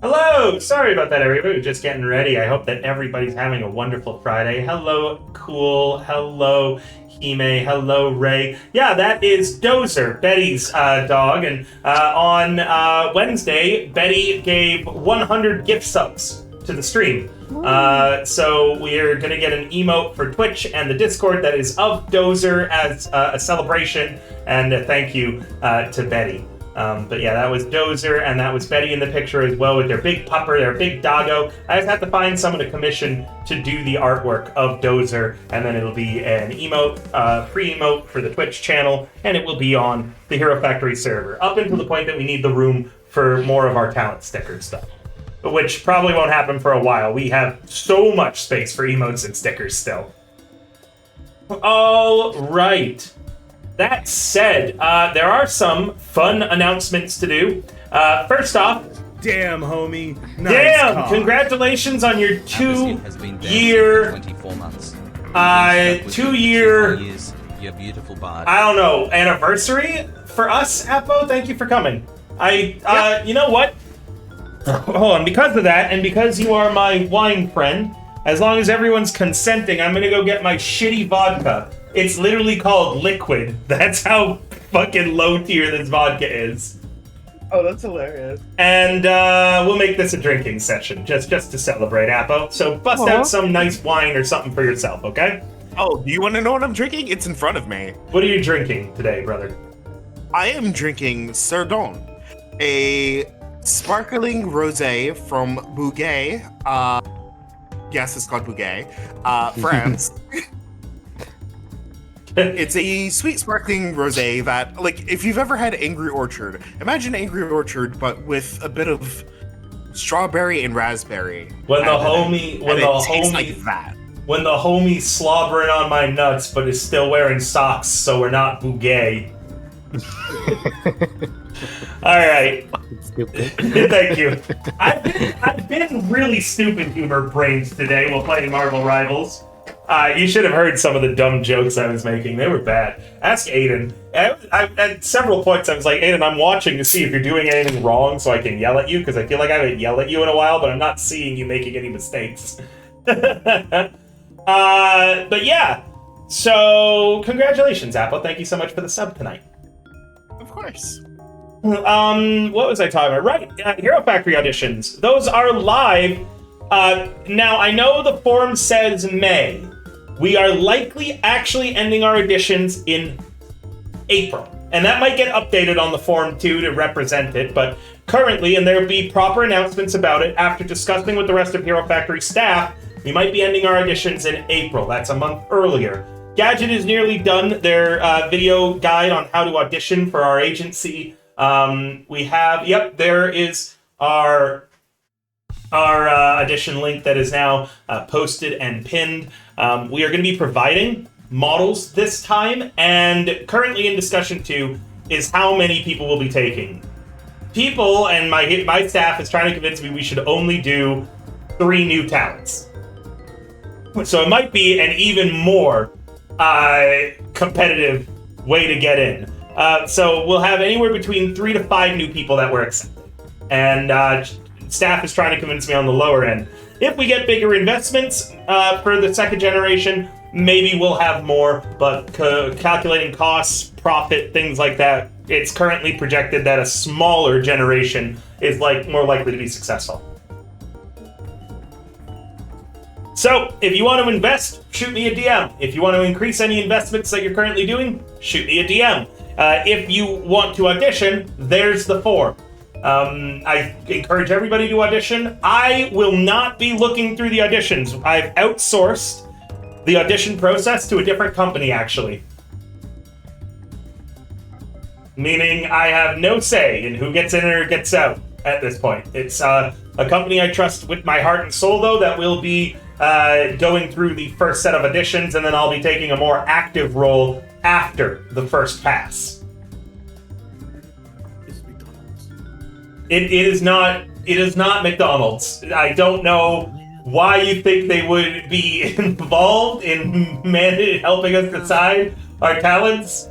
Hello! Sorry about that, everybody. We're just getting ready. I hope that everybody's having a wonderful Friday. Hello, Cool. Hello, Hime. Hello, Ray. Yeah, that is Dozer, Betty's dog. And on Wednesday, Betty gave 100 gift subs to the stream. So we're going to get an emote for Twitch and the Discord that is of Dozer as a celebration and a thank you to Betty. But yeah, that was Dozer, and that was Betty in the picture as well with their big pupper, their big doggo. I just have to find someone to commission to do the artwork of Dozer, and then it'll be an emote, free emote for the Twitch channel, and it will be on the Hero Factory server, up until the point that we need the room for more of our talent sticker stuff. Which probably won't happen for a while. We have so much space for emotes and stickers still. All right. That said, there are some fun announcements to do. First off, Damn, homie. Nice damn! car. Congratulations on your Has been dead two-year, for 24 months. 2 year, years, you beautiful bard. I don't know, anniversary for us, Apo. Thank you for coming. You know what? Hold on, because of that, and because you are my wine friend, as long as everyone's consenting, I'm gonna go get my shitty vodka. It's literally called liquid. That's how fucking low tier this vodka is. Oh, that's hilarious. And we'll make this a drinking session, just to celebrate, Apo. So bust out some nice wine or something for yourself, okay? Oh, do you want to know what I'm drinking? It's in front of me. What are you drinking today, brother? I am drinking Cerdon, a sparkling rosé from Bouguet. Yes, it's called Bouguet, France. It's a sweet sparkling rosé that, like, if you've ever had Angry Orchard, imagine Angry Orchard, but with a bit of strawberry and raspberry. When the tastes like that. When the homie's slobbering on my nuts, but is still wearing socks, so we're not Bouguet. All right. Stupid. Thank you. I've been really stupid humor brains today while playing Marvel Rivals. You should have heard some of the dumb jokes I was making. They were bad. Ask Aiden. At several points, I was like, Aiden, I'm watching to see if you're doing anything wrong so I can yell at you, because I feel like I haven't yelled at you in a while, but I'm not seeing you making any mistakes. But yeah. So, congratulations, Apple. Thank you so much for the sub tonight. Of course. What was I talking about? Right, Hero Factory auditions. Those are live. Now, I know the forum says May. We are likely actually ending our auditions in April. And that might get updated on the forum too to represent it, but currently, and there'll be proper announcements about it after discussing with the rest of Hero Factory staff, we might be ending our auditions in April. That's a month earlier. Gadget is nearly done their video guide on how to audition for our agency. We have, there is our audition link that is now posted and pinned. We are going to be providing models this time, and currently in discussion too is how many people will be taking. People, and my staff is trying to convince me we should only do 3 new talents. So it might be an even more competitive way to get in. So we'll have anywhere between 3 to 5 new people that we're accepting. And staff is trying to convince me on the lower end. If we get bigger investments for the second generation, maybe we'll have more, but calculating costs, profit, things like that, it's currently projected that a smaller generation is more likely to be successful. So, if you want to invest, shoot me a DM. If you want to increase any investments that you're currently doing, shoot me a DM. If you want to audition, there's the form. I encourage everybody to audition. I will not be looking through the auditions. I've outsourced the audition process to a different company, actually. Meaning I have no say in who gets in or gets out at this point. It's a company I trust with my heart and soul, though, that will be going through the first set of auditions, and then I'll be taking a more active role after the first pass. It is not McDonald's. I don't know why you think they would be involved in helping us decide our talents,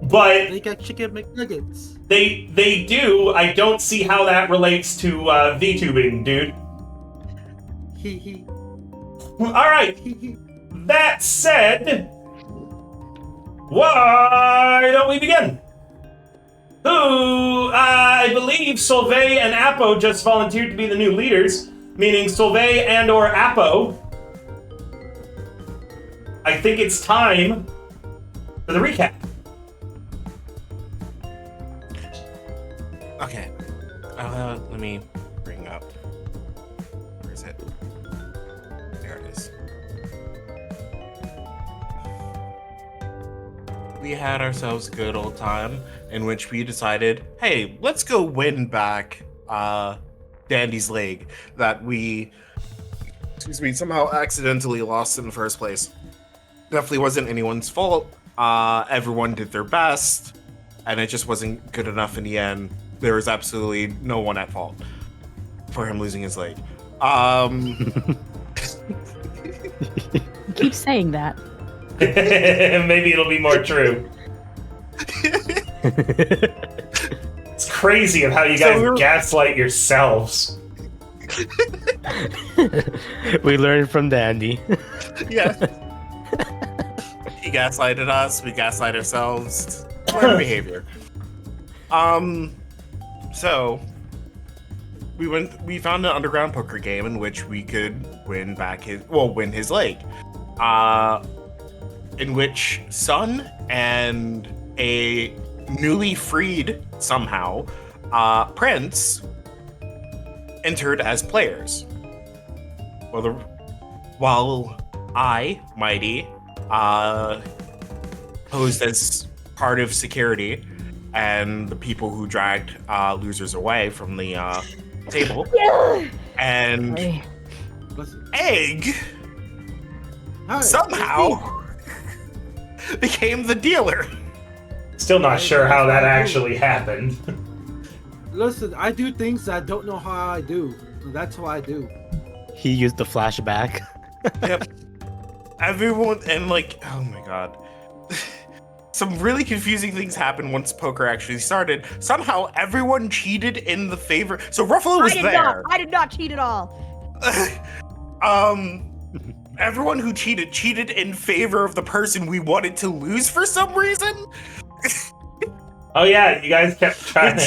but They got chicken McNuggets. They do. I don't see how that relates to VTubing, dude. All right. That said, why don't we begin? Who, I believe Solvay and Apo just volunteered to be the new leaders, meaning Solvay and or Apo. I think it's time for the recap. Okay. Let me bring up. Where is it? There it is. We had ourselves a good old time in which we decided, hey, let's go win back Dandy's leg that we, somehow accidentally lost in the first place. Definitely wasn't anyone's fault. Everyone did their best, and it just wasn't good enough in the end. There was absolutely no one at fault for him losing his leg. Keep saying that. Maybe it'll be more true. It's crazy of how you guys gaslight yourselves. We learned from Dandy. Yeah. He gaslighted us, we gaslight ourselves. Learned behavior. So we found an underground poker game in which we could win his leg. In which Sun and a newly freed somehow Prince entered as players. While I, Mighty, posed as part of security and the people who dragged losers away from the table. And Hey. Egg somehow became the dealer. Still not sure how that actually happened. Listen, I do things that I don't know how I do. That's what I do. He used the flashback. Yep. Everyone, and like, oh my god. Some really confusing things happened once poker actually started. Somehow everyone cheated in the favor. So Ruffalo was there. I did not cheat at all. Everyone who cheated in favor of the person we wanted to lose for some reason. Oh yeah, you guys kept trying.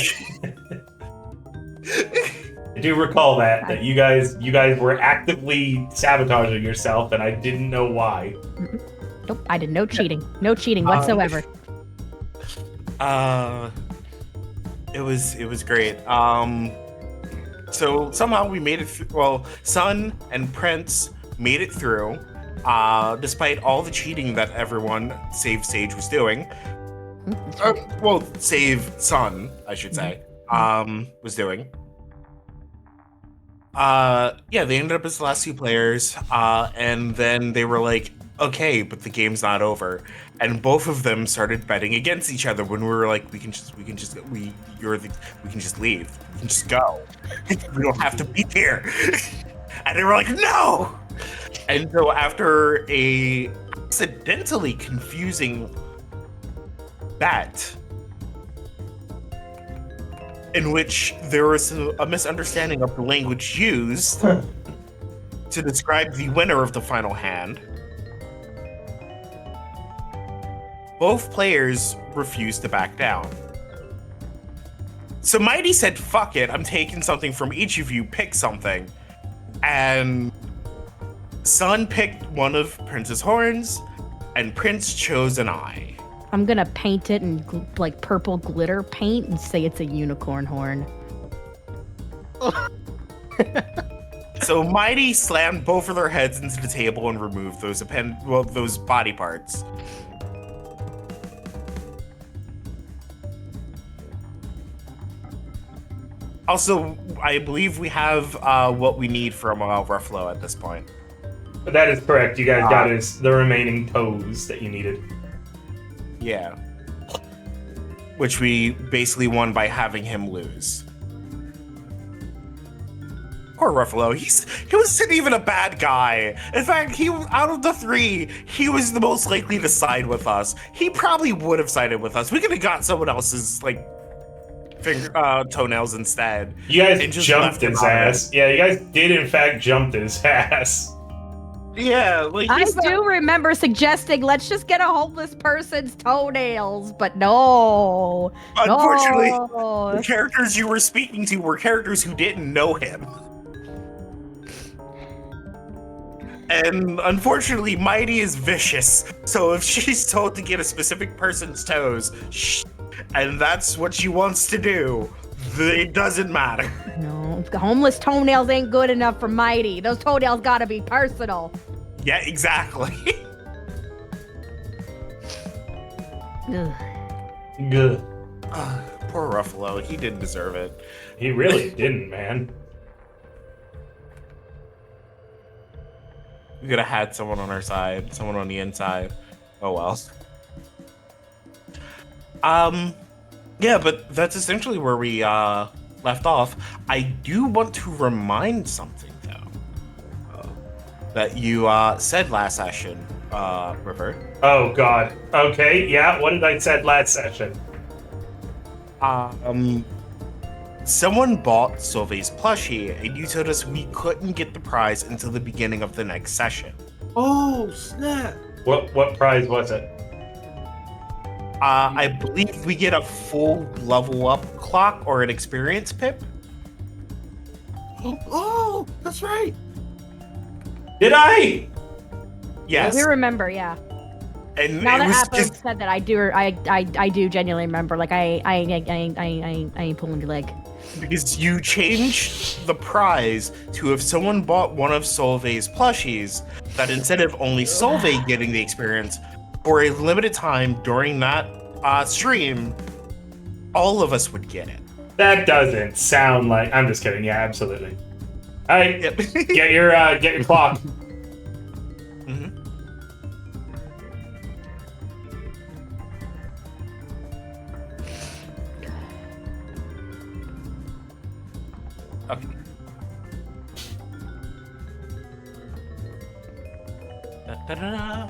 I do recall that you guys were actively sabotaging yourself, and I didn't know why. Nope, I did no cheating. No cheating whatsoever. It was great. So somehow we made it Sun and Prince made it through, despite all the cheating that everyone, save Sage, was doing. Save Sun, I should say, was doing. They ended up as the last two players, and then they were like, okay, but the game's not over. And both of them started betting against each other when we were like, we can just leave. We can just go. We don't have to be here. And they were like, no! And so after a accidentally confusing bet, in which there was a misunderstanding of the language used to describe the winner of the final hand, both players refused to back down. So Mighty said, fuck it, I'm taking something from each of you, pick something. And Sun picked one of Prince's horns, and Prince chose an eye. I'm gonna paint it in like purple glitter paint and say it's a unicorn horn. So Mighty slammed both of their heads into the table and removed those those body parts. Also, I believe we have what we need from Ruffalo at this point. But that is correct. You guys got the remaining toes that you needed. Yeah. Which we basically won by having him lose. Poor Ruffalo. He wasn't even a bad guy. In fact, out of the three, he was the most likely to side with us. He probably would have sided with us. We could have got someone else's toenails instead. You guys And just jumped left him his out of it. ass. Yeah, you guys did in fact jump his ass. Yeah, like I he's not- do remember suggesting let's just get a homeless person's toenails, but no. Unfortunately, No. the characters you were speaking to were characters who didn't know him. And unfortunately, Mighty is vicious. So if she's told to get a specific person's toes, and that's what she wants to do, it doesn't matter. No, the homeless toenails ain't good enough for Mighty. Those toenails gotta be personal. Yeah, exactly. Ugh. Good. Poor Ruffalo, he didn't deserve it. He really didn't, man. We could have had someone on our side, someone on the inside. Oh well. Yeah, but that's essentially where we left off. I do want to remind something though that you said last session, River. Oh god. Okay, yeah, what did I said last session? Someone bought Solvay's plushie, and you told us we couldn't get the prize until the beginning of the next session. Oh snap! What prize was it? I believe we get a full level up clock or an experience pip. Oh, that's right. Did I? Yes, We remember, yeah. and Now it that was Apple just said that, I do genuinely remember. Like I ain't pulling your leg. because you changed the prize to if someone bought one of Solvay's plushies, that instead of only Solvay getting the experience, for a limited time during that stream, all of us would get it. That doesn't sound like. I'm just kidding. Yeah, absolutely. All right, Yep. get your clock. Mhm. Okay. Da-da-da-da.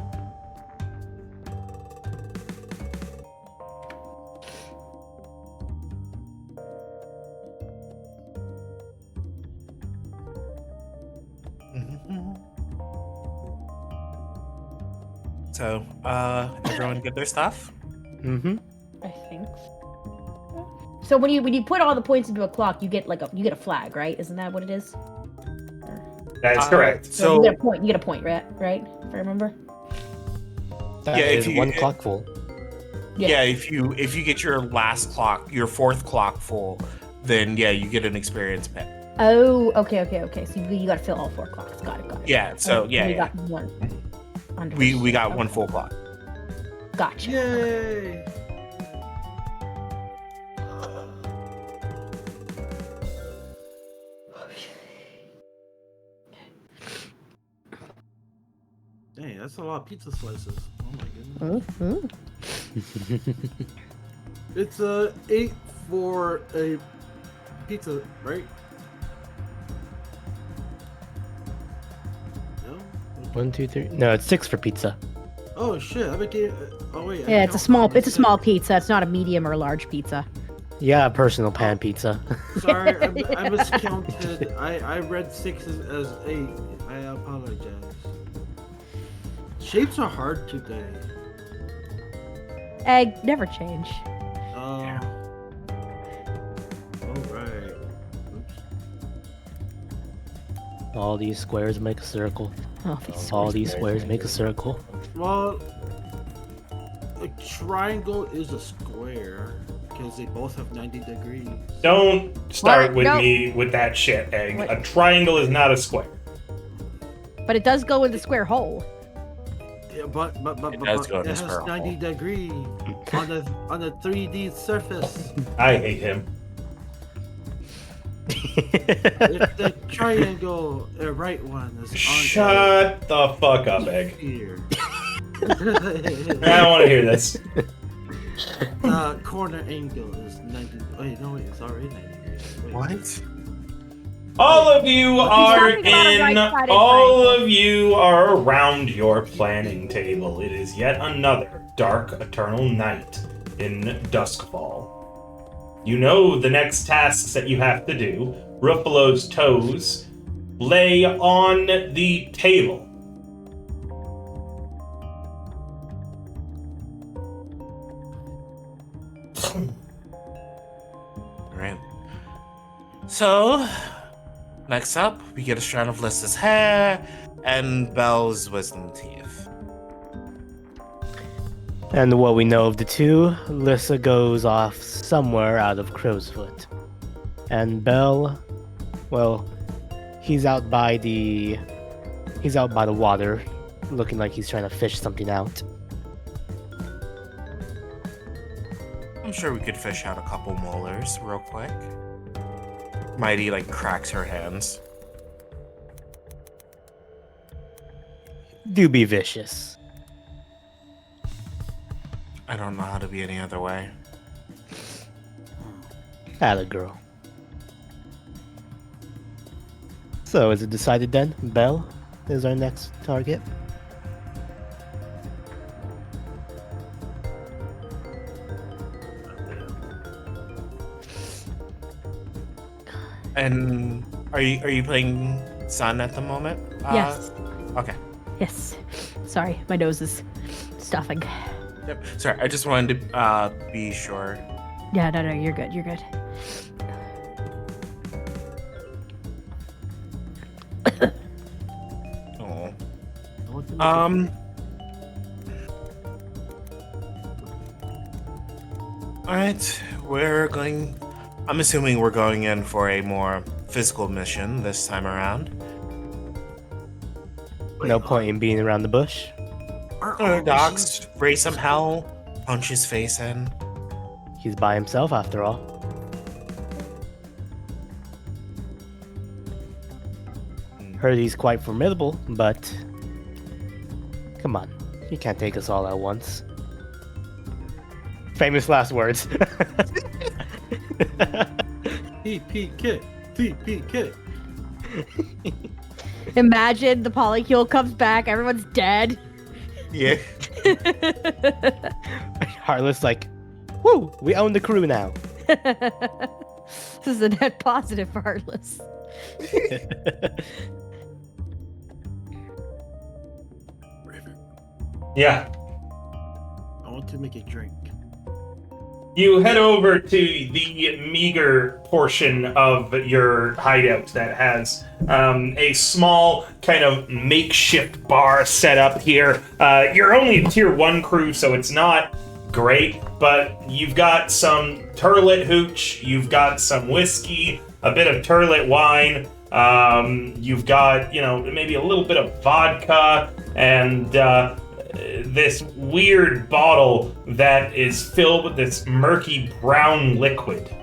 So, everyone get their stuff? Mm-hmm. I think. So when you put all the points into a clock, you get a flag, right? Isn't that what it is? That is correct. So So, you get a point. You get a point, right? If I remember. That Yeah, if is you- one clock full. yeah, if you get your last clock, your fourth clock full, then yeah, you get an experience pet. Oh, okay. So you got to fill all 4 clocks. Got it. Yeah, so And yeah, we yeah. got one. We got one Okay. full clock. Gotcha. Yay! Dang, that's a lot of pizza slices. Oh my goodness. Mhm. It's 8 for a pizza, right? No. 1, 2, 3. No, it's 6 for pizza. Oh shit! I became. Oh wait. I Yeah, it's a count small. wrong. It's a small pizza. It's not a medium or a large pizza. Yeah, personal pan pizza. Sorry, I miscounted. I read 6 as 8. I apologize. Shapes are hard today. Egg never change. All right. Oops. All these squares make a circle. Oh, these All squares. these squares make a circle. Well, a triangle is a square because they both have 90 degrees. Don't start What? with No. me with that shit, Egg. What? A triangle is not a square. But it does go in the square hole. Yeah, but It does go in it the has square 90 hole. degree on a 3D surface. I hate him. If the triangle, the right one, is on Shut the fuck up, Egg. here. I don't want to hear this. The corner angle is 90. Wait, no, wait, it's already 90 degrees. Wait. What? All of you are talking about a in. right-sided All triangle. of you are around your planning table. It is yet another dark, eternal night in Duskfall. You know the next tasks that you have to do. Ruffalo's toes lay on the table. Alright. So, next up, we get a strand of Lissa's hair and Belle's wisdom teeth. And what we know of the two, Lissa goes off somewhere out of Crowsfoot. And Bell, well, he's out by the water, looking like he's trying to fish something out. I'm sure we could fish out a couple molars real quick. Mighty, like, cracks her hands. Do be vicious. I don't know how to be any other way. Atta girl. So, is it decided then? Belle is our next target? And are you playing Sun at the moment? Yes. Okay. Yes. Sorry, my nose is stuffing. Yep. Sorry, I just wanted to be sure. Yeah, no, you're good. You're good. Oh. I want to make Alright, I'm assuming we're going in for a more physical mission this time around. No point in being around the bush. Dogs, raise some hell, punch his face in. He's by himself after all. Heard he's quite formidable, but come on, you can't take us all at once. Famous last words. TPK. TPK. Imagine the polycule comes back, everyone's dead. Yeah. Heartless like, woo, we own the crew now. This is a net positive for Heartless. Raven, Yeah. I want to make a drink. You head over to the meager portion of your hideout that has a small kind of makeshift bar set up here. You're only a tier 1 crew, so it's not great, but you've got some turlet hooch, you've got some whiskey, a bit of turlet wine, you've got, maybe a little bit of vodka, and this weird bottle that is filled with this murky brown liquid.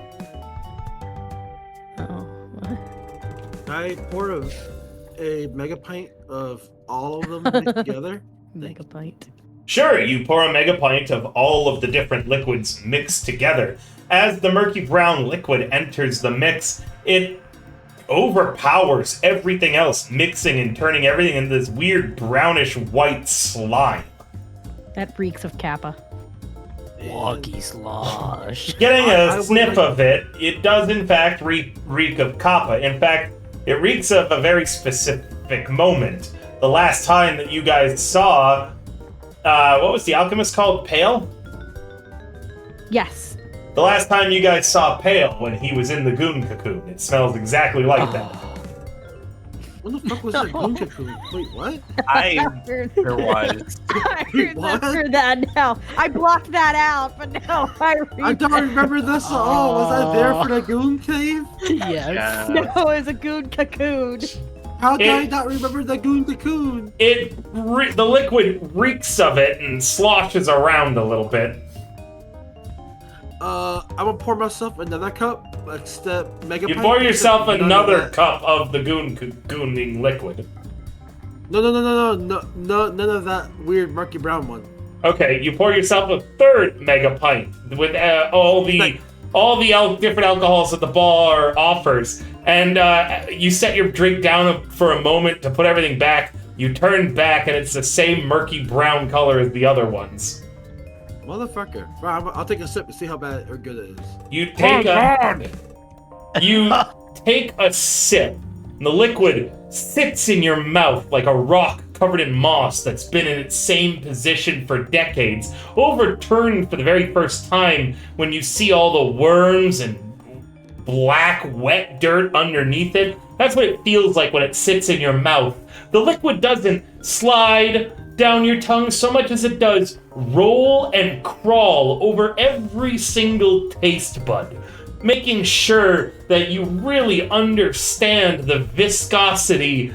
Oh, what? I pour a mega pint of all of them mixed together. Mega pint. Sure, you pour a mega pint of all of the different liquids mixed together. As the murky brown liquid enters the mix, it overpowers everything else, mixing and turning everything into this weird brownish white slime. That reeks of Kappa. Woggy slosh. Getting I a would sniff like- of it, it does in fact reek of kappa. In fact, it reeks of a very specific moment. The last time that you guys saw, what was the alchemist called? Pale? Yes. The last time you guys saw Pale when he was in the goon cocoon. It smells exactly like that. What the fuck was that goon cocoon? Wait, what? I Heard there was. What? that now. I blocked that out, but now I I don't remember this at all. Was I there for the goon cave? Yes. No, it was a goon cocoon. How did I It- not remember the goon cocoon? The liquid reeks of it and sloshes around a little bit. I'm gonna pour myself another cup. Except mega You pint, pour except yourself none of another that. cup of the gooning liquid. No, none of that weird murky brown one. Okay, you pour yourself a third mega pint with all the different alcohols that the bar offers, and you set your drink down for a moment to put everything back. You turn back, and it's the same murky brown color as the other ones. Motherfucker. Well, I'll take a sip and see how bad or good it is. You take a sip, and the liquid sits in your mouth like a rock covered in moss that's been in its same position for decades, overturned for the very first time when you see all the worms and black, wet dirt underneath it. That's what it feels like when it sits in your mouth. The liquid doesn't slide down your tongue so much as it does roll and crawl over every single taste bud, making sure that you really understand the viscosity,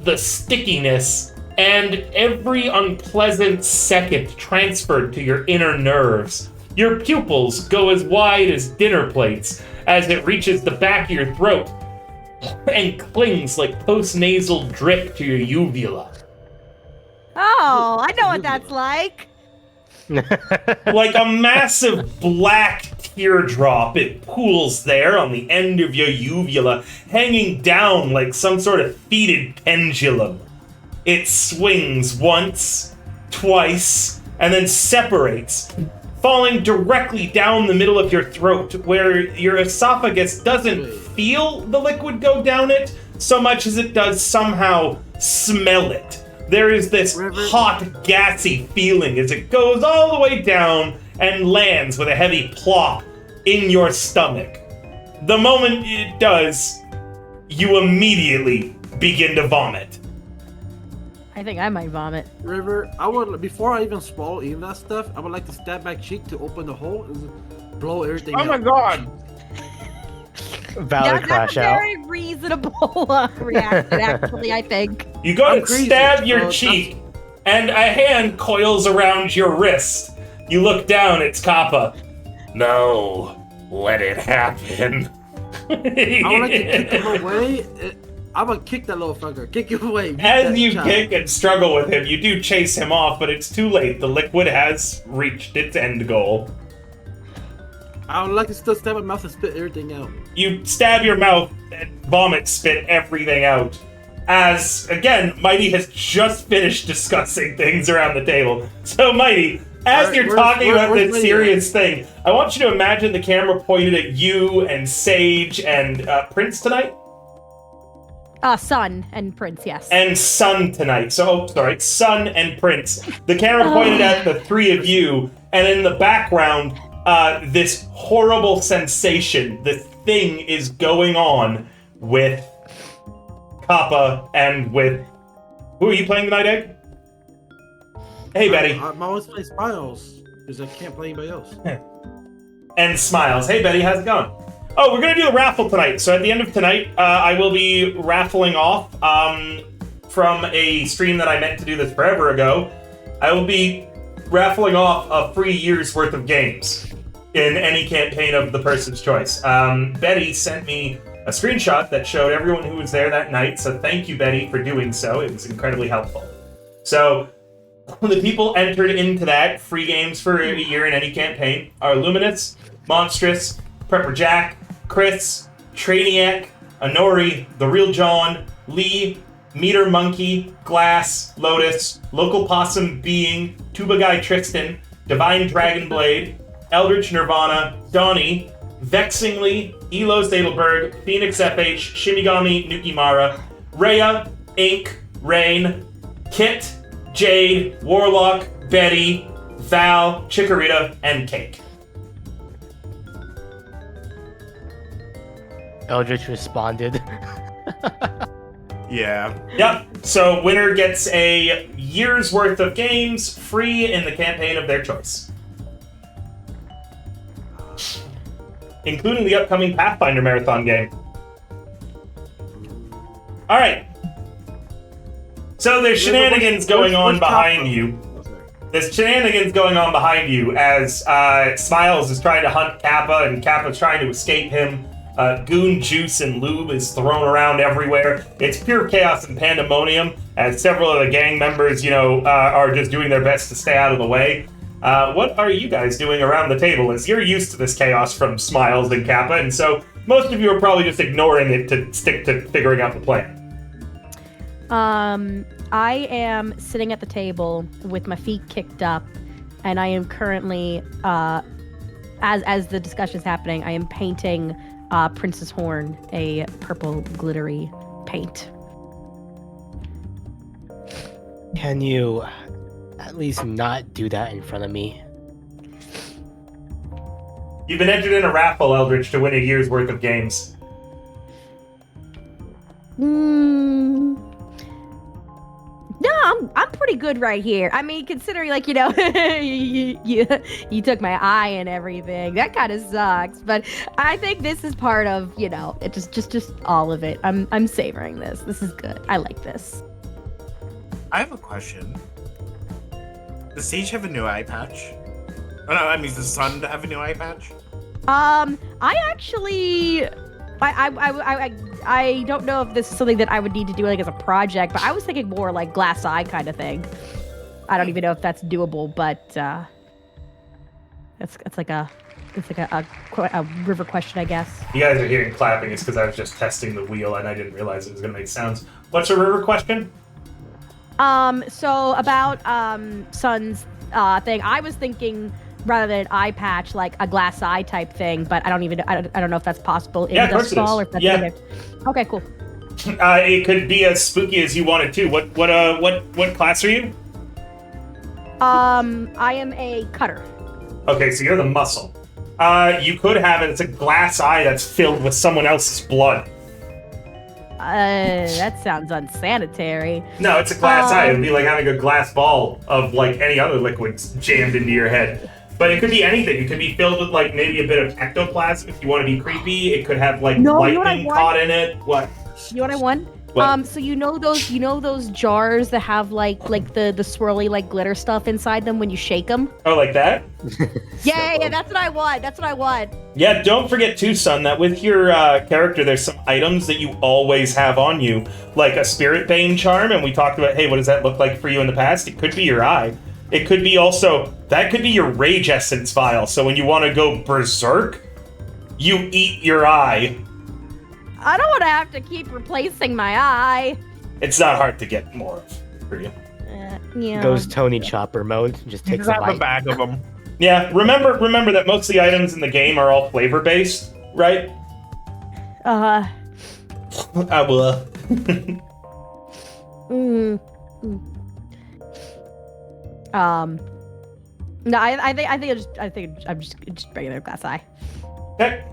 the stickiness, and every unpleasant second transferred to your inner nerves. Your pupils go as wide as dinner plates as it reaches the back of your throat and clings like postnasal drip to your uvula. Oh, I know what that's like. Like a massive black teardrop, it pools there on the end of your uvula, hanging down like some sort of fetid pendulum. It swings once, twice, and then separates, falling directly down the middle of your throat, where your esophagus doesn't feel the liquid go down it so much as it does somehow smell it. There is this hot, gassy feeling as it goes all the way down and lands with a heavy plop in your stomach. The moment it does, you immediately begin to vomit. I think I might vomit. River, before I even swallow eating that stuff, I would like to stab my cheek to open the hole and blow everything out. Oh my god! Valor That's crash a out. very reasonable reaction, actually, I think. You go I'm to crazy, stab your so cheek, and a hand coils around your wrist. You look down, it's Kappa. No, let it happen. I would like to kick him away. I'm gonna kick that little fucker. Kick him away. Beat As that you child. kick and struggle with him, you do chase him off, but it's too late. The liquid has reached its end goal. I would like to still stab my mouth and spit everything out. You stab your mouth and vomit spit everything out. As, again, Mighty has just finished discussing things around the table. So, Mighty, as Alright, you're talking about where's this Mighty serious thing, I want you to imagine the camera pointed at you and Sage and Prince tonight? Sun and Prince, yes. And Sun tonight. So, Sun and Prince. The camera pointed at the three of you, and in the background, this horrible sensation, this thing is going on with Kappa and with... Who are you playing tonight, Egg? Hey, Betty. I'm always playing Smiles, because I can't play anybody else. And Smiles. Hey, Betty, how's it going? Oh, we're going to do a raffle tonight. So at the end of tonight, I will be raffling off from a stream that I meant to do this forever ago. I will be raffling off a free year's worth of games in any campaign of the person's choice. Betty sent me a screenshot that showed everyone who was there that night, so thank you, Betty, for doing so. It was incredibly helpful. So the people entered into that free games for a year in any campaign are Luminous, Monstrous, Prepper Jack, Chris, Traniac, Honori, The Real John, Lee, Meter Monkey, Glass, Lotus, Local Possum Being, Tuba Guy Tristan, Divine Dragonblade, Eldritch Nirvana, Donnie, Vexingly, Elo Zadelberg, Phoenix FH, Shimigami Nukimara, Rhea, Ink, Rain, Kit, Jade, Warlock, Betty, Val, Chikorita, and Cake. Eldritch responded. Yeah. Yep, so winner gets a year's worth of games free in the campaign of their choice. Including the upcoming Pathfinder Marathon game. Alright. So there's shenanigans going on behind you. There's shenanigans going on behind you as Smiles is trying to hunt Kappa and Kappa's trying to escape him. Goon juice and lube is thrown around everywhere. It's pure chaos and pandemonium as several of the gang members, are just doing their best to stay out of the way. What are you guys doing around the table? As you're used to this chaos from Smiles and Kappa, and so most of you are probably just ignoring it to stick to figuring out the plan. I am sitting at the table with my feet kicked up and I am currently, as the discussion is happening, I am painting Princess Horn a purple glittery paint. Can you at least not do that in front of me? You've been entered in a raffle, Eldritch, to win a year's worth of games. No, I'm pretty good right here. I mean, considering you took my eye and everything, that kind of sucks. But I think this is part of it just all of it. I'm savoring this. This is good. I like this. I have a question. Does Sage have a new eye patch? Oh, no, I mean, does Sun have a new eye patch? I actually, I don't know if this is something that I would need to do as a project, but I was thinking more like glass eye kind of thing. I don't even know if that's doable, but it's like a river question, I guess. You guys are hearing clapping. It's because I was just testing the wheel and I didn't realize it was going to make sounds. What's a river question? So about Sun's thing, I was thinking rather than an eye patch, like a glass eye type thing, but I don't know if that's possible in Dustfall or if that's Okay, cool. It could be as spooky as you want it to. What class are you? I am a cutter. Okay, so you're the muscle. You could have it. It's a glass eye that's filled with someone else's blood. That sounds unsanitary. No, it's a glass eye. It'd be like having a glass ball of like any other liquid jammed into your head. But it could be anything. It could be filled with like maybe a bit of ectoplasm if you want to be creepy. It could have like lightning caught in it. What? You know what I want? What? So you know those jars that have like the swirly like glitter stuff inside them when you shake them? Oh, like that? Yeah, that's what I want. Yeah, don't forget too, son, that with your character, there's some items that you always have on you, like a Spirit Bane charm, and we talked about, hey, what does that look like for you in the past? It could be your eye. It could be also, that could be your Rage Essence vial, so when you want to go berserk, you eat your eye. I don't want to have to keep replacing my eye. It's not hard to get more of for you. Yeah. Goes Tony Chopper mode, just takes Just a have a bite. bag of them. Yeah, remember that most of the items in the game are all flavor-based, right? Uh. I will. No, I think I'm just regular glass eye. Okay.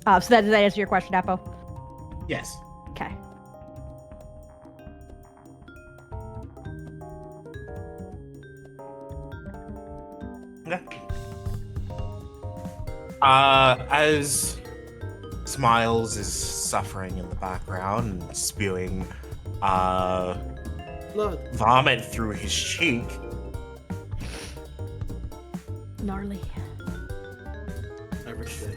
So does that answer your question, Apo? Yes. Okay. As Smiles is suffering in the background and spewing Blood. vomit through his cheek, Gnarly. Every day.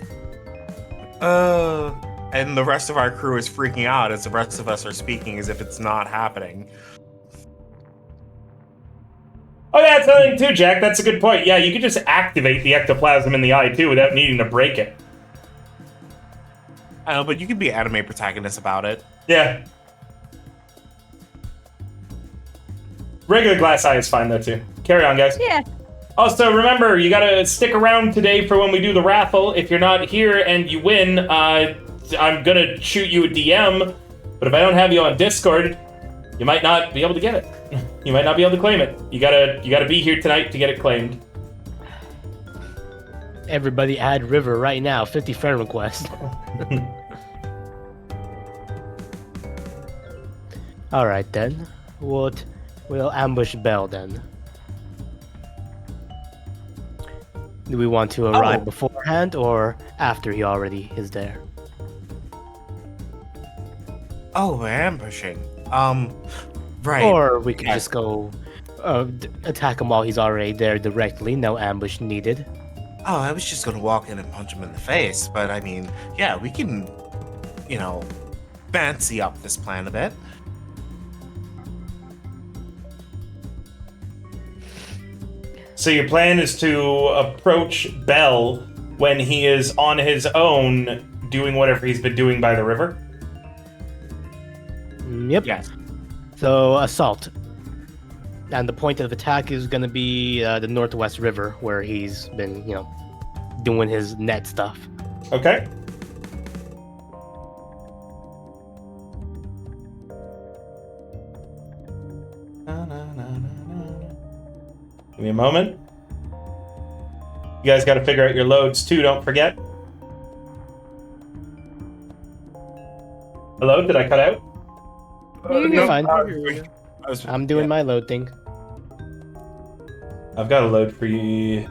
and the rest of our crew is freaking out as the rest of us are speaking as if it's not happening. Oh, yeah, that's another thing too, Jack. That's a good point. Yeah, you could just activate the ectoplasm in the eye too without needing to break it. I know, but you can be anime protagonist about it. Yeah. Regular glass eye is fine though too. Carry on, guys. Yeah. Also, remember, you gotta stick around today for when we do the raffle. If you're not here and you win, I'm gonna shoot you a DM. But if I don't have you on Discord, you might not be able to get it. You might not be able to claim it. You gotta be here tonight to get it claimed. Everybody add River right now, 50 friend request. Alright then. We'll ambush Bell then. Do we want to arrive beforehand or after he already is there? Oh, we're ambushing. Right. Or we could just go attack him while he's already there directly, no ambush needed. Oh, I was just gonna walk in and punch him in the face, but I mean, yeah, we can, fancy up this plan a bit. So your plan is to approach Bell when he is on his own doing whatever he's been doing by the river? Yep. Yes. So assault. And the point of attack is going to be the Northwest River, where he's been, doing his net stuff. Okay. Give me a moment. You guys got to figure out your loads too, don't forget. Hello, did I cut out? You're fine. I I'm doing my load thing. I've got a load for you.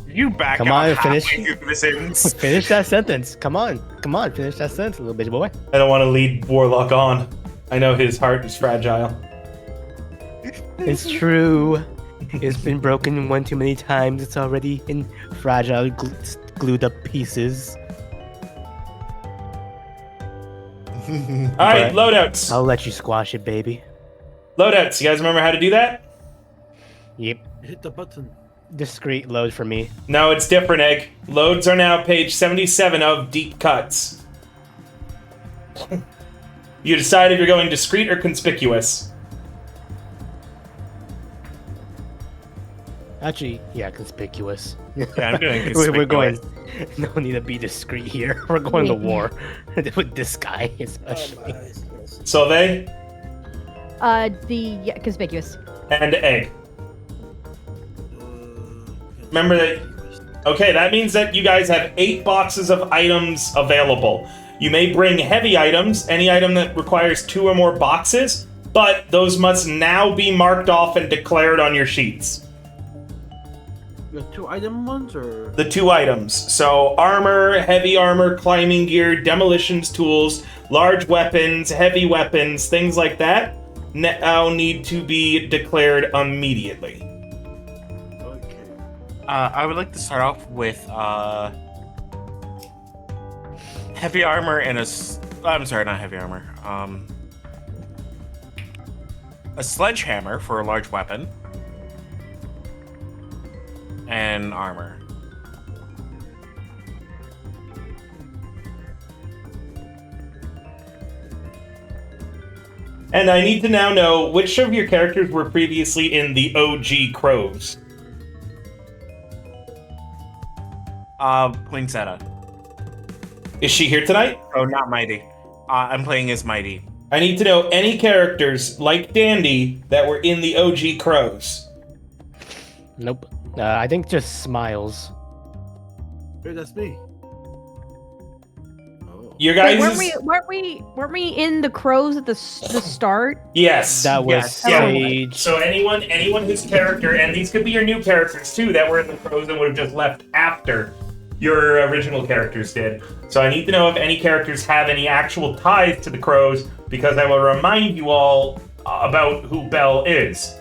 You back Come up on, halfway finish. through the sentence. Finish that sentence. Come on, finish that sentence, little bitch boy. I don't want to lead Warlock on. I know his heart is fragile. It's true. It's been broken one too many times. It's already in fragile, glued up pieces. All right, But loadouts. I'll let you squash it, baby. Loadouts. You guys remember how to do that? Yep. Hit the button. Discreet load for me. No, it's different, Egg. Loads are now page 77 of Deep Cuts. You decide if you're going discreet or conspicuous. Actually, yeah, conspicuous. Yeah, I'm doing We're going. conspicuous. No need to be discreet here. We're going to war with this guy, especially. Solveig Conspicuous. and Egg. Remember that. Okay, that means that you guys have 8 boxes of items available. You may bring heavy items, any item that requires 2 or more boxes, but those must now be marked off and declared on your sheets. The 2 item ones, or The 2 items. So armor, heavy armor, climbing gear, demolitions tools, large weapons, heavy weapons, things like that now need to be declared immediately. okay. I would like to start off with heavy armor and I'm sorry, not heavy armor. A sledgehammer for a large weapon. And armor. And I need to now know which of your characters were previously in the OG Crows. Poinsettia. Is she here tonight? Oh, not Mighty. I'm playing as Mighty. I need to know any characters like Dandy that were in the OG Crows. Nope. I think just smiles. Hey, that's me. Oh. Your Wait, guys. weren't we in the crows at the start? Yes. That was Yes, yeah. Sage. So anyone whose character, and these could be your new characters too, that were in the Crows and would have just left after your original characters did. So I need to know if any characters have any actual ties to the Crows, because I will remind you all about who Bell is.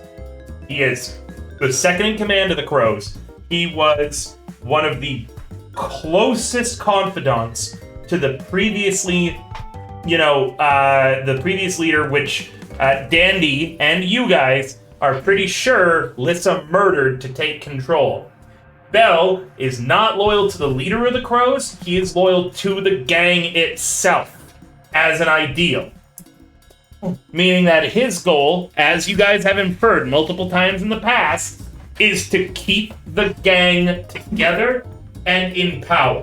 He is the second in command of the Crows. He was one of the closest confidants to the previously, the previous leader, which Dandy and you guys are pretty sure Lissa murdered to take control. Bell is not loyal to the leader of the Crows, he is loyal to the gang itself as an ideal. Meaning that his goal, as you guys have inferred multiple times in the past, is to keep the gang together and in power.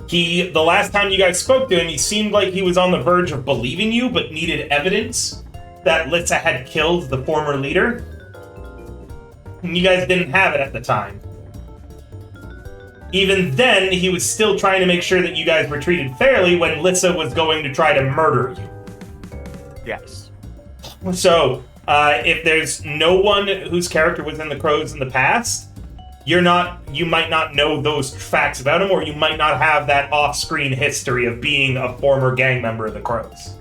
The last time you guys spoke to him, he seemed like he was on the verge of believing you, but needed evidence that Litza had killed the former leader. And you guys didn't have it at the time. Even then, he was still trying to make sure that you guys were treated fairly when Litza was going to try to murder you. Yes. So, if there's no one whose character was in the Crows in the past, you might not know those facts about him, or you might not have that off-screen history of being a former gang member of the Crows.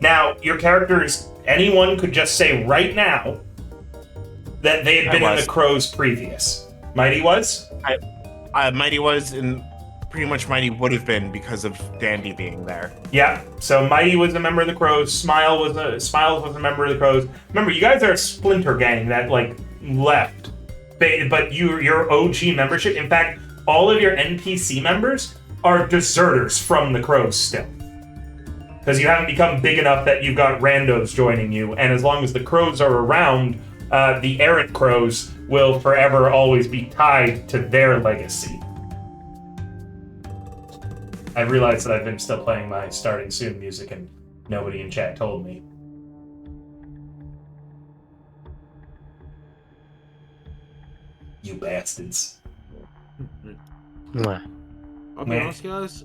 Now, your characters, anyone could just say right now that they had been in the Crows previous. Mighty was? Mighty was, and pretty much Mighty would have been because of Dandy being there. Yeah, so Mighty was a member of the Crows, Smiles was a member of the Crows. Remember, you guys are a splinter gang that, left. But your OG membership, in fact, all of your NPC members are deserters from the Crows still. because you haven't become big enough that you've got randos joining you. And as long as the crows are around, the errant crows will forever always be tied to their legacy. I realized that I've been still playing my starting soon music and nobody in chat told me. You bastards. Mwah. I'll be honest, guys.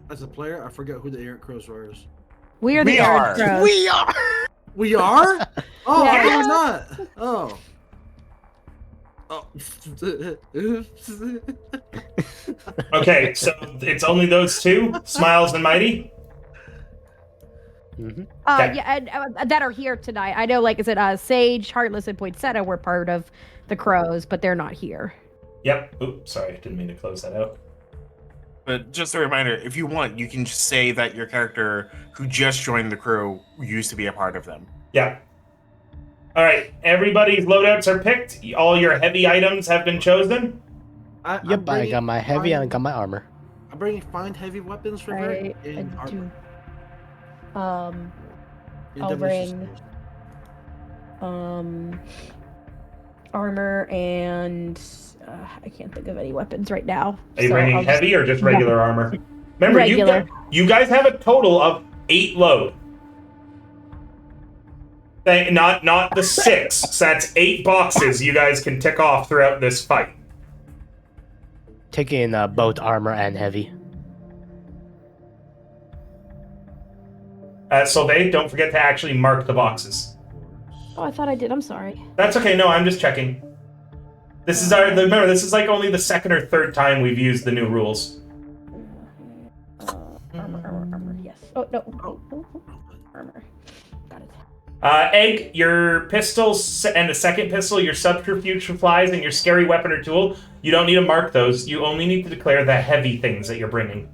As a player, I forget who the Errant Crows were. We are the We Errant are. Crows. We are. We are? Oh, Yeah. I was not. Oh. Oh. Okay, so it's only those two, Smiles and Mighty? Mhm. Okay. Yeah, and that are here tonight. I know, like, is it Sage, Heartless, and Poinsettia were part of the Crows, but they're not here. Yep. Oops, sorry, didn't mean to close that out. But just a reminder, if you want, you can just say that your character who just joined the crew used to be a part of them. Yeah. All right, everybody's loadouts are picked. All your heavy items have been chosen. I'm Yep, I bringing got my heavy and I fine- got my armor. I'm bringing find heavy weapons for her I in armor. do. In I'll demolition bring- skills. Armor and I can't think of any weapons right now. Are you so bringing I'll just- heavy or just regular armor? Remember, Regular. you guys have a total of 8 load. Not the 6. So that's 8 boxes you guys can tick off throughout this fight. Taking both armor and heavy. Solvay, don't forget to actually mark the boxes. Oh, I thought I did. I'm sorry. That's okay. No, I'm just checking. This is remember, this is like only the second or third time we've used the new rules. Armor. Yes. Oh no. Armor. Got it. Egg, your pistol and the second pistol, your subterfuge supplies, and your scary weapon or tool. You don't need to mark those. You only need to declare the heavy things that you're bringing.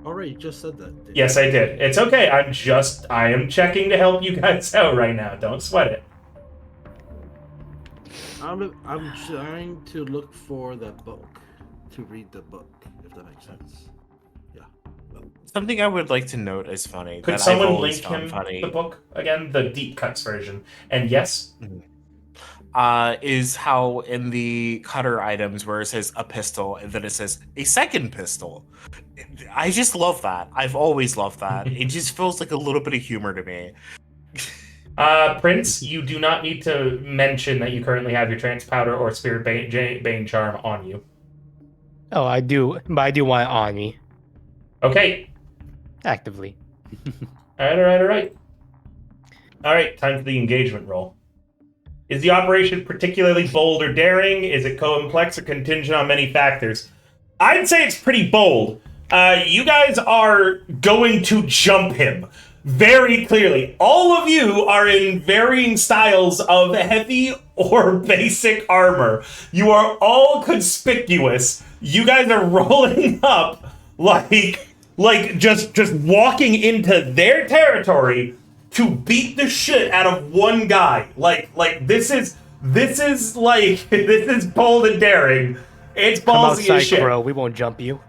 Alright, you just said that. didn't Yes, I did. It's okay. I am checking to help you guys out right now. Don't sweat it. you? I'm trying to look for the book. To read the book, if that makes sense. Something I would like to note as funny Could that I've someone always link found him funny the book again, the deep cuts version? And yes, is how in the cutter items where it says a pistol and then it says a second pistol. I just love that. I've always loved that. It just feels like a little bit of humor to me. Prince, you do not need to mention that you currently have your trance powder or spirit bane charm on you. Oh, I do, but I do want it on me Okay. actively. All right. All right, time for the engagement roll. Is the operation particularly bold or daring? Is it complex or contingent on many factors? I'd say it's pretty bold. You guys are going to jump him very clearly. All of you are in varying styles of heavy or basic armor. You are all conspicuous. You guys are rolling up like just walking into their territory to beat the shit out of one guy. Like this is bold and daring. It's Come ballsy outside, as shit. bro. We won't jump you.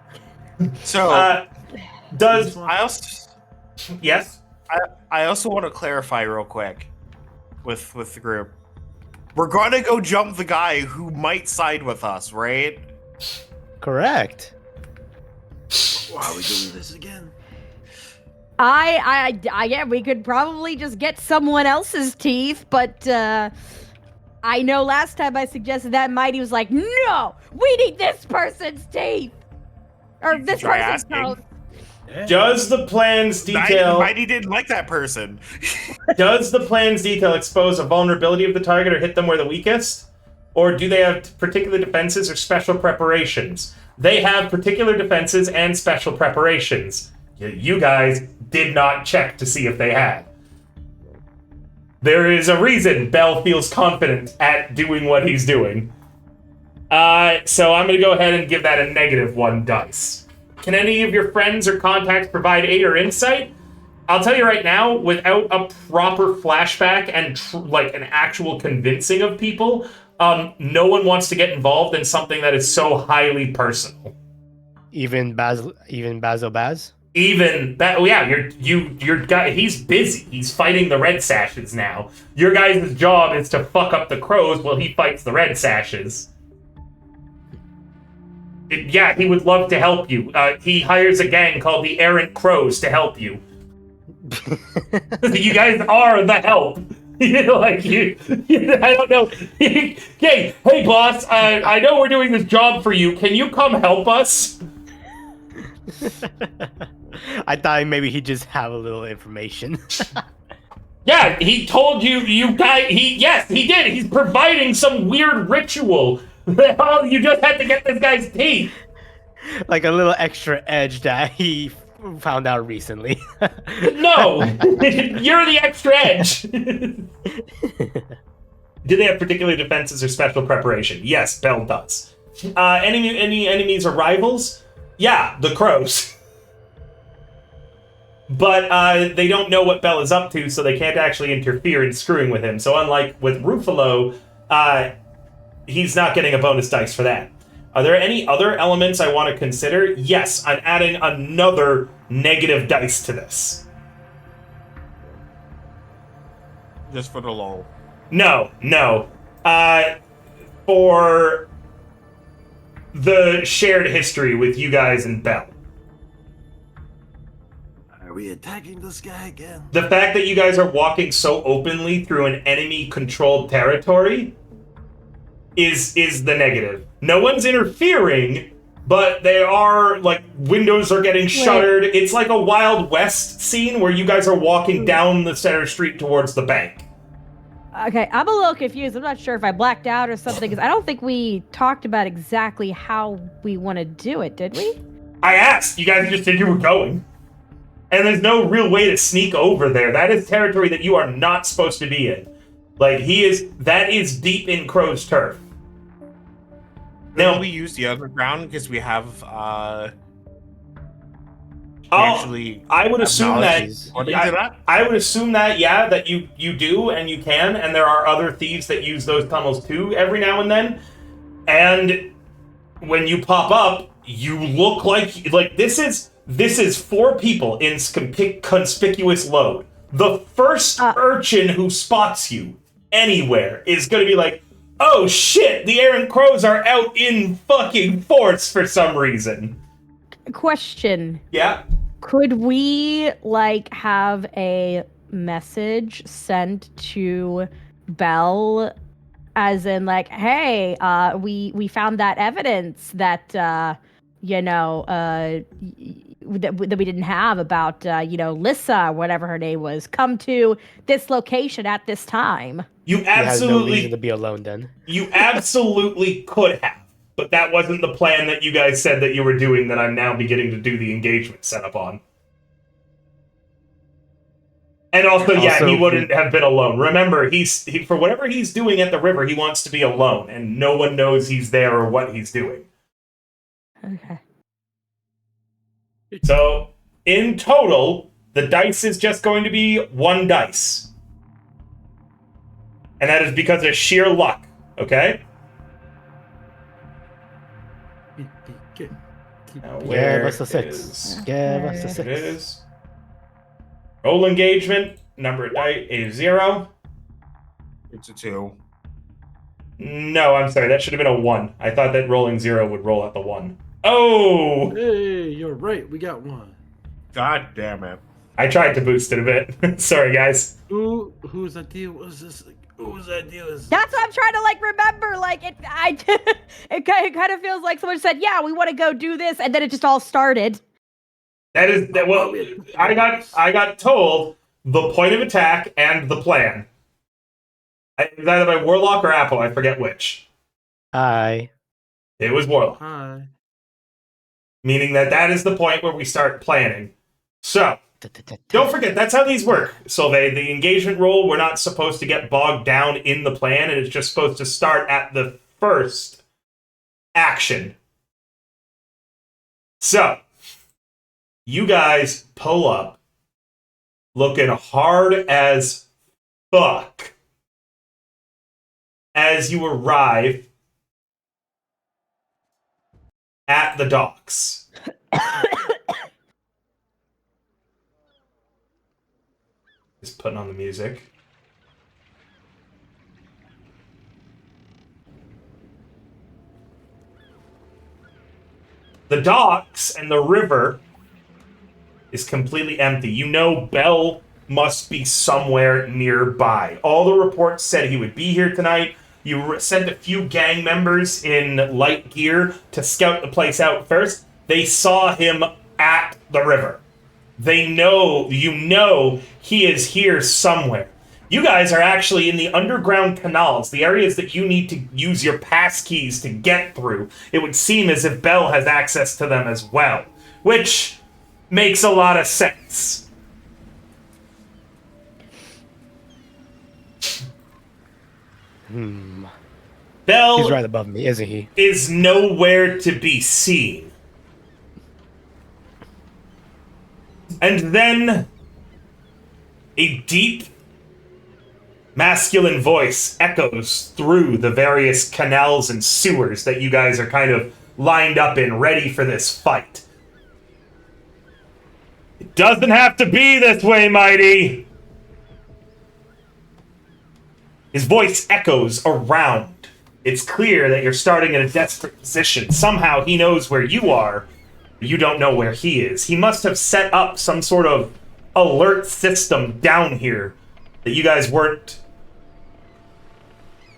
So Does I also yes? I also want to clarify real quick with the group. We're gonna go jump the guy who might side with us, right? Correct. Why are we doing this again? Yeah, we could probably just get someone else's teeth, but I know last time I suggested that Mighty was like, no, we need this person's teeth. Or this Try person's asking. toes. Does the plan's detail Mighty didn't like that person. does the plan's detail expose a vulnerability of the target or hit them where the weakest? Or do they have particular defenses or special preparations? They have particular defenses and special preparations. You guys did not check to see if they had. There is a reason Bell feels confident at doing what he's doing. So I'm going to go ahead and give that a -1 dice. Can any of your friends or contacts provide aid or insight? I'll tell you right now, without a proper flashback and an actual convincing of people, no one wants to get involved in something that is so highly personal. Even Basil Baz? Even that, yeah, your guy. He's busy. He's fighting the red sashes now. Your guys' job is to fuck up the crows while he fights the red sashes. Yeah, he would love to help you. He hires a gang called the Errant Crows to help you. You guys are the help. I don't know. Hey, boss. I know we're doing this job for you. Can you come help us? I thought maybe he'd just have a little information. Yeah, he told you guys. Yes, he did. He's providing some weird ritual. Oh, you just had to get this guy's teeth. Like a little extra edge that he found out recently. No, you're the extra edge. Do they have particular defenses or special preparation? Yes, Bell does. Any enemies or rivals? Yeah, the crows. But they don't know what Bell is up to, so they can't actually interfere in screwing with him. So unlike with Ruffalo, he's not getting a bonus dice for that. Are there any other elements I want to consider? Yes, I'm adding another negative dice to this. Just for the lull. No. For the shared history with you guys and Bell. Are we attacking this guy again? The fact that you guys are walking so openly through an enemy-controlled territory is the negative. No one's interfering, but they are, like, windows are getting shuttered. It's like a Wild West scene where you guys are walking down the center street towards the bank. Okay, I'm a little confused. I'm not sure if I blacked out or something, because I don't think we talked about exactly how we want to do it, did we? I asked. You guys just said you were going. And there's no real way to sneak over there. That is territory that you are not supposed to be in. Like, that is deep in Crow's turf. Now we use the underground because we have I would assume that I would assume that that you do and you can, and there are other thieves that use those tunnels too every now and then. And when you pop up, you look like this is 4 people in conspicuous load. The first urchin who spots you anywhere is going to be like, oh shit, the errant crows are out in fucking force for some reason. Question. Yeah? Could we, have a message sent to Bell as in, hey, we found that evidence that, that we didn't have about, Lissa, whatever her name was, come to this location at this time. You absolutely has no reason to be alone then. You absolutely could have, but that wasn't the plan that you guys said that you were doing that I'm now beginning to do the engagement setup on. And also, he wouldn't have been alone. Remember, he for whatever he's doing at the river, he wants to be alone, and no one knows he's there or what he's doing. Okay. So, in total, the dice is just going to be 1 dice. And that is because of sheer luck, okay? Now, Give us a 6. Give us a 6. It is. Roll engagement. Number of dice is 0. It's a 2. No, I'm sorry. That should have been a 1. I thought that rolling 0 would roll out the 1. Oh! Hey, you're right. We got 1. God damn it. I tried to boost it a bit. Sorry, guys. Whose idea was this? Whose idea is? That's what I'm trying to remember. It kind of feels like someone said, "Yeah, we want to go do this," and then it just all started. That is that. Well, I got told the point of attack and the plan. It was either by Warlock or Apple. I forget which. Hi. It was Warlock. Hi. Meaning that is the point where we start planning. So, don't forget, that's how these work, Solveig. The engagement roll, we're not supposed to get bogged down in the plan, and it's just supposed to start at the first action. So, you guys pull up, looking hard as fuck, as you arrive at the docks. Just putting on the music. The docks and the river is completely empty. You know Bell must be somewhere nearby. All the reports said he would be here tonight. You sent a few gang members in light gear to scout the place out first. They saw him at the river. They know, he is here somewhere. You guys are actually in the underground canals, the areas that you need to use your pass keys to get through. It would seem as if Bell has access to them as well, which makes a lot of sense. Bell He's right above me, isn't he? is nowhere to be seen. And then a deep masculine voice echoes through the various canals and sewers that you guys are kind of lined up in, ready for this fight. It doesn't have to be this way, Mighty. His voice echoes around. It's clear that you're starting in a desperate position. Somehow he knows where you are, but you don't know where he is. He must have set up some sort of alert system down here that you guys weren't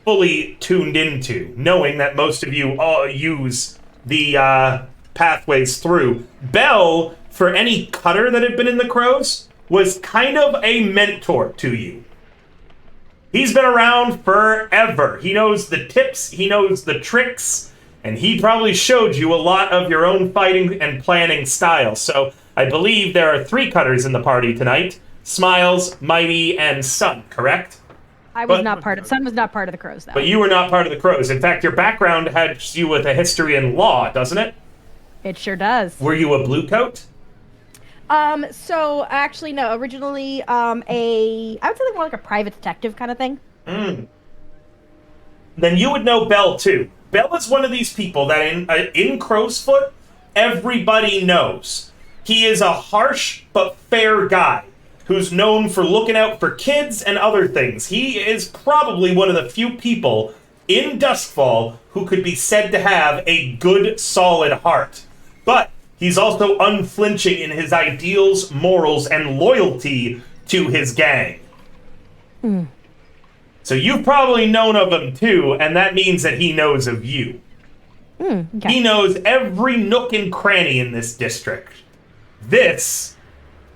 fully tuned into, knowing that most of you all use the pathways through. Bell, for any cutter that had been in the Crows, was kind of a mentor to you. He's been around forever. He knows the tips, he knows the tricks, and he probably showed you a lot of your own fighting and planning style. So I believe there are 3 cutters in the party tonight. Smiles, Mighty, and Sun, correct? I was not part of. Sun was not part of the Crows, though. But you were not part of the Crows. In fact, your background had you with a history in law, doesn't it? It sure does. Were you a blue coat? So actually, no. Originally, I would say like more like a private detective kind of thing. Then you would know Bell too. Bell is one of these people that in Crowsfoot, everybody knows. He is a harsh but fair guy who's known for looking out for kids and other things. He is probably one of the few people in Duskfall who could be said to have a good, solid heart. But he's also unflinching in his ideals, morals, and loyalty to his gang. So you've probably known of him too, and that means that he knows of you. Okay. He knows every nook and cranny in this district. This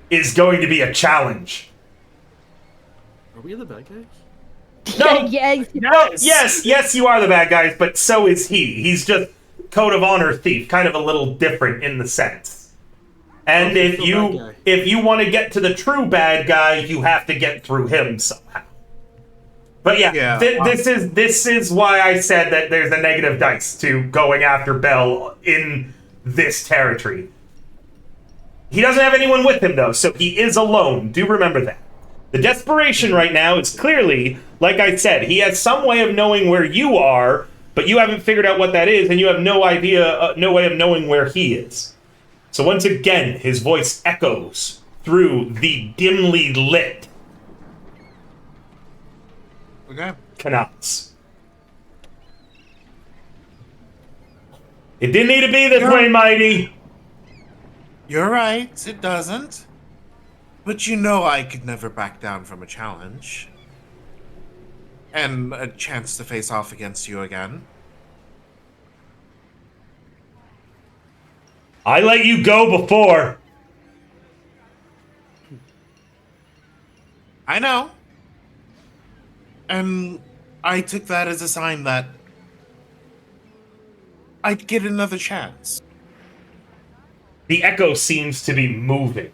is going to be a challenge. Are we the bad guys? No, Yeah. yes, you are the bad guys, but so is he. He's just code of honor thief, kind of a little different in the sense. And Okay, if so you bad guy. if you want to get to the true bad guy, you have to get through him somehow. But yeah, this is why I said that there's a negative dice to going after Bell in this territory. He doesn't have anyone with him though, so he is alone. Do remember that. The desperation right now is clearly, like I said, he has some way of knowing where you are, but you haven't figured out what that is, and you have no idea, no way of knowing where he is. So once again, his voice echoes through the dimly lit canals. It didn't need to be this way, Mighty. You're right, it doesn't. But you know I could never back down from a challenge. And a chance to face off against you again. I let you go before. I know. And I took that as a sign that I'd get another chance. The echo seems to be moving.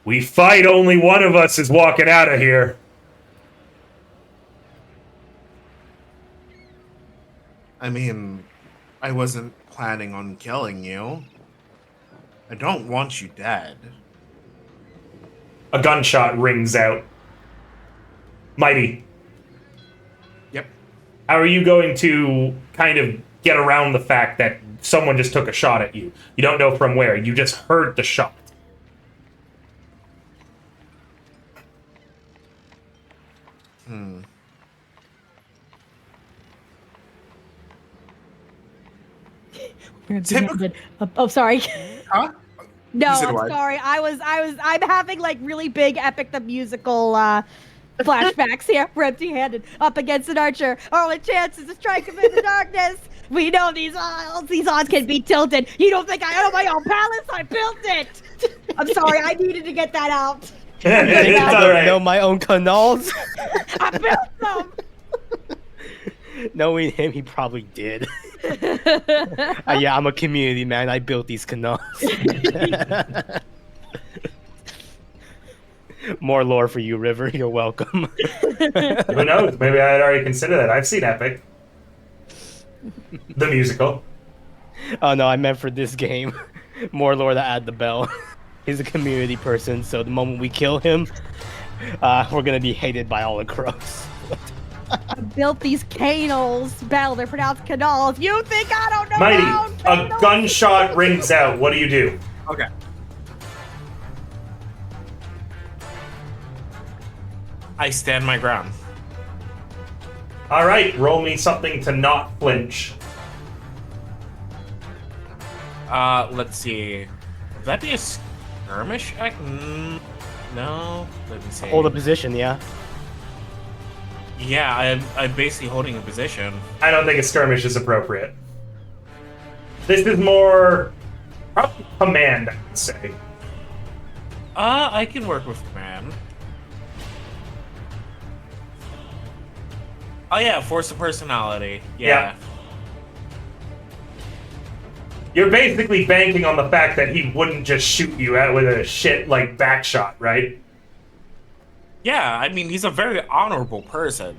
We fight, only one of us is walking out of here. I mean, I wasn't planning on killing you. I don't want you dead. A gunshot rings out. Mighty, Yep. how are you going to kind of get around the fact that someone just took a shot at you? You don't know from where. You just heard the shot. Typical- Oh, sorry. Huh? No, You said I'm what? sorry. I'm having like really big Epic the Musical flashbacks here. We're empty-handed, up against an archer. Our only chance is to strike him in the darkness. We know these odds can be tilted. You don't think I own my own palace? I built it. I'm sorry. I needed to get that out. It's I all don't right. know my own canals. I built them. Knowing him, he probably did. Yeah, I'm a community man. I built these canals. More lore for you, River. You're welcome. Who knows? Maybe I'd already consider that. I've seen Epic, the musical. Oh no, I meant for this game. More lore to add the bell. He's a community person, so the moment we kill him, we're gonna be hated by all the crows. I built these canals. Bell, they're pronounced canals. You think I don't know Mighty, my own a canals? gunshot rings out. What do you do? Okay. I stand my ground. All right, roll me something to not flinch. Let's see. Would that be a skirmish? No. Let me see. Hold a position, yeah. Yeah, I'm basically holding a position. I don't think a skirmish is appropriate. This is more probably command, I would say. I can work with command. Oh yeah, force of personality. Yeah. You're basically banking on the fact that he wouldn't just shoot you out with a shit like back shot, right? Yeah, I mean he's a very honorable person.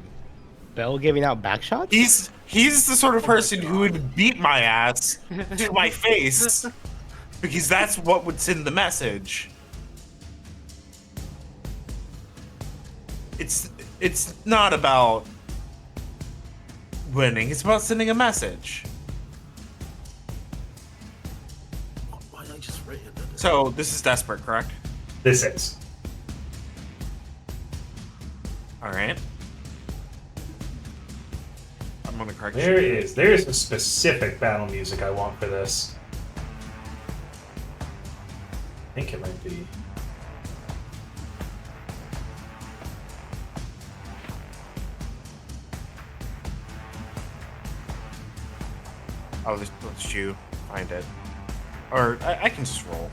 Bell giving out back shots? He's the sort of person who would beat my ass to my face because that's what would send the message. It's not about winning, it's about sending a message. Why not just write it? So this is desperate, correct? This is. Alright. I'm gonna correct you. There's a specific battle music I want for this. I think it might be. Oh, let's you find it. Or I can just roll.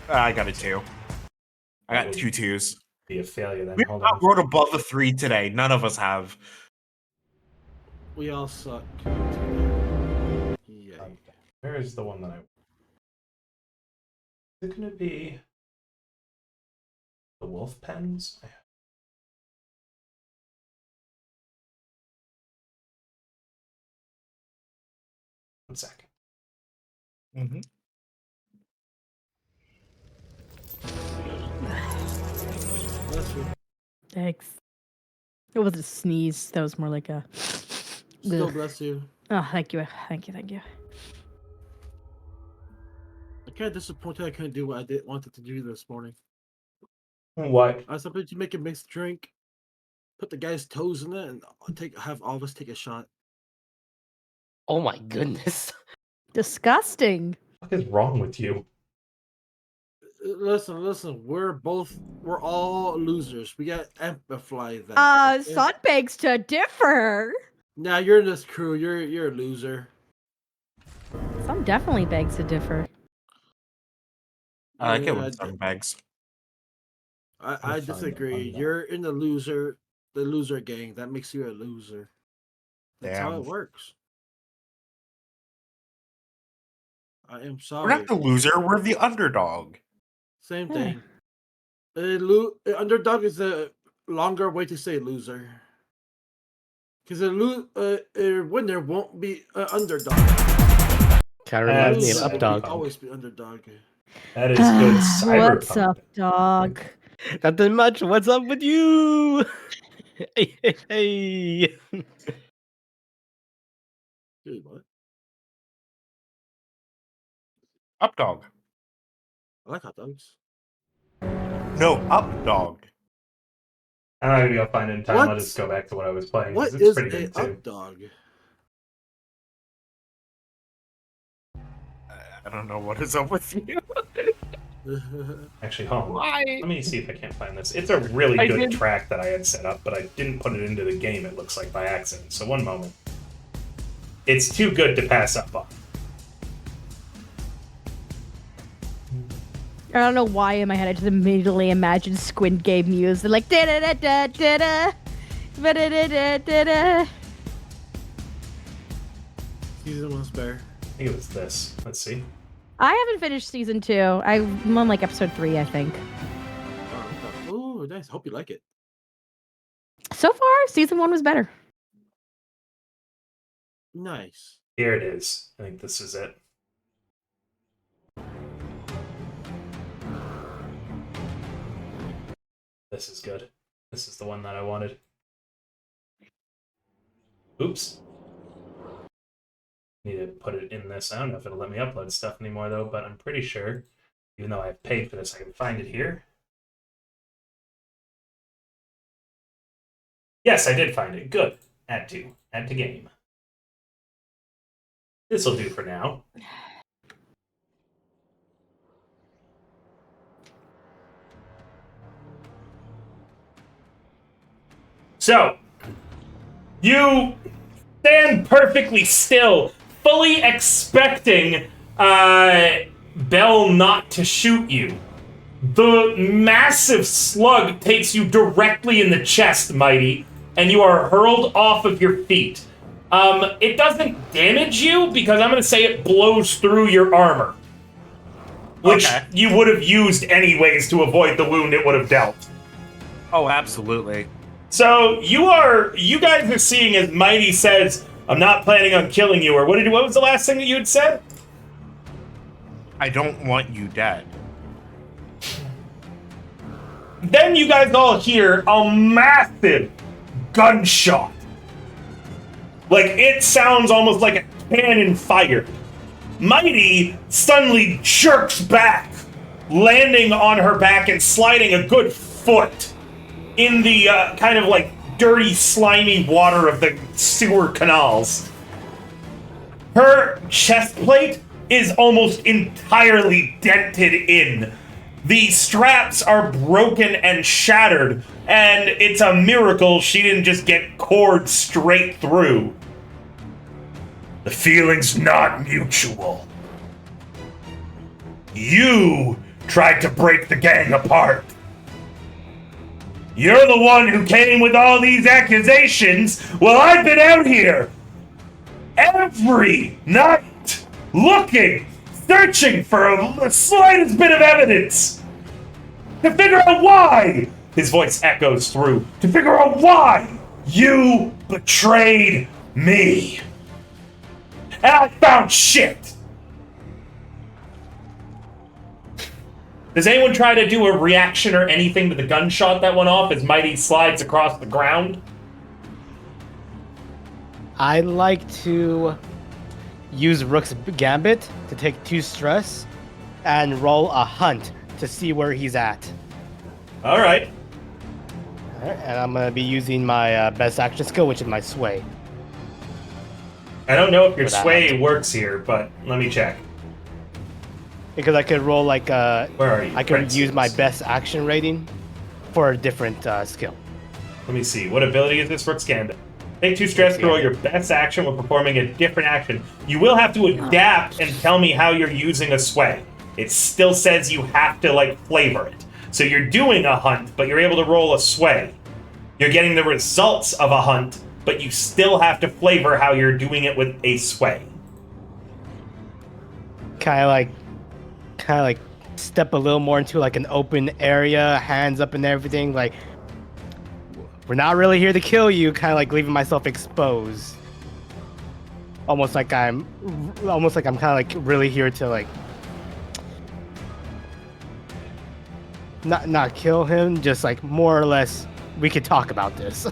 I got a 2. I got 2 2s. Be a failure then. We Hold have on. not rolled above a 3 today. None of us have. We all suck. Yeah. Where is the one that I? Is it gonna be the wolf pens? One second. Mm-hmm. Bless you. Thanks. It was a sneeze. That was more like a. Still Ugh. bless you. Oh, thank you, thank you, thank you. I'm kind of disappointed I couldn't do what I wanted to do this morning. What? I was hoping to make a mixed drink, put the guy's toes in it, and have all of us take a shot. Oh my goodness. Disgusting. What is wrong with you? Listen. We're all losers. We got to amplify that. okay? Son begs to differ. Now you're in this crew. You're a loser. Some definitely begs to differ. I get Yeah, with some bags. I find the disagree. unknown. You're in the loser gang. That makes you a loser. That's how Damn. it works. I am We're sorry. not the loser, we're the underdog. Same Yeah. thing. Underdog is a longer way to say loser. Because a winner won't be an underdog. Kind of reminds me of That's- Updog. Always be underdog. That is good cyberpunk. What's up, dog? Nothing much. What's up with you? Hey. Dude, what? Updog. I like hot dogs. No, up dog. I'm not gonna go find it in time. What? I'll just go back to what I was playing. 'cause What it's is pretty a good too. up dog? I don't know what is up with you. Actually, hold on. Why? Let me see if I can't find this. It's a really I good did- track that I had set up, but I didn't put it into the game, it looks like, by accident. So one moment. It's too good to pass up on. I don't know why in my head I just immediately imagined Squid Game music, like da da da da da da da da da da da. Season 1 spare. I think it was this. Let's see. I haven't finished season 2. I'm on like episode 3, I think. Oh, nice. Hope you like it. So far, season 1 was better. Nice. Here it is. I think this is it. This is good. This is the one that I wanted. Oops. Need to put it in this. I don't know if it'll let me upload stuff anymore, though, but I'm pretty sure, even though I've paid for this, I can find it here. Yes, I did find it. Good. Add to. Add to game. This'll do for now. So, you stand perfectly still, fully expecting Bell not to shoot you. The massive slug takes you directly in the chest, Mighty, and you are hurled off of your feet. It doesn't damage you because I'm going to say it blows through your armor, which Okay. you would have used anyways to avoid the wound it would have dealt. Oh, absolutely. So you guys are seeing as Mighty says, "I'm not planning on killing you," or what was the last thing that you had said? I don't want you dead. Then you guys all hear a massive gunshot. Like, it sounds almost like a cannon fired. Mighty suddenly jerks back, landing on her back and sliding a good foot in the kind of like dirty, slimy water of the sewer canals. Her chest plate is almost entirely dented in. The straps are broken and shattered, and it's a miracle she didn't just get cored straight through. The feeling's not mutual. You tried to break the gang apart. You're the one who came with all these accusations. Well, I've been out here every night looking, searching for the slightest bit of evidence to figure out why. His voice echoes through. To figure out why you betrayed me. And I found shit. Does anyone try to do a reaction or anything to the gunshot that went off as Mighty slides across the ground? I like to use Rook's Gambit to take 2 stress and roll a hunt to see where he's at. All right. Alright, and I'm going to be using my best action skill, which is my sway. I don't know if your For that sway works here, but let me check. Because I could roll like Where are you? I can Prince? use my best action rating for a different skill. Let me see. What ability is this? Rook's Gambit. Take 2 stress to roll your best action when performing a different action. You will have to adapt and tell me how you're using a sway. It still says you have to, like, flavor it. So you're doing a hunt, but you're able to roll a sway. You're getting the results of a hunt, but you still have to flavor how you're doing it with a sway. Kind of like step a little more into like an open area, hands up and everything. Like, we're not really here to kill you. Kind of like leaving myself exposed. Almost like I'm kind of like really here to like not kill him. Just like more or less, we could talk about this.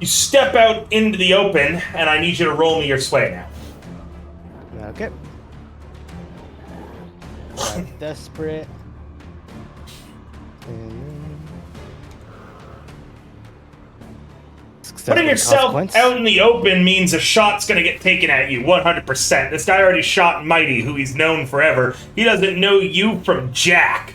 You step out into the open, and I need you to roll me your sway now. Okay. Desperate. Putting yourself out in the open means a shot's going to get taken at you, 100%. This guy already shot Mighty, who he's known forever. He doesn't know you from Jack.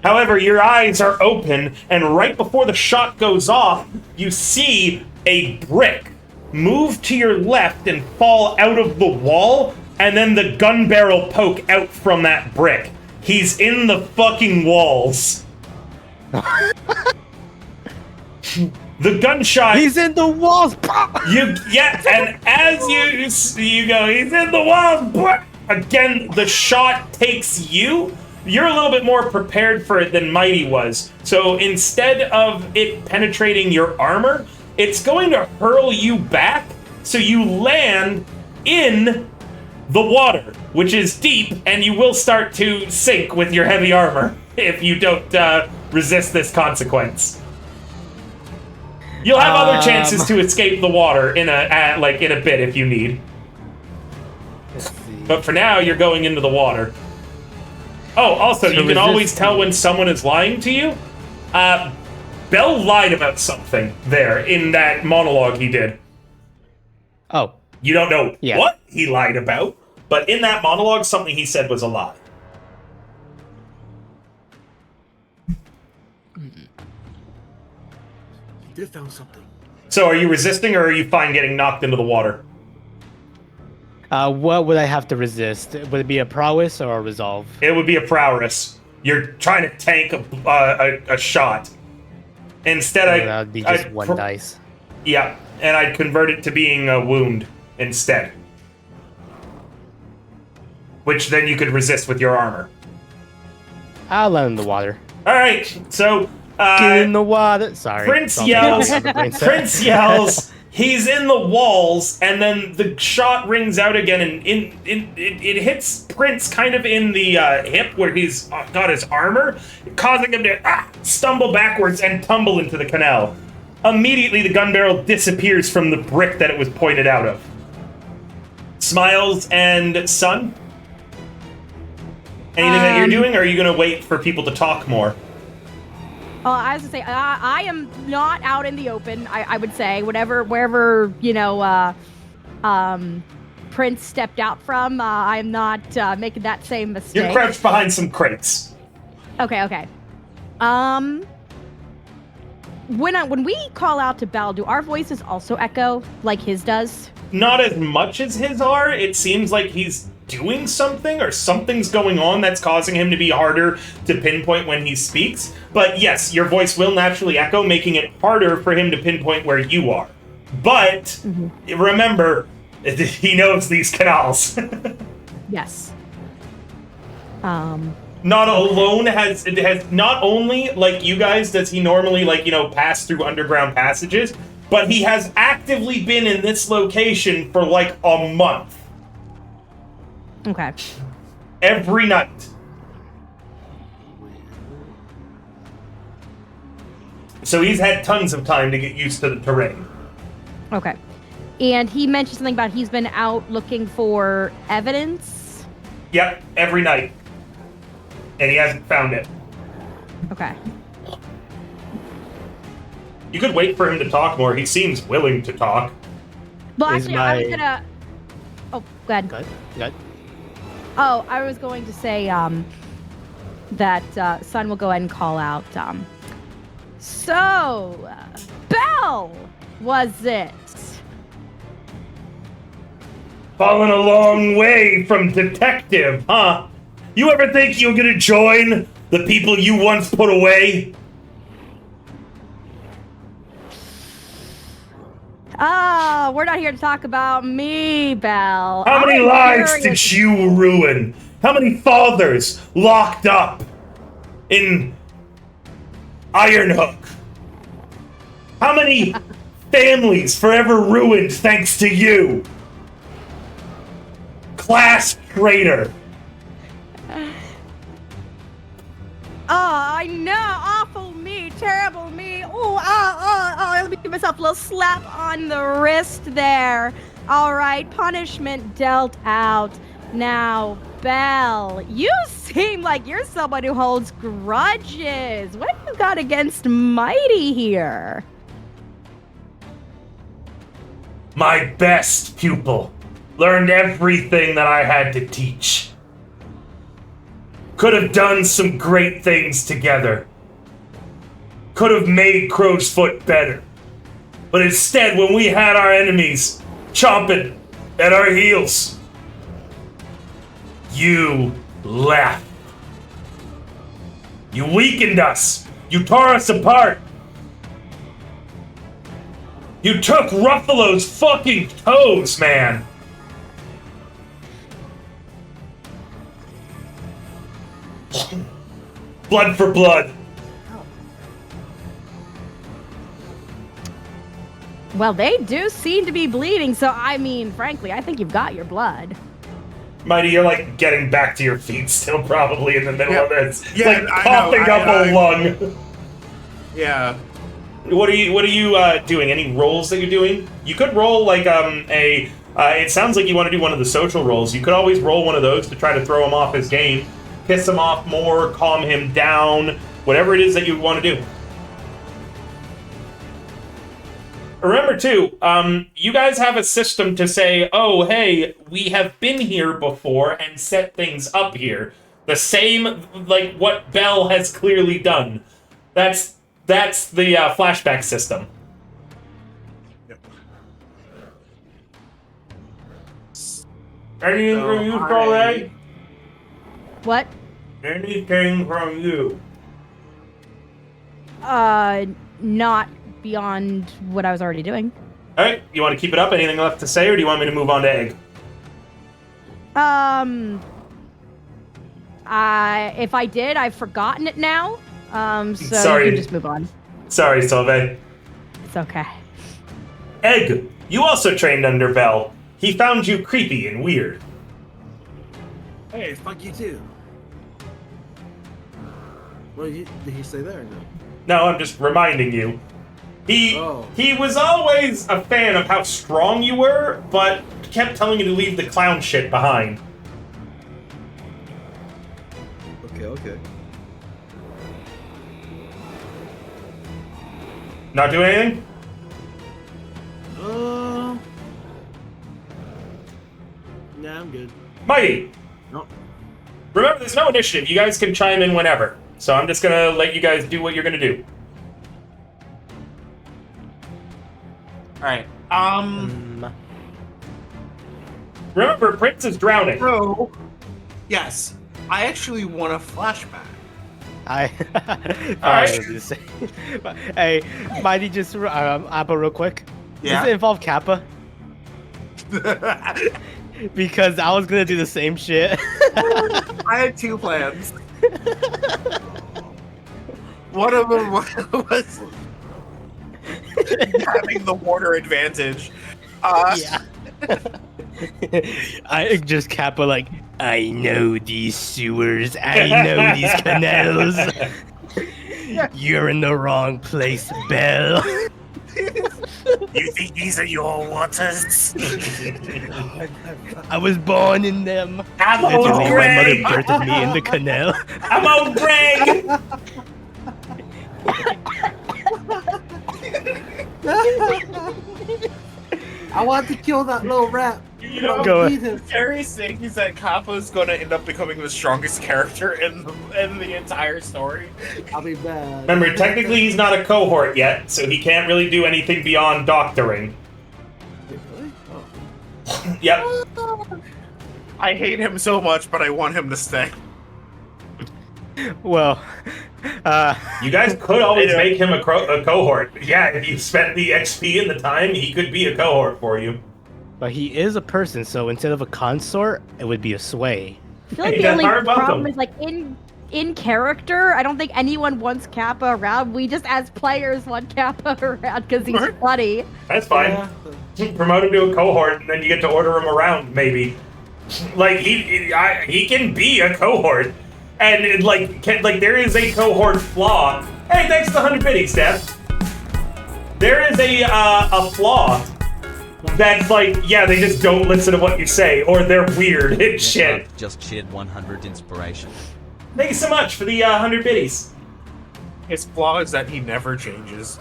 However, your eyes are open, and right before the shot goes off, you see a brick move to your left and fall out of the wall, and then the gun barrel poke out from that brick. He's in the fucking walls. The gunshot. He's in the walls. And as you go, he's in the walls. Again, the shot takes you. You're a little bit more prepared for it than Mighty was. So instead of it penetrating your armor, it's going to hurl you back. So you land in the water, which is deep, and you will start to sink with your heavy armor if you don't resist this consequence. You'll have other chances to escape the water in a bit if you need. Let's see. But for now, you're going into the water. Oh, also, you can always tell when someone is lying to you. Bell lied about something there in that monologue he did. Oh. You don't know what he lied about, but in that monologue, something he said was a lie. He did found something. So are you resisting, or are you fine getting knocked into the water? What would I have to resist? Would it be a prowess or a resolve? It would be a prowess. You're trying to tank a shot. Instead, that would be just one dice. Yeah, and I'd convert it to being a wound instead. Which then you could resist with your armor. I'll land in the water. Alright, so... Get in the water! Sorry. Prince yells, he's in the walls, and then the shot rings out again, and it hits Prince kind of in the hip where he's got his armor, causing him to stumble backwards and tumble into the canal. Immediately, the gun barrel disappears from the brick that it was pointed out of. Smiles and Sun? Anything that you're doing, or are you going to wait for people to talk more? I was gonna say, I am not out in the open. I would say wherever Prince stepped out from, I am not making that same mistake. You're crouched behind some crates. Okay. When we call out to Bell, do our voices also echo like his does? Not as much as his are. It seems like he's doing something, or something's going on that's causing him to be harder to pinpoint when he speaks. But yes, your voice will naturally echo, making it harder for him to pinpoint where you are. But remember, he knows these canals. Yes. Not only like you guys does he normally pass through underground passages, but he has actively been in this location for like a month. Okay. Every night. So he's had tons of time to get used to the terrain. Okay. And he mentioned something about he's been out looking for evidence? Yep, every night. And he hasn't found it. Okay. You could wait for him to talk more. He seems willing to talk. Well, actually, I was gonna... Oh, go ahead. Good. Oh, I was going to say that Sun will go ahead and call out. So, Bell, was it? Fallen a long way from detective, huh? You ever think you're gonna join the people you once put away? We're not here to talk about me, Bell. How many I'm lives curious- did you ruin? How many fathers locked up in Ironhook? How many families forever ruined thanks to you? Class traitor. I know. Awful me. Terrible me. Let me give myself a little slap on the wrist there. All right. Punishment dealt out. Now, Belle, you seem like you're someone who holds grudges. What have you got against Mighty here? My best pupil. Learned everything that I had to teach. Could have done some great things together. Could have made Crow's Foot better. But instead, when we had our enemies chomping at our heels, you left. You weakened us. You tore us apart. You took Ruffalo's fucking toes, man. Blood for blood. Well, they do seem to be bleeding, so I mean, frankly, I think you've got your blood. Mighty, you're like getting back to your feet still, probably in the middle of this. Yeah, like I coughing know, up a lung. Yeah. What are you doing? Any rolls that you're doing? You could roll like it sounds like you want to do one of the social rolls. You could always roll one of those to try to throw him off his game, piss him off more, calm him down, whatever it is that you want to do. Remember too, you guys have a system to say, oh hey, we have been here before and set things up here. The same like what Belle has clearly done. That's the flashback system. Yep. Anything from you, Crowley? What? Anything from you? Not beyond what I was already doing. Alright, you want to keep it up? Anything left to say, or do you want me to move on to Egg? If I did, I've forgotten it now. So Sorry. you can just move on. Sorry, Solveig. It's okay. Egg, you also trained under Bell. He found you creepy and weird. Hey, fuck you too. What did he say there? No. No, I'm just reminding you. He was always a fan of how strong you were, but kept telling you to leave the clown shit behind. Okay. Not doing anything? Nah, I'm good. Mighty! No. Remember, there's no initiative. You guys can chime in whenever. So I'm just gonna let you guys do what you're gonna do. Alright. Remember, Prince is drowning. So, yes, I actually want a flashback. I was gonna say. Hey, Mighty, just Appa real quick. Yeah? Does it involve Kappa? Because I was gonna do the same shit. I had two plans. One of them was having the water advantage. Yeah. I just Kappa like, I know these sewers, I know these canals. You're in the wrong place, Belle. You think these are your waters? I was born in them. I'm Literally, old my Greg! mother birthed me in the canal. I'm old Greg! I want to kill that little rat. You know, Go Terry's saying is that Kappa's gonna end up becoming the strongest character in the entire story. I'll be bad. Remember, technically he's not a cohort yet, so he can't really do anything beyond doctoring. Really? Oh. Yep. I hate him so much, but I want him to stay. Well, You guys could always make him a cohort. Yeah, if you spent the XP and the time, he could be a cohort for you. but he is a person, so instead of a consort, it would be a sway. I feel like Hey, the only hard welcome. problem is like in character, I don't think anyone wants Kappa around. We just as players want Kappa around because he's funny. That's fine. Yeah. Promote him to a cohort, and then you get to order him around, maybe. Like, he can be a cohort. And, there is a cohort flaw. Hey, thanks for the 100 biddies, Steph. There is a flaw that's like, yeah, they just don't listen to what you say, or they're weird and shit. I've just shared 100 inspiration. Thank you so much for the 100 biddies. His flaw is that he never changes.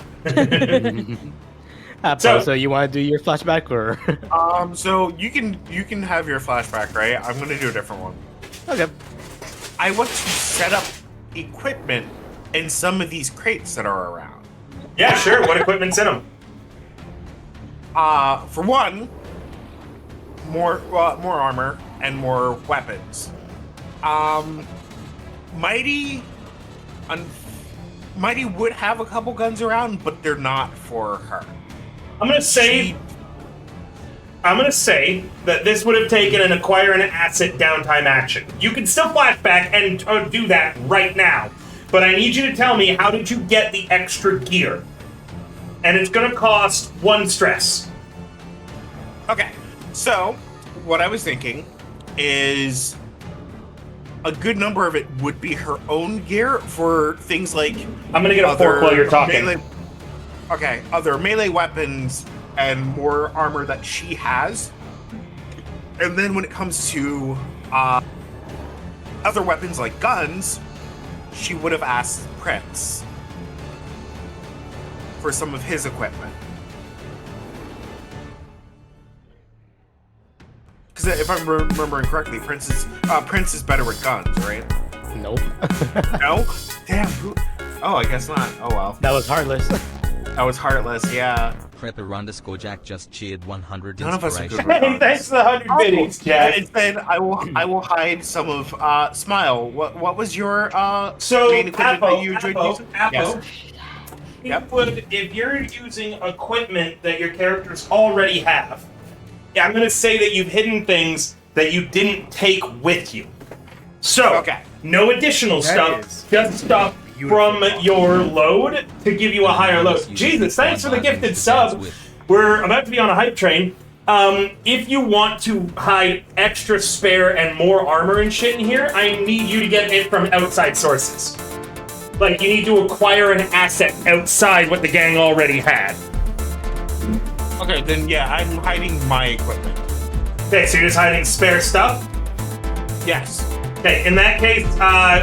So you want to do your flashback or? So you can have your flashback, right? I'm gonna do a different one. Okay. I want to set up equipment in some of these crates that are around. Yeah, sure. What equipment's in them? For one, more armor and more weapons. Mighty would have a couple guns around, but they're not for her. I'm gonna say that this would have taken an acquire an asset downtime action. You can still flashback and do that right now, but I need you to tell me, how did you get the extra gear? And it's gonna cost 1 stress. Okay, so what I was thinking is a good number of it would be her own gear for things like I'm gonna get a fork while you're talking. Other melee weapons and more armor that she has. And then when it comes to other weapons like guns, she would have asked Prince for some of his equipment. Because if I'm remembering correctly, Prince is better with guns, right? Nope. No? Damn. Oh, I guess not. Oh well. That was heartless. That was heartless. Yeah. Prepper_Jack just cheered 100 None of us are inspiration. good with Hey, thanks for the 100 biddies, Jack. Instead, I will hide some of Smile. What was your So, main equipment that you enjoyed using? Apple. Yep. If you're using equipment that your characters already have, I'm going to say that you've hidden things that you didn't take with you. So, Okay. no additional stuff, just stuff from your load to give you a higher load. Jesus, thanks for the gifted sub. We're about to be on a hype train. If you want to hide extra spare and more armor and shit in here, I need you to get it from outside sources. Like, you need to acquire an asset outside what the gang already had. Okay, then yeah, I'm hiding my equipment. Okay, so you're just hiding spare stuff? Yes. Okay, in that case,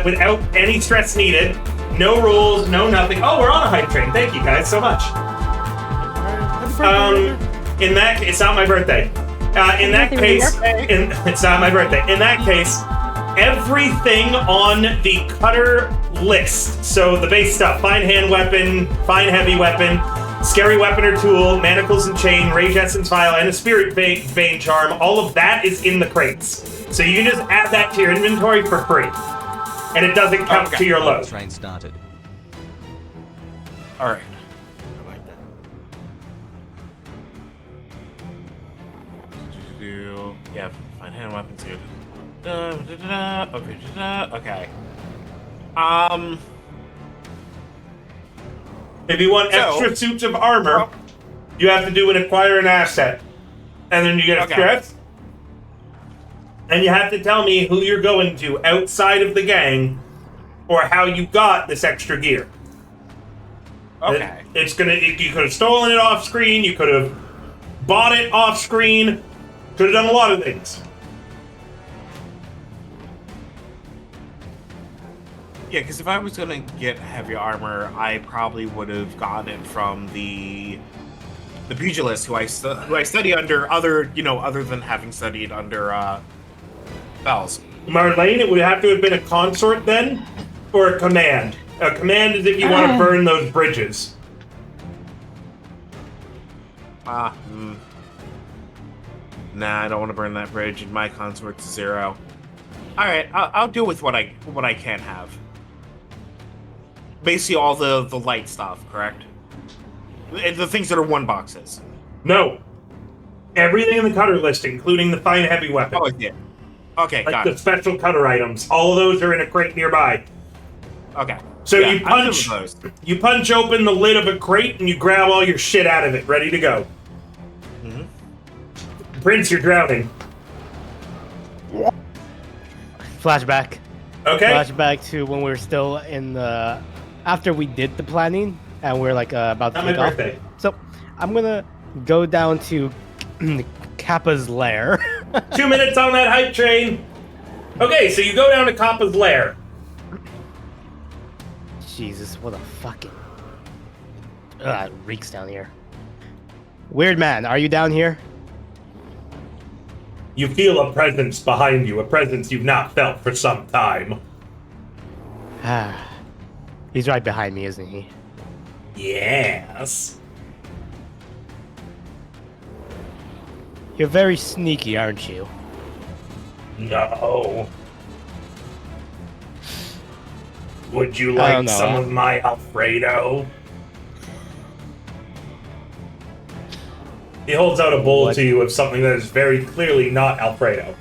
without any stress needed, no rules, no nothing. Oh, we're on a hype train. Thank you guys so much. In that case, it's not my birthday. In that case, it's not my birthday. In that case, everything on the cutter list, so the base stuff, fine hand weapon, fine heavy weapon, scary weapon or tool, manacles and chain, rage essence vial, and a spirit vein charm, all of that is in the crates. So you can just add that to your inventory for free. And it doesn't count to your load. Train started. All right. I like that. Yeah, fine hand weapons here. Okay. If you want extra suits of armor, you have to do an acquire an asset. And then you get a stress. And you have to tell me who you're going to outside of the gang or how you got this extra gear. Okay. You could have stolen it off screen, you could have bought it off screen, could have done a lot of things. Yeah, because if I was gonna get heavy armor, I probably would have gotten it from the pugilist who I study under, other than having studied under Bells. Marlene, it would have to have been a consort then, or a command. A command is if you want to burn those bridges. Nah, I don't want to burn that bridge, and my consort's 0. All right, I'll deal with what I can have. Basically, all the light stuff, correct? The things that are 1 boxes. No. Everything in the cutter list, including the fine heavy weapon. Oh, yeah. Okay, like got the it. special cutter items. All of those are in a crate nearby. Okay. So Yeah, you punch open the lid of a crate and you grab all your shit out of it, ready to go. Mm-hmm. Prince, you're drowning. Flashback. Okay. Flashback to when we were still in the... After we did the planning and we're like about to Not my kick off. birthday. So I'm gonna go down to Kappa's lair. 2 minutes on that hype train. Okay, so you go down to Kappa's lair. Jesus, what a fucking... Ugh, it reeks down here. Weird man, are you down here? You feel a presence behind you, a presence you've not felt for some time. He's right behind me, isn't he? Yes. You're very sneaky, aren't you? No. Would you I like don't know. some of my Alfredo? He holds out a bowl What? to you of something that is very clearly not Alfredo.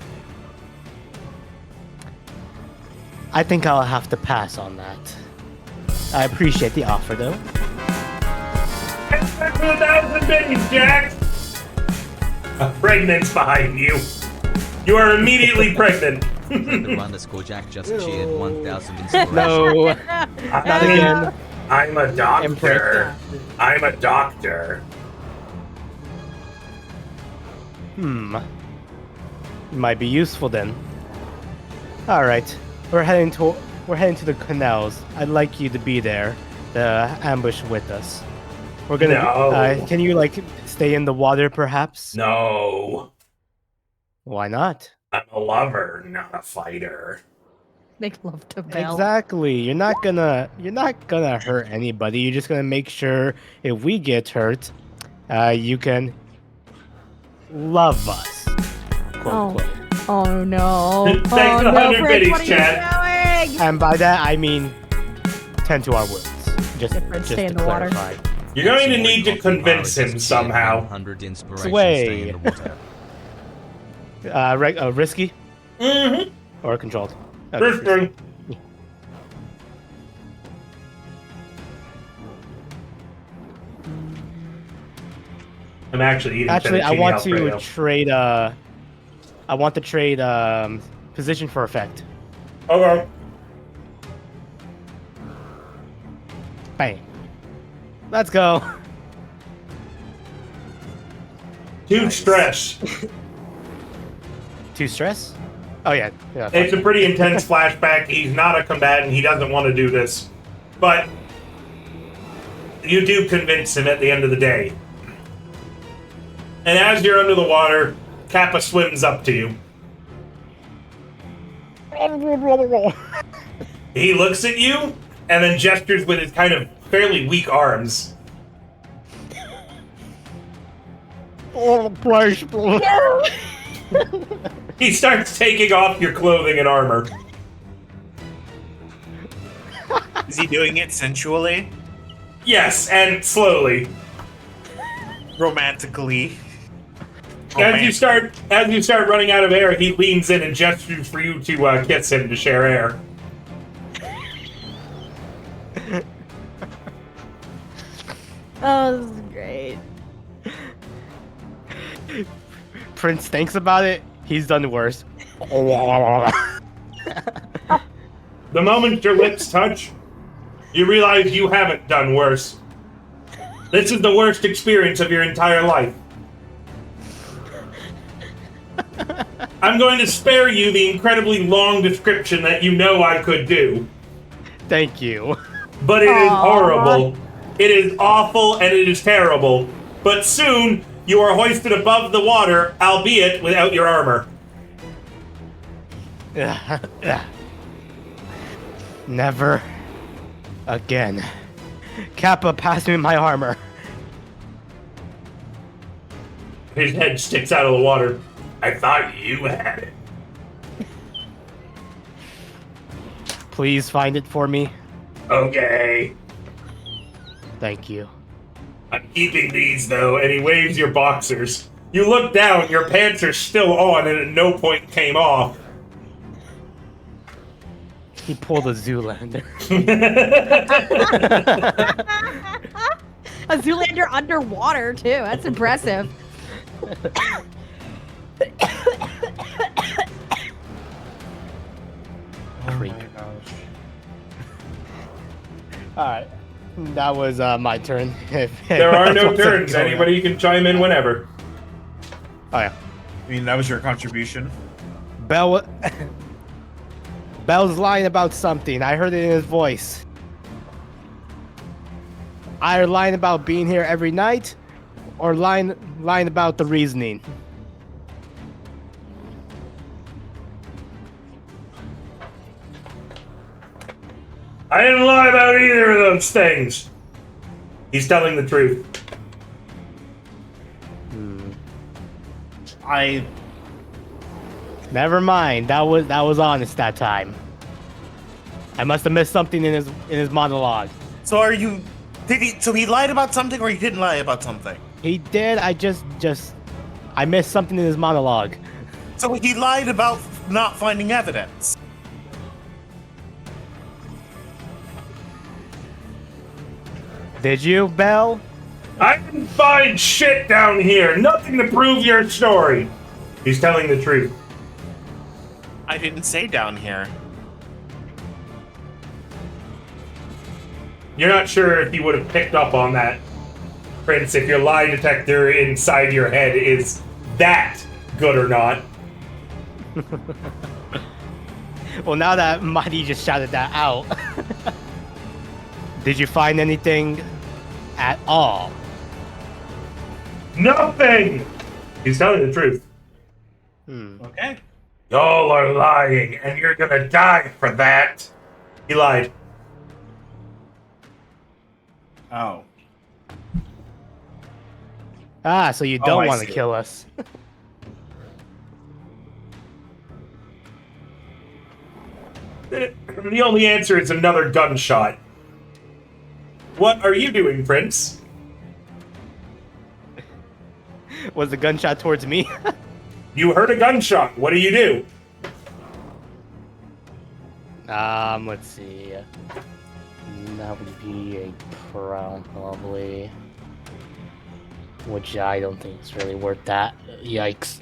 I think I'll have to pass on that. I appreciate the offer, though. Back for 1,000 biddies, Jack! A pregnant's behind you. You are immediately pregnant. Friend_Jack just cheered 1,000 inspiration. No, not again. I'm a doctor. Impressed. I'm a doctor. Might be useful then. All right, we're heading to the canals. I'd like you to be there, to ambush with us. We're gonna. No. Can you like stay in the water, perhaps? No. Why not? I'm a lover, not a fighter. Make love to Belle. Exactly. You're not gonna hurt anybody. You're just gonna make sure if we get hurt, you can love us. Quote, quote. Oh no. Thanks Oh for the no, 100 Fritz, biddies, what are you Chad. doing? And by that I mean tend to our wounds. Just, Fred, just stay to in the water. clarify. You're going to need to convince him somehow. 100 inspiration. Sway. Stay in the water. Risky Mm-hmm. or controlled? First thing. I'm actually eating Actually, I fettuccine want Alfredo. to trade. I want to trade position for effect. Okay. Bang. Let's go. Too stress. Too stress? Oh yeah. Yeah. It's a pretty intense flashback. He's not a combatant. He doesn't want to do this. But you do convince him at the end of the day. And as you're under the water, Kappa swims up to you. He looks at you and then gestures with his kind of fairly weak arms. He starts taking off your clothing and armor. Is he doing it sensually? Yes, and slowly. Romantically? As you start running out of air, he leans in and gestures for you to kiss him to share air. Oh, this is great. Prince thinks about it. He's done worse. The moment your lips touch, you realize you haven't done worse. This is the worst experience of your entire life. I'm going to spare you the incredibly long description that you know I could do. Thank you. But it is Aww. horrible. It is awful and it is terrible. But soon, you are hoisted above the water, albeit without your armor. Never again. Kappa, pass me my armor. His head sticks out of the water. I thought you had it. Please find it for me. Okay. Thank you. I'm keeping these, though, and he waves your boxers. You look down, your pants are still on, and at no point came off. He pulled a Zoolander. A Zoolander underwater too. That's impressive. Creep. Alright. That was my turn. There are no That's what's turns. going on. Anybody can chime in whenever. Oh yeah. I mean, that was your contribution. Bell. Bell's lying about something. I heard it in his voice. Either lying about being here every night, or lying about the reasoning. I didn't lie about either of those things. He's telling the truth. Never mind. That was honest that time. I must have missed something in his monologue. So so he lied about something, or he didn't lie about something? He did. I missed something in his monologue. So he lied about not finding evidence. Did you, Bell? I didn't find shit down here. Nothing to prove your story. He's telling the truth. I didn't say down here. You're not sure if you would have picked up on that, Prince, if your lie detector inside your head is that good or not. Well, now that Mighty just shouted that out, did you find anything at all? Nothing! He's telling the truth. Okay. Y'all are lying, and you're gonna die for that. He lied. Oh. Ah, so you Oh, don't I want to see. kill us. The only answer is another gunshot. What are you doing, Prince? Was the gunshot towards me? You heard a gunshot. What do you do? Let's see. That would be a crown, probably. Which I don't think is really worth that. Yikes.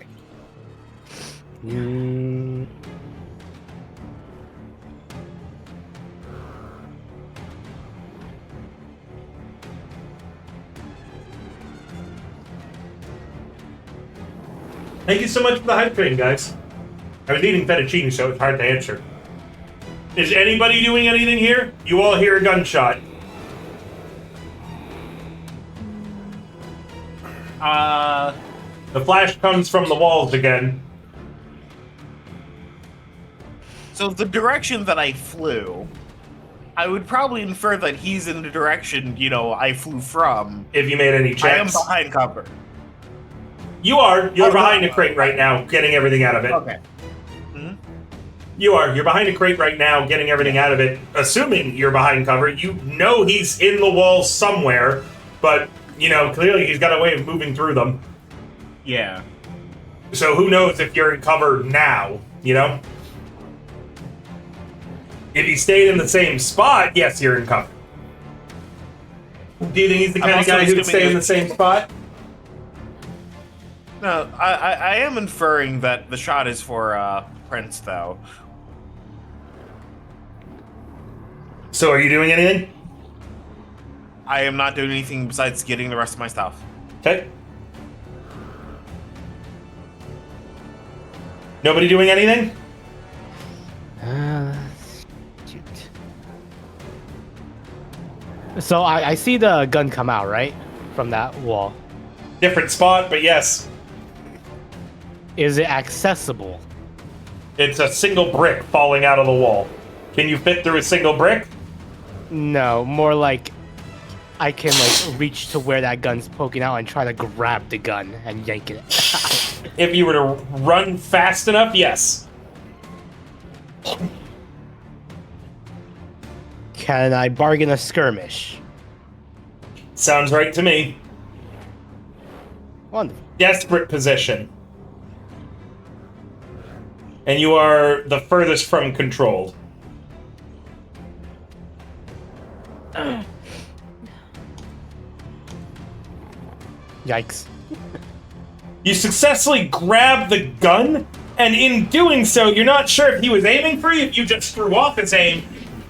Thank you so much for the hype train, guys. I was eating fettuccine, so it's hard to answer. Is anybody doing anything here? You all hear a gunshot. The flash comes from the walls again. So the direction that I flew, I would probably infer that he's in the direction, I flew from. If you made any I am checks. behind cover. You are. You're Oh, behind no. a crate right now, getting everything out of it. Okay. You are. You're behind a crate right now, getting everything out of it. Assuming you're behind cover, you know he's in the wall somewhere, but, clearly he's got a way of moving through them. Yeah. So who knows if you're in cover now, If he stayed in the same spot, yes, you're in cover. Do you think he's the I'm kind of also guy who'd assuming stay in that- the same spot? No, I am inferring that the shot is for Prince, though. So are you doing anything? I am not doing anything besides getting the rest of my stuff. Okay. Nobody doing anything? Shoot. So I see the gun come out, right? From that wall. Different spot, but yes. Is it accessible? It's a single brick falling out of the wall. Can you fit through a single brick? No, more like I can reach to where that gun's poking out and try to grab the gun and yank it. If you were to run fast enough, yes. Can I bargain a skirmish? Sounds right to me. Wonderful. Desperate position. And you are the furthest from controlled. Yikes. You successfully grab the gun, and in doing so, you're not sure if he was aiming for you, if you just threw off his aim,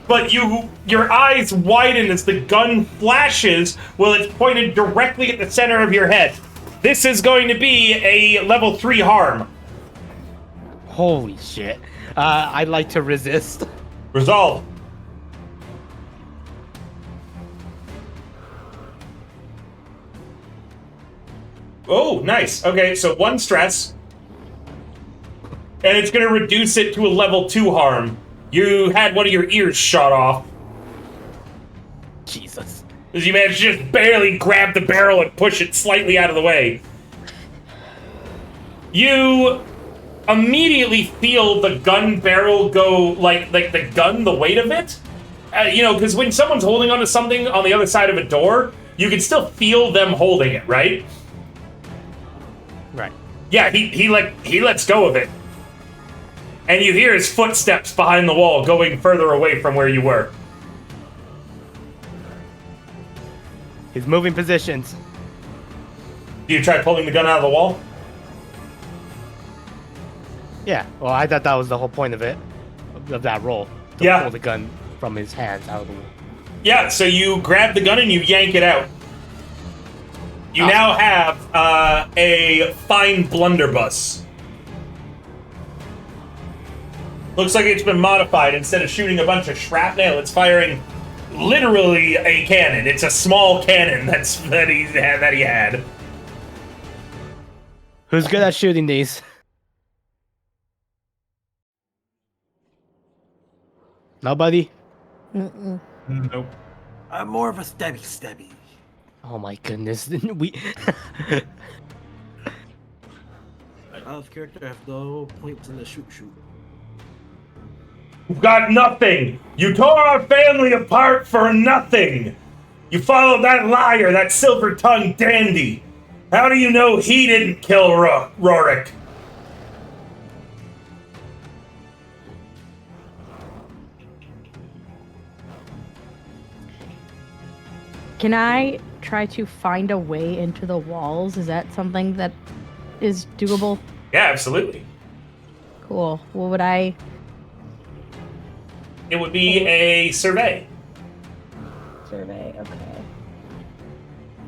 but your eyes widen as the gun flashes while it's pointed directly at the center of your head. This is going to be a level 3 harm. Holy shit. I'd like to resist. Resolve. Oh, nice. Okay, so 1 stress. And it's going to reduce it to a level 2 harm. You had one of your ears shot off. Jesus. As you managed to just barely grab the barrel and push it slightly out of the way. You immediately feel the gun barrel go, like the gun, the weight of it. You know, because when someone's holding onto something on the other side of a door, you can still feel them holding it, right? Right. Yeah, he lets go of it. And you hear his footsteps behind the wall going further away from where you were. He's moving positions. Do you try pulling the gun out of the wall? Yeah, well, I thought that was the whole point of it, of that roll. To Yeah. pull the gun from his hands out of the wall. Yeah, so you grab the gun and you yank it out. You now have a fine blunderbuss. Looks like it's been modified. Instead of shooting a bunch of shrapnel, it's firing literally a cannon. It's a small cannon that he had. Who's good at shooting these? Nobody? Nope. I'm more of a stabby. Oh my goodness. We Out of character, I have no points in the shoot. You've got nothing. You tore our family apart for nothing. You followed that liar, that silver-tongued dandy. How do you know he didn't kill Rorik? Can I try to find a way into the walls? Is that something that is doable? Yeah, absolutely. Cool. What would I... It would be a survey. Survey, okay.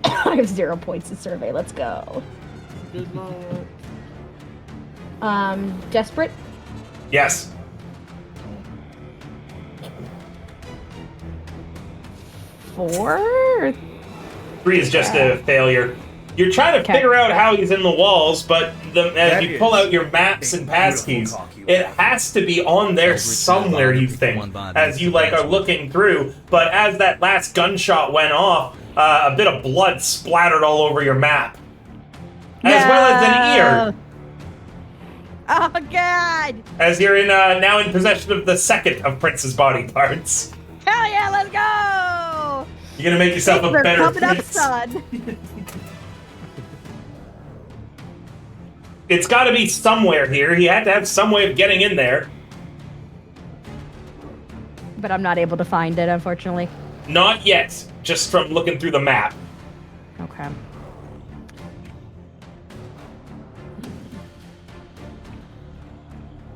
I have 0 points to survey. Let's go. Good luck. Desperate? Yes. Four? 3 is just a failure. You're trying to Okay. figure out how he's in the walls, but as That you pull is out your maps and passkeys, beautiful cock you it have. has to be on there somewhere, you think, as you are looking through. But as that last gunshot went off, a bit of blood splattered all over your map, as well as an ear. Oh god! As you're now in possession of the second of Prince's body parts. Hell yeah, let's go! You're gonna make yourself Things a are better coming up, Prince. son. It's got to be somewhere here. He had to have some way of getting in there. But I'm not able to find it, unfortunately. Not yet, just from looking through the map. Okay.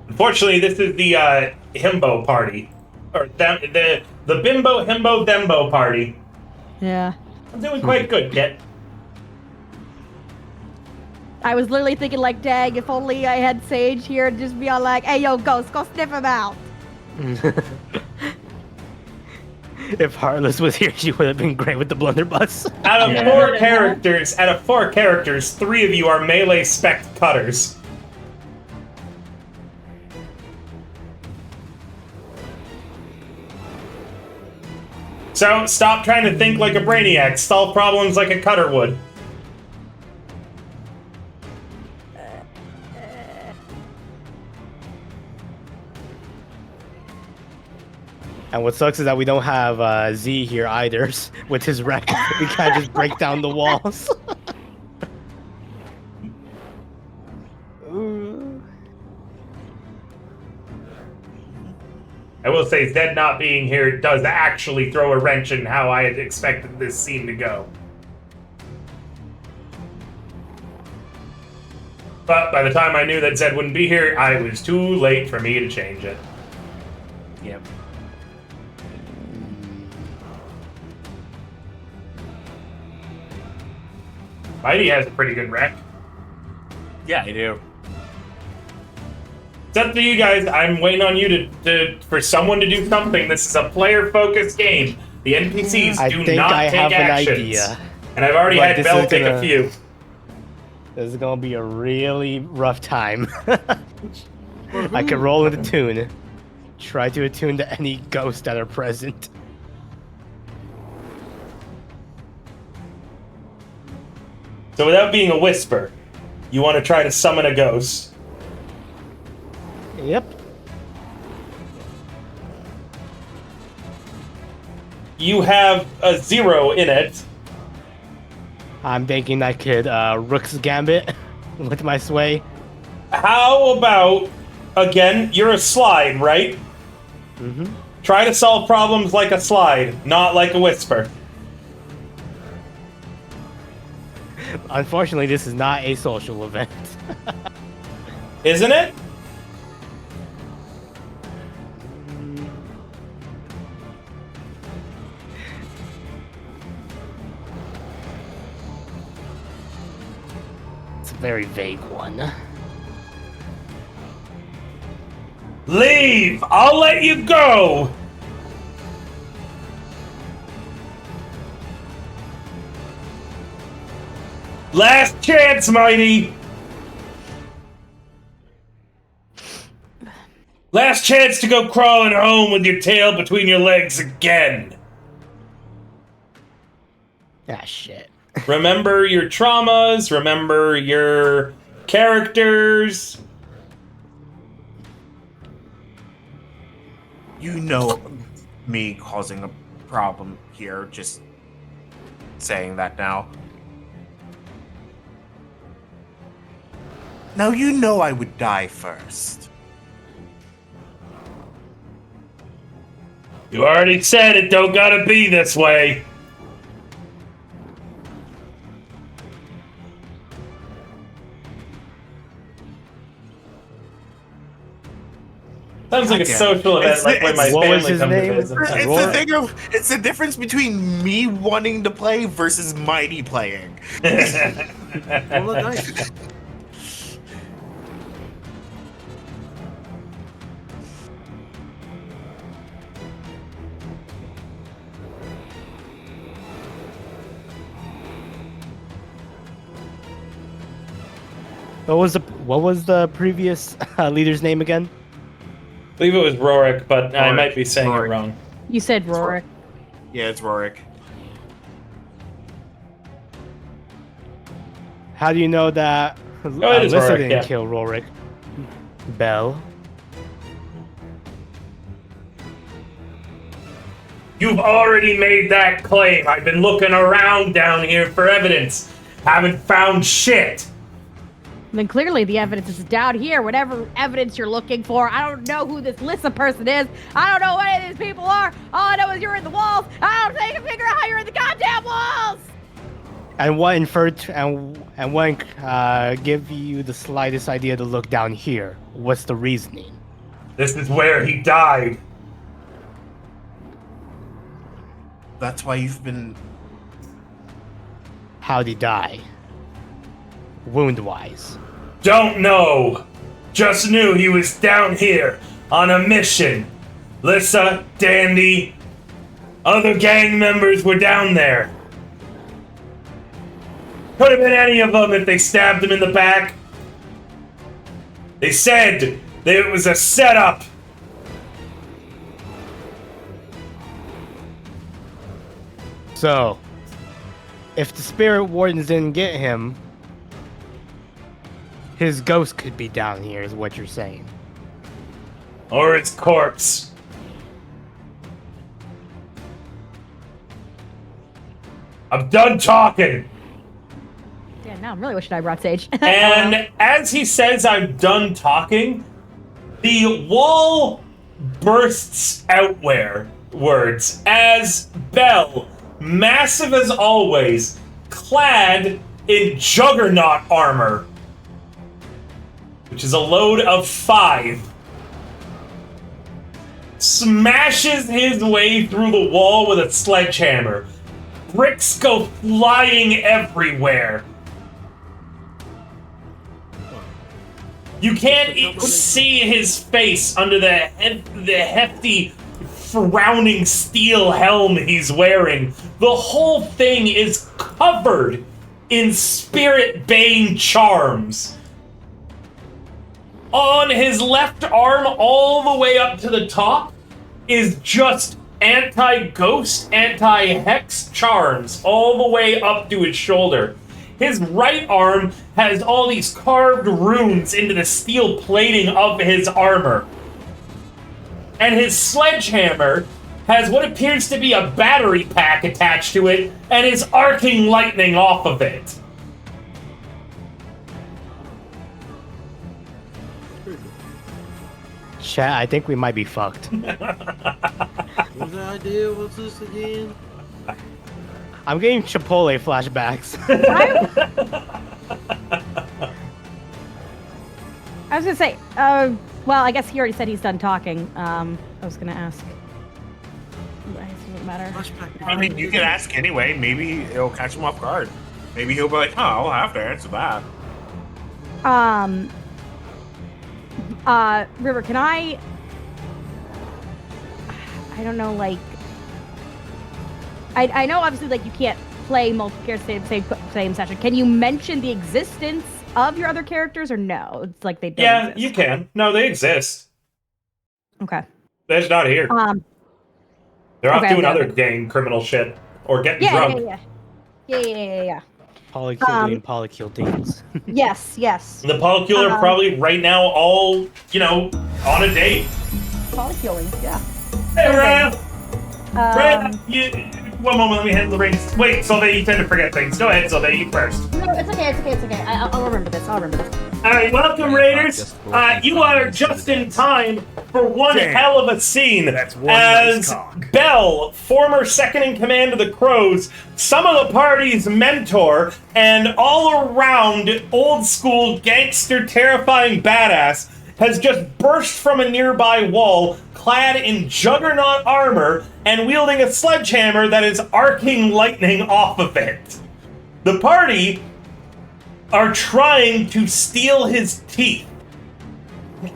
Unfortunately, this is the himbo party. Or the bimbo, himbo, thembo party. Yeah. I'm doing quite good, Kit. I was literally thinking, like, dang, if only I had Sage here to just be all like, hey, yo, Ghost, go sniff him out. If Heartless was here, she would have been great with the blunderbuss. Out of 4 characters, 3 of you are melee spec cutters. So, stop trying to think like a brainiac. Solve problems like a cutter would. And what sucks is that we don't have Z here either. With his wreck, we can't just break down the walls. I will say, Zed not being here does actually throw a wrench in how I had expected this scene to go. But by the time I knew that Zed wouldn't be here, I was too late for me to change it. Yep. Mighty has a pretty good rec. Yeah, I do. It's up to you guys. I'm waiting on you for someone to do something. This is a player-focused game. The NPCs I do think not I take have an actions. idea. And I've already But had this Bell is take a gonna- few. This is gonna be a really rough time. I can roll an attune. Try to attune to any ghosts that are present. So without being a whisper, you want to try to summon a ghost. Yep. You have a 0 in it. I'm thinking I could Rook's Gambit with my sway. How about, again, you're a slide, right? Mm-hmm. Try to solve problems like a slide, not like a whisper. Unfortunately, this is not a social event. Isn't it? It's a very vague one. Leave! I'll let you go! Last chance, Mighty! Last chance to go crawling home with your tail between your legs again. Ah, shit. Remember your traumas, remember your characters. You know me causing a problem here, just saying that now. Now you know I would die first. You already said it don't gotta be this way. Sounds like a Goddamn. social event, like when my What was family his comes name? to visit. It's Roar? the thing of it's the difference between me wanting to play versus Mighty playing. Roll a dice. What was the previous leader's name again? I believe it was Rorik, but I Rorik. might be saying Rorik. it wrong. You said Rorik. Yeah, it's Rorik. How do you know that it is Alyssa Rorik, didn't yeah. kill Rorik? Bell? You've already made that claim. I've been looking around down here for evidence. Haven't found shit. Then clearly the evidence is down here. Whatever evidence you're looking for, I don't know who this Lissa person is. I don't know what any of these people are. All I know is you're in the walls. I don't think I can figure out how you're in the goddamn walls. And what inferred and what give you the slightest idea to look down here? What's the reasoning? This is where he died. That's why you've been How'd he die? Wound-wise. Don't know. Just knew he was down here on a mission. Lissa, Dandy, other gang members were down there. Could have been any of them if they stabbed him in the back. They said that it was a setup. So, if the spirit wardens didn't get him, his ghost could be down here, is what you're saying. Or its corpse. I'm done talking. Yeah, now I'm really wishing I brought Sage. And as he says, I'm done talking, the wall bursts outwards as Bell, massive as always, clad in juggernaut armor, which is a load of 5, smashes his way through the wall with a sledgehammer. Bricks go flying everywhere. You can't see his face under the hefty, frowning steel helm he's wearing. The whole thing is covered in spirit bane charms. On his left arm, all the way up to the top, is just anti-ghost, anti-hex charms all the way up to his shoulder. His right arm has all these carved runes into the steel plating of his armor. And his sledgehammer has what appears to be a battery pack attached to it and is arcing lightning off of it. Chat, I think we might be fucked. What's the idea? What's this again? I'm getting Chipotle flashbacks. I was gonna say, well, I guess he already said he's done talking. I was gonna ask. I guess it doesn't matter. Flashback. I mean, you can ask anyway. Maybe it'll catch him off guard. Maybe he'll be like, "Oh, I'll have to answer that." River, can I don't know, like, I know obviously, like, you can't play multiplayer same session. Can you mention the existence of your other characters, or no? It's like they don't exist. You can. No, they exist. Okay. They're just not here. They're off okay, doing okay, other gang criminal shit or getting drunk. Yeah. Polycule things. Yes. The polycule are probably right now all, on a date. Polyculing, yeah. Hey, Ryan! Ryan, one moment, let me handle the reins. Wait, Sylvie, you tend to forget things. Go ahead, Sylvie, you first. No, it's okay. I'll remember this. All right, welcome, Raiders. You are just in time for one hell of a scene. That's one as nice cock. Bell, former second in command of the Crows, some of the party's mentor, and all around old school gangster terrifying badass, has just burst from a nearby wall, clad in juggernaut armor and wielding a sledgehammer that is arcing lightning off of it. The party are trying to steal his teeth,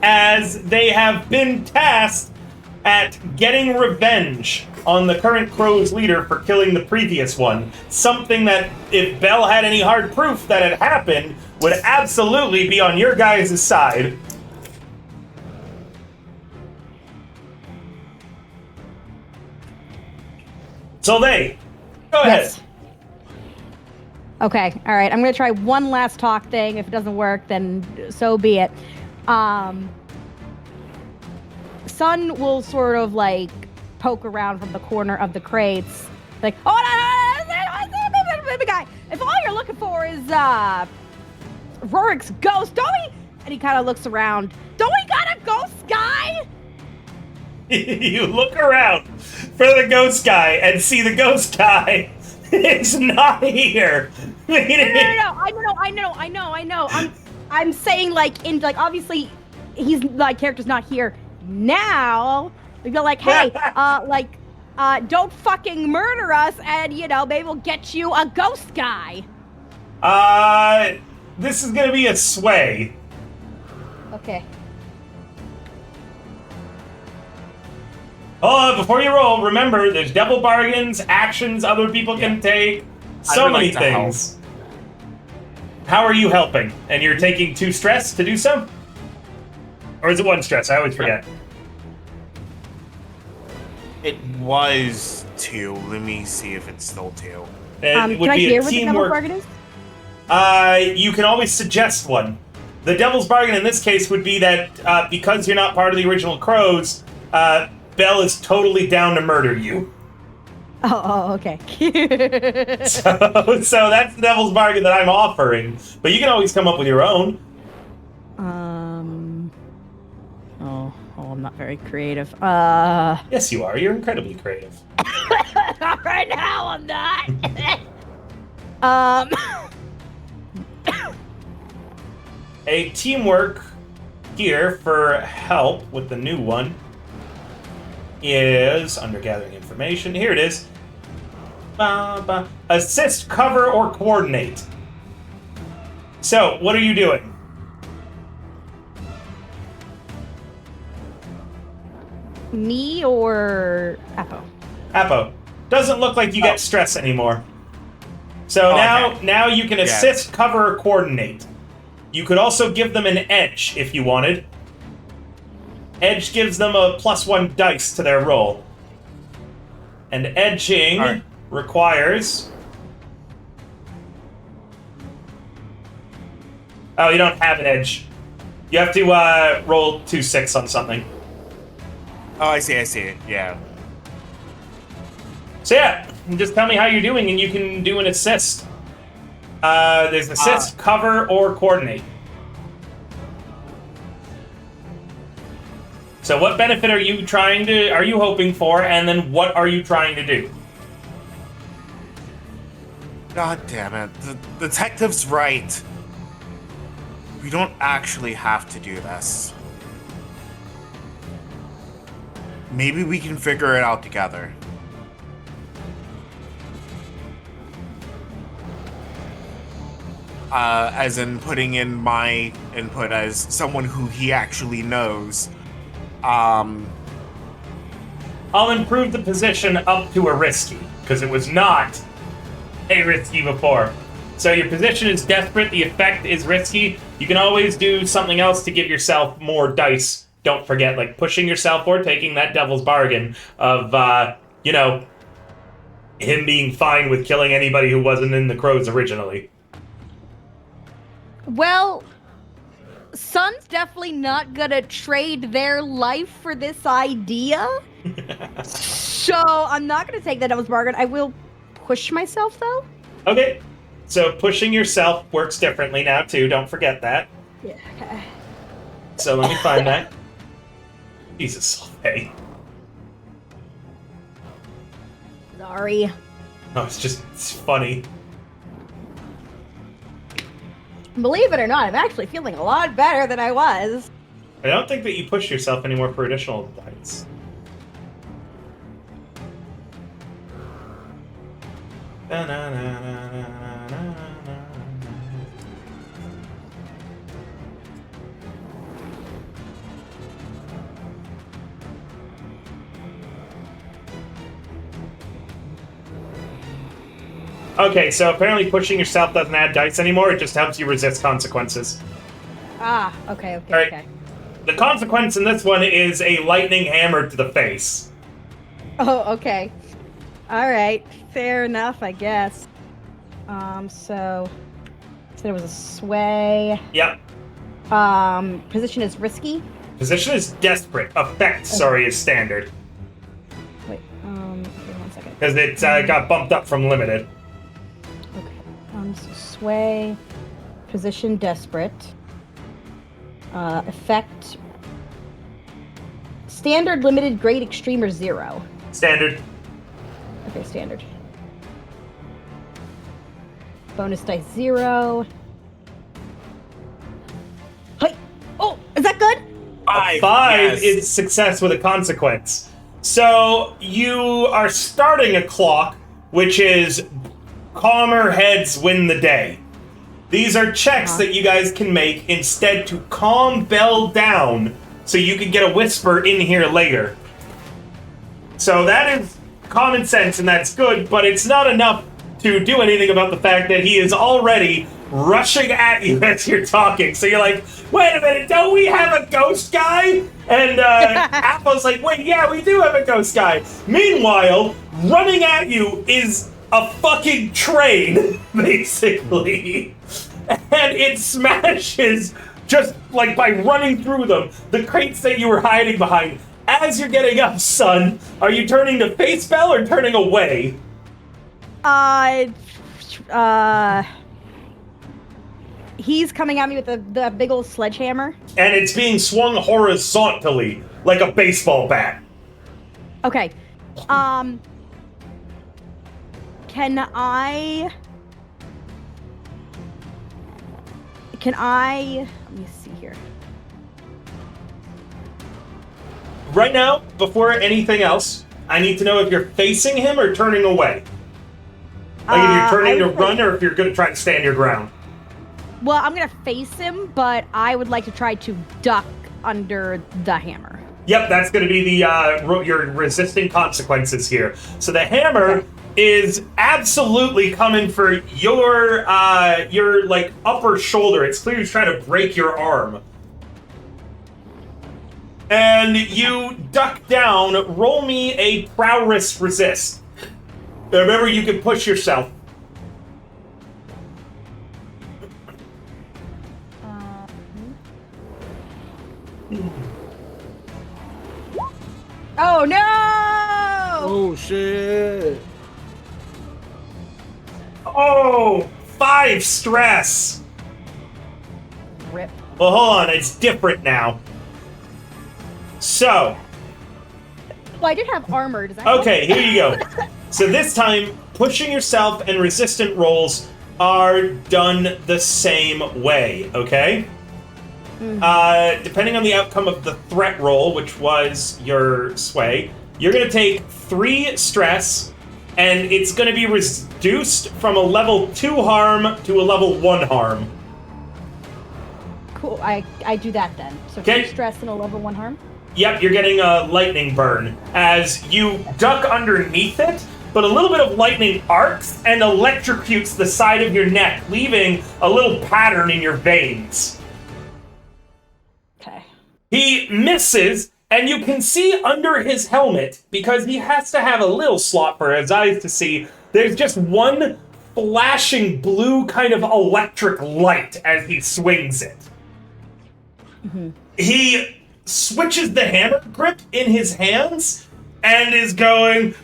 as they have been tasked at getting revenge on the current Crow's leader for killing the previous one. Something that, if Bell had any hard proof that it happened, would absolutely be on your guys' side. Sylvie, go ahead. Yes. Okay, all right. I'm gonna try one last talk thing. If it doesn't work, then so be it. Sun will sort of like poke around from the corner of the crates, like, oh no, the guy. If all you're looking for is Rorik's ghost, don't we? And he kind of looks around. Don't we got a ghost guy? You look around for the ghost guy and see the ghost guy is not here. No. I know. I'm saying like obviously he's like character's not here now. We go like, hey, don't fucking murder us, and maybe we'll get you a ghost guy. This is gonna be a sway. Okay. Oh, before you roll, remember there's double bargains, actions other people can take, so many things. How are you helping? And you're taking 2 stress to do so? Or is it 1 stress? I always forget. It was 2. Let me see if it's still 2. It would can I be hear a what the devil's teamwork. bargain is? You can always suggest one. The devil's bargain in this case would be that because you're not part of the original Crows, Bell is totally down to murder you. Oh, okay. So that's the devil's bargain that I'm offering. But you can always come up with your own. Oh, I'm not very creative. Yes, you are. You're incredibly creative. Right now I'm not. A teamwork here for help with the new one is under gathering information. Here it is. Assist, cover, or coordinate. So, what are you doing? Me or Apo? Apo, doesn't look like you get stress anymore. So now you can assist, cover, or coordinate. You could also give them an edge if you wanted. Edge gives them a +1 dice to their roll. And edging requires... Oh, you don't have an edge. You have to roll 2-6 on something. Oh, I see. Yeah. So yeah, just tell me how you're doing and you can do an assist. There's assist, cover, or coordinate. So what benefit are you hoping for, and then what are you trying to do? God damn it. The detective's right. We don't actually have to do this. Maybe we can figure it out together. As in putting in my input as someone who he actually knows. I'll improve the position up to a risky, because it was not a risky before. So your position is desperate, the effect is risky. You can always do something else to give yourself more dice. Don't forget, like pushing yourself or taking that devil's bargain of, him being fine with killing anybody who wasn't in the crows originally. Well, Sun's definitely not gonna trade their life for this idea. So I'm not gonna take that devil's bargain. I will push myself though. Okay. So pushing yourself works differently now too, don't forget that. Yeah, okay. So let me find that. Jesus, hey. Sorry. Oh, it's funny. Believe it or not, I'm actually feeling a lot better than I was. I don't think that you push yourself anymore for additional dice. Okay, so apparently pushing yourself doesn't add dice anymore, it just helps you resist consequences. Ah, okay. All right. The consequence in this one is a lightning hammer to the face. Oh, okay. Alright, fair enough, I guess. So it was a sway. Yep. Position is risky. Position is desperate. Effect, sorry, is standard. Wait, give me 1 second. Because it got bumped up from limited. Okay. So sway. Position desperate. Effect. Standard, limited, grade, extreme, or 0? Standard. Okay, standard. Bonus dice 0. Hey! Oh, is that good? 5 is success with a consequence. So you are starting a clock, which is calmer heads win the day. These are checks that you guys can make instead to calm Belle down so you can get a whisper in here later. So that is common sense and that's good, but it's not enough to do anything about the fact that he is already rushing at you as you're talking. So you're like, wait a minute, don't we have a ghost guy? And Apple's like, wait, yeah, we do have a ghost guy. Meanwhile, running at you is a fucking train, basically. And it smashes, just like by running through them, the crates that you were hiding behind. As you're getting up, son, are you turning to face Belle or turning away? He's coming at me with the big old sledgehammer. And it's being swung horizontally, like a baseball bat. Okay. Can I... Let me see here. Right now, before anything else, I need to know if you're facing him or turning away. Like if you're turning to run or if you're going to try to stand your ground. Well, I'm going to face him, but I would like to try to duck under the hammer. Yep, that's going to be the your resisting consequences here. So the hammer is absolutely coming for your like upper shoulder. It's clearly trying to break your arm. And you duck down. Roll me a prowess resist. Remember, you can push yourself. Oh no! Oh shit! Oh, 5 stress. Rip. Well, hold on. It's different now. So, Well, I did have armor. Does that okay, here you go. So this time, pushing yourself and resistant rolls are done the same way, okay? Depending on the outcome of the threat roll, which was your sway, you're going to take 3 stress, and it's going to be reduced from a level 2 harm to a level 1 harm. Cool. I do that then. So Okay. 3 stress and a level 1 harm. Yep, you're getting a lightning burn as you duck underneath it, but a little bit of lightning arcs and electrocutes the side of your neck, leaving a little pattern in your veins. Okay. He misses, and you can see under his helmet, because he has to have a little slot for his eyes to see, there's just one flashing blue kind of electric light as he swings it. He switches the hammer grip in his hands and is going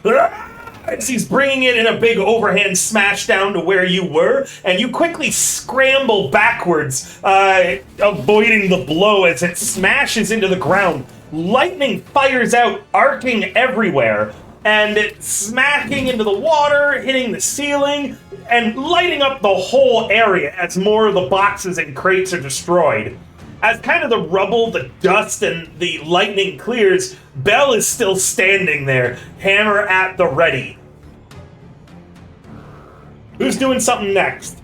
as he's bringing it in a big overhand smash down to where you were, and you quickly scramble backwards, avoiding the blow as it smashes into the ground. Lightning fires out, arcing everywhere, and it's smacking into the water, hitting the ceiling, and lighting up the whole area as more of the boxes and crates are destroyed. As kind of the rubble, the dust, and the lightning clears, Belle is still standing there, hammer at the ready. Who's doing something next?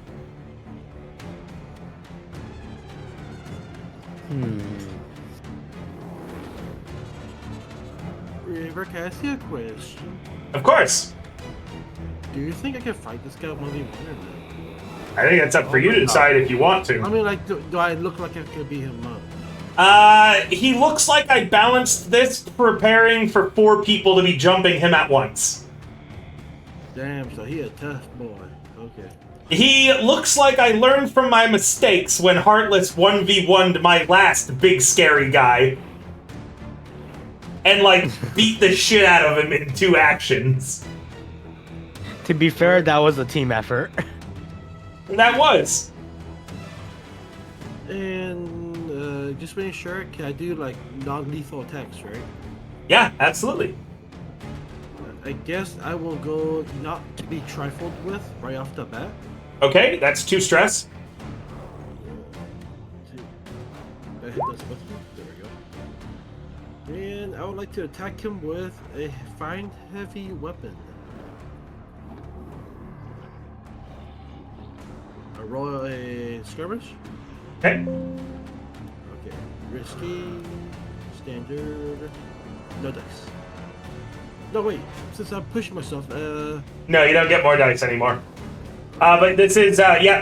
River, can I ask you a question? Of course. Do you think I can fight this guy 1v1 or not? I think it's up for you to decide if you want I to. mean, like, do I look like I could beat him up? He looks like I balanced this preparing for 4 people to be jumping him at once. Damn, so he a tough boy. Okay. He looks like I learned from my mistakes when Heartless 1v1'd my last big scary guy. And, like, beat the shit out of him in 2 actions. To be fair, that was a team effort. And that was. And just making sure, can I do like non-lethal attacks, right? Yeah, absolutely. I guess I will go not to be trifled with right off the bat. Okay, that's 2 stress. I hit this button. There we go. And I would like to attack him with a fine heavy weapon. I roll a skirmish. Okay. Okay. Risky. Standard. No dice. No, wait. Since I'm pushing myself, No, you don't get more dice anymore. But this is,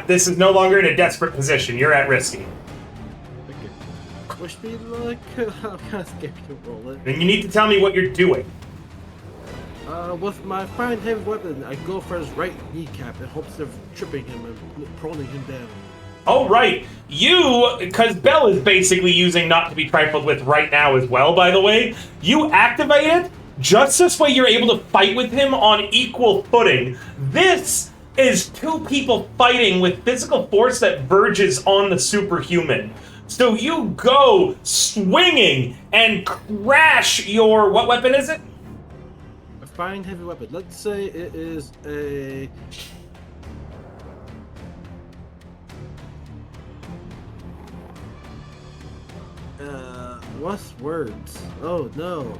this is no longer in a desperate position. You're at risky. okay. Wish me luck. I'm kind of scared to roll it. And you need to tell me what you're doing. With my fine heavy weapon, I go for his right kneecap in hopes of tripping him and proning him down. Oh, right. You, because Belle is basically using not to be trifled with right now as well, by the way, you activate it. Just this way you're able to fight with him on equal footing. This is 2 people fighting with physical force that verges on the superhuman. So you go swinging and crash your... What weapon is it? A fine heavy weapon. Let's say it is a... what's words? Oh, no.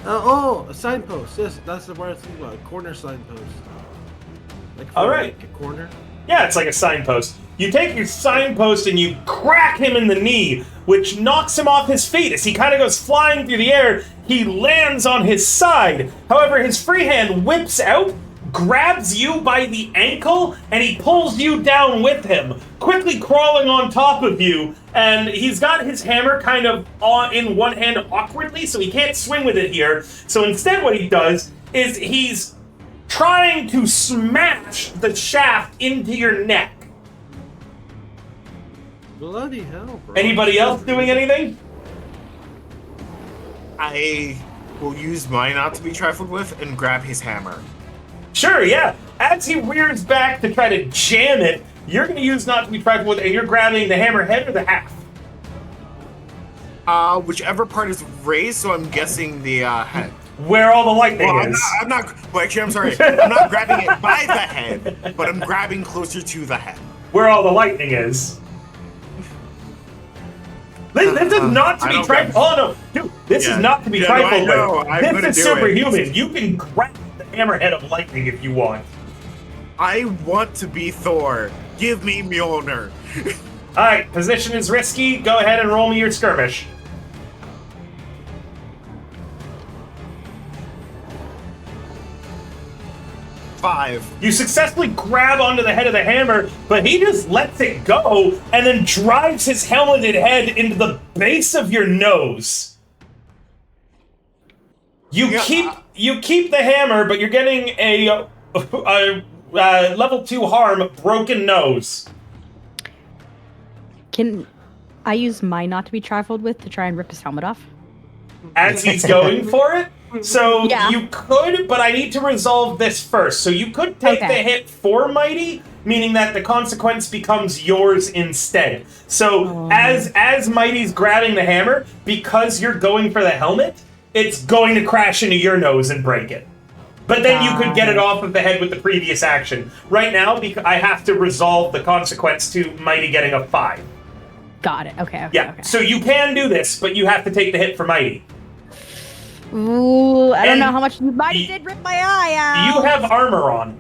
A signpost. Yes, that's the word I was thinking about. A corner signpost. Like All right. Like a corner. Yeah, it's like a signpost. You take your signpost and you crack him in the knee, which knocks him off his feet. As he kind of goes flying through the air, he lands on his side. However, his free hand whips out, grabs you by the ankle, and he pulls you down with him, quickly crawling on top of you. And he's got his hammer kind of in one hand awkwardly, so he can't swing with it here. So instead what he does is he's trying to smash the shaft into your neck. Bloody hell, bro. Anybody else doing anything? I will use my not to be trifled with and grab his hammer. Sure, yeah. As he rears back to try to jam it, you're going to use not to be trifled with, and you're grabbing the hammer head or the half? Whichever part is raised, so I'm guessing the head. Where all the lightning Well, is. I'm not. Well, actually, I'm sorry. I'm not grabbing it by the head, but I'm grabbing closer to the head. Where all the lightning is. This is not to I be don't trifled. grab- Oh no, dude, this Yeah. is not to be Yeah, no, I trifled know. with. I'm This gonna is do it. superhuman. You can grab the hammerhead of lightning if you want. I want to be Thor. Give me Mjolnir. All right, position is risky. Go ahead and roll me your skirmish. Five. You successfully grab onto the head of the hammer, but he just lets it go and then drives his helmeted head into the base of your nose. You keep the hammer, but you're getting a level 2 harm, broken nose. Can I use my not to be trifled with to try and rip his helmet off? As he's going for it. So Yeah. you could, but I need to resolve this first. So you could take Okay. the hit for Mighty, meaning that the consequence becomes yours instead. So as Mighty's grabbing the hammer, because you're going for the helmet, it's going to crash into your nose and break it. But then you could get it off of the head with the previous action. Right now, I have to resolve the consequence to Mighty getting a 5. Got it. Okay. Yeah, Okay. so you can do this, but you have to take the hit for Mighty. Ooh, I don't And know how much you might y- did rip my eye out. You have armor on.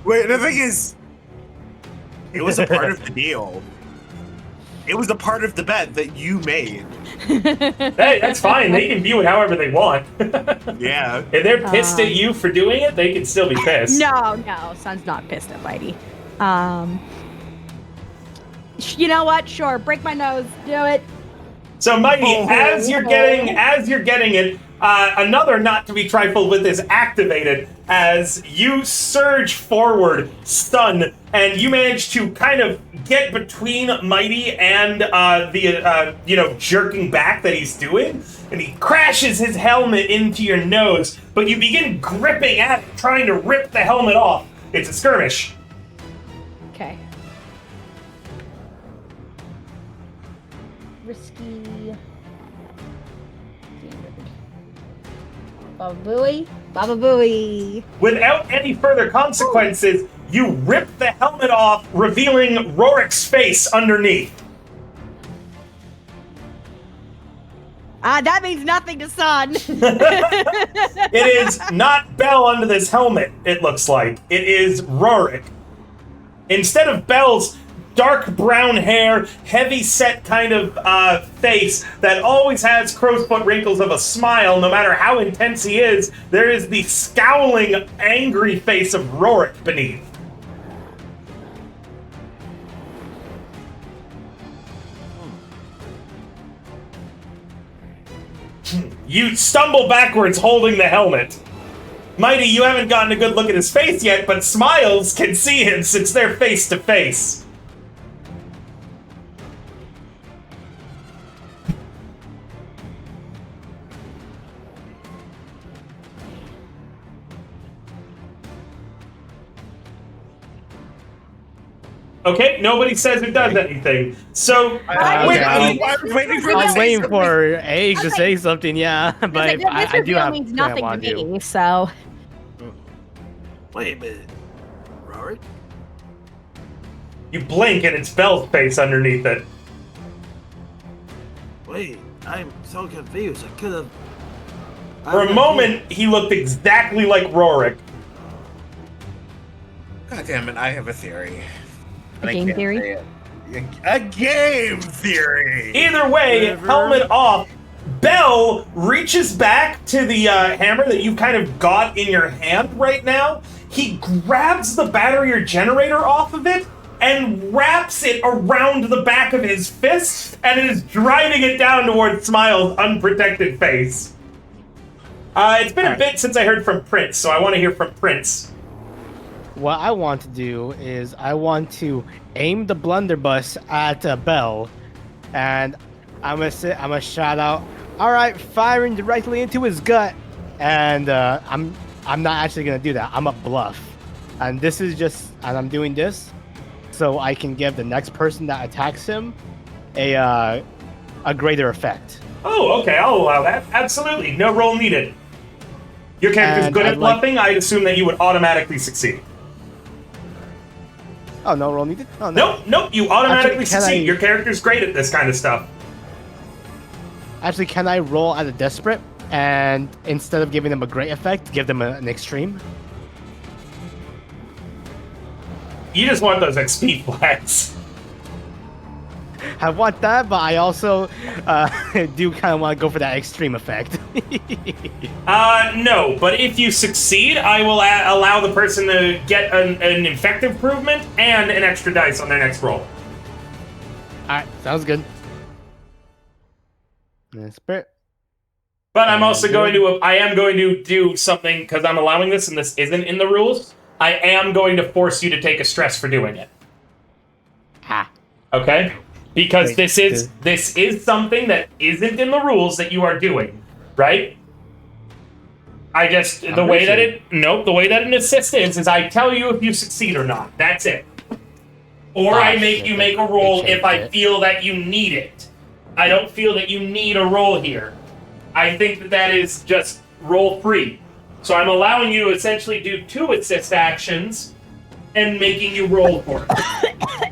Wait, the thing is, it was a part of the deal. It was a part of the bet that you made. Hey, that's fine. They can view it however they want. Yeah. If they're pissed at you for doing it, they can still be pissed. No, Sun's not pissed at Mighty. You know what? Sure, break my nose. Do it. So, Mighty, as you're getting it, another not to be trifled with is activated as you surge forward, stun, and you manage to kind of get between Mighty and the jerking back that he's doing, and he crashes his helmet into your nose. But you begin gripping at it, trying to rip the helmet off. It's a skirmish. Okay. Risky. Baba Booey. Baba Booey. Without any further consequences, you rip the helmet off, revealing Rorik's face underneath. That means nothing to Sun. It is not Bell under this helmet, it looks like. It is Rorik. Instead of Bell's dark brown hair, heavy-set kind of face that always has crow's-foot wrinkles of a smile, no matter how intense he is, there is the scowling, angry face of Rorik beneath. You stumble backwards holding the helmet. Mighty, you haven't gotten a good look at his face yet, but Smiles can see him since they're face to face. Okay, nobody says it does anything. So, I quickly, was waiting for I I the was waiting say for Egg to say something, yeah. But This I do reveal have means something I nothing want to to do. me, so. Wait a minute. Rorik? you blink and it's Bell's face underneath it. Wait, I'm so confused. I could have. For a moment, he looked exactly like Rorik. God damn it, I have a theory. And I game can't theory? say it. A game theory. Either way, Whatever. helmet off. Bell reaches back to the hammer that you've kind of got in your hand right now. He grabs the battery or generator off of it and wraps it around the back of his fist and is driving it down towards Smile's unprotected face. It's been a bit since I heard from Prince, so I want to hear from Prince. What I want to do is I want to aim the blunderbuss at Bell, and I'm gonna shout out, "All right, firing directly into his gut," and I'm not actually gonna do that. I'm a bluff, and I'm doing this so I can give the next person that attacks him a greater effect. Oh, okay, I'll allow that. Absolutely, no roll needed. Your character's And good at I'd like- bluffing. I'd assume that you would automatically succeed. Oh, no roll needed? Oh, no. Nope, you automatically Actually, can succeed. I- Your character's great at this kind of stuff. Actually, can I roll at a desperate and instead of giving them a great effect, give them an extreme? You just want those XP flags. I want that, but I also do kind of want to go for that extreme effect. No, but if you succeed, I will allow the person to get an effective improvement and an extra dice on their next roll. Alright, sounds good. Desperate. But I'm also I am going to do something, because I'm allowing this and this isn't in the rules. I am going to force you to take a stress for doing it. Ah. Okay? Because Wait, this is something that isn't in the rules that you are doing, right? I just the way that an assist is I tell you if you succeed or not. That's it. Or I make you make a roll if I feel that you need it. I don't feel that you need a roll here. I think that is just roll free. So I'm allowing you to essentially do 2 assist actions and making you roll for it.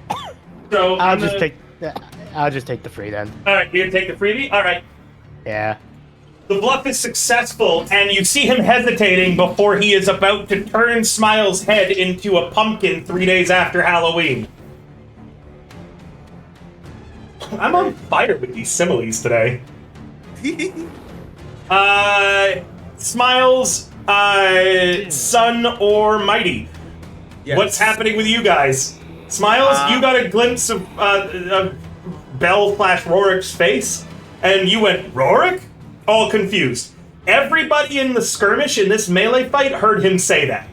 So I'll just take the free then. All right, you take the freebie. All right. Yeah. The bluff is successful, and you see him hesitating before he is about to turn Smile's head into a pumpkin 3 days after Halloween. I'm on fire with these similes today. Smiles, Sun or Mighty. Yes. What's happening with you guys? Smiles, you got a glimpse of Bell/Rorik's face, and you went, Rorik? All confused. Everybody in the skirmish in this melee fight heard him say that.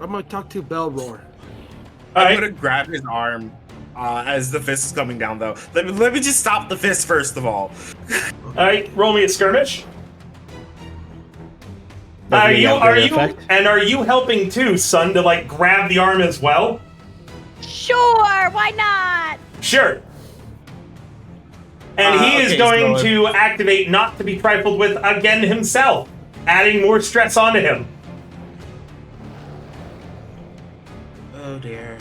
I'm gonna talk to Bell Roar. I'm gonna grab his arm as the fist is coming down, though. Let me just stop the fist first of all. Alright, roll me a skirmish. Does Are he you have greater effect? are you helping too, Son, to like grab the arm as well? Sure, why not? Sure. And he is okay, going so- to activate Not to be Trifled with again himself, adding more stress onto him. Oh dear.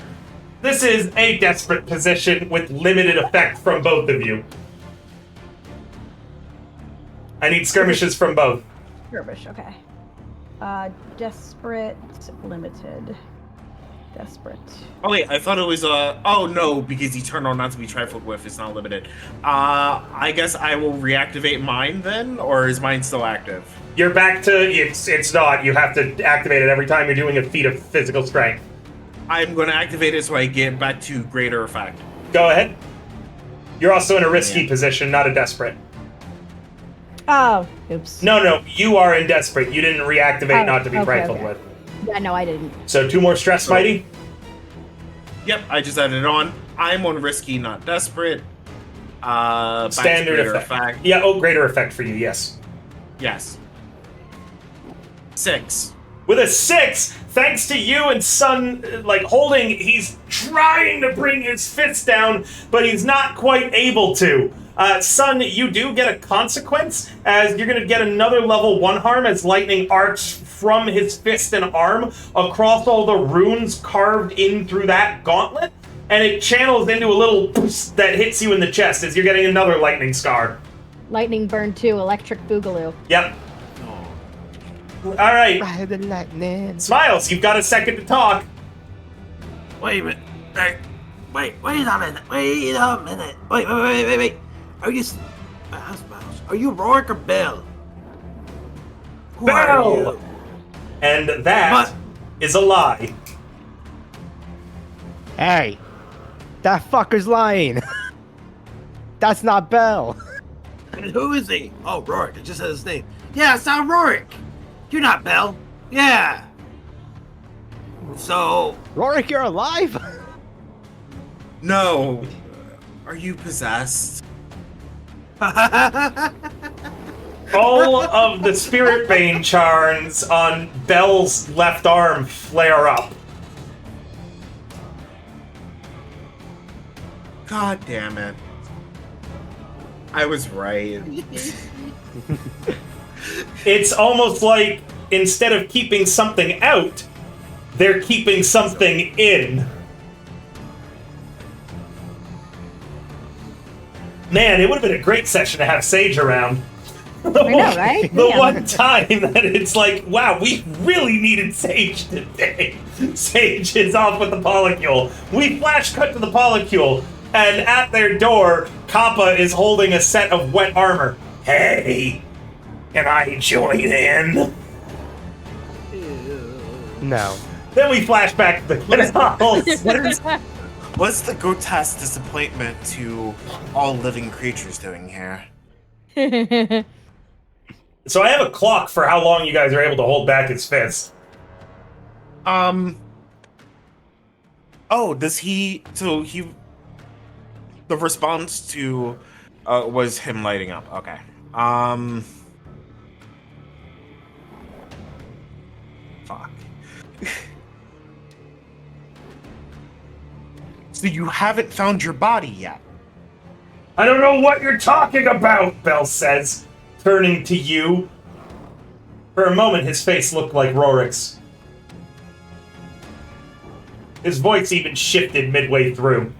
This is a desperate position with limited effect from both of you. I need skirmishes from both. Skirmish, okay. Desperate, limited. Desperate. Oh wait, I thought it was oh no, because Eternal Not to be Trifled with is not limited. I guess I will reactivate mine then, or is mine still active? You're back to it's not. You have to activate it every time you're doing a feat of physical strength. I'm going to activate it so I get back to greater effect. Go ahead. You're also in a risky position, not a desperate. Oh, oops. No, you are in desperate. You didn't reactivate Not to be Trifled with. Yeah, no, I didn't. So 2 more stress, Mighty. Yep, I just added it on. I'm on risky, not desperate. Back to Standard greater effect. Yeah, greater effect for you, yes. Yes. 6. With a 6, thanks to you and Sun, he's trying to bring his fist down, but he's not quite able to. Sun, you do get a consequence, as you're going to get another level 1 harm as lightning arcs from his fist and arm across all the runes carved in through that gauntlet, and it channels into a little that hits you in the chest as you're getting another lightning scar. Lightning burn 2, electric boogaloo. Yep. All right. Ride the lightning. Smiles, you've got a second to talk. Wait a minute. Hey, wait a minute. Wait a minute. Wait. Are you... Are you Rourke or Bell? Who are Bell! you? And that is a lie. Hey, that fucker's lying. That's not Bell. And who is he? Oh, Rourke. It just says his name. Yeah, it's not Rourke. You're not Bell. Yeah. So... Rorik, you're alive? No. Are you possessed? All of the Spirit Bane charms on Bell's left arm flare up. God damn it. I was right. It's almost like instead of keeping something out, they're keeping something in. Man, it would have been a great session to have Sage around. I know, right? The Yeah. one time that it's like, wow, we really needed Sage today. Sage is off with the polycule. We flash cut to the polycule, and at their door, Kappa is holding a set of wet armor. Hey, can I join in? No. Then we flash back to the canals. What's the grotesque disappointment to all living creatures doing here? So I have a clock for how long you guys are able to hold back his fist. Oh, does he... So he... The response to... was him lighting up. Okay. Fuck. So you haven't found your body yet? I don't know what you're talking about, Bell says, turning to you. For a moment, his face looked like Rorik's. His voice even shifted midway through.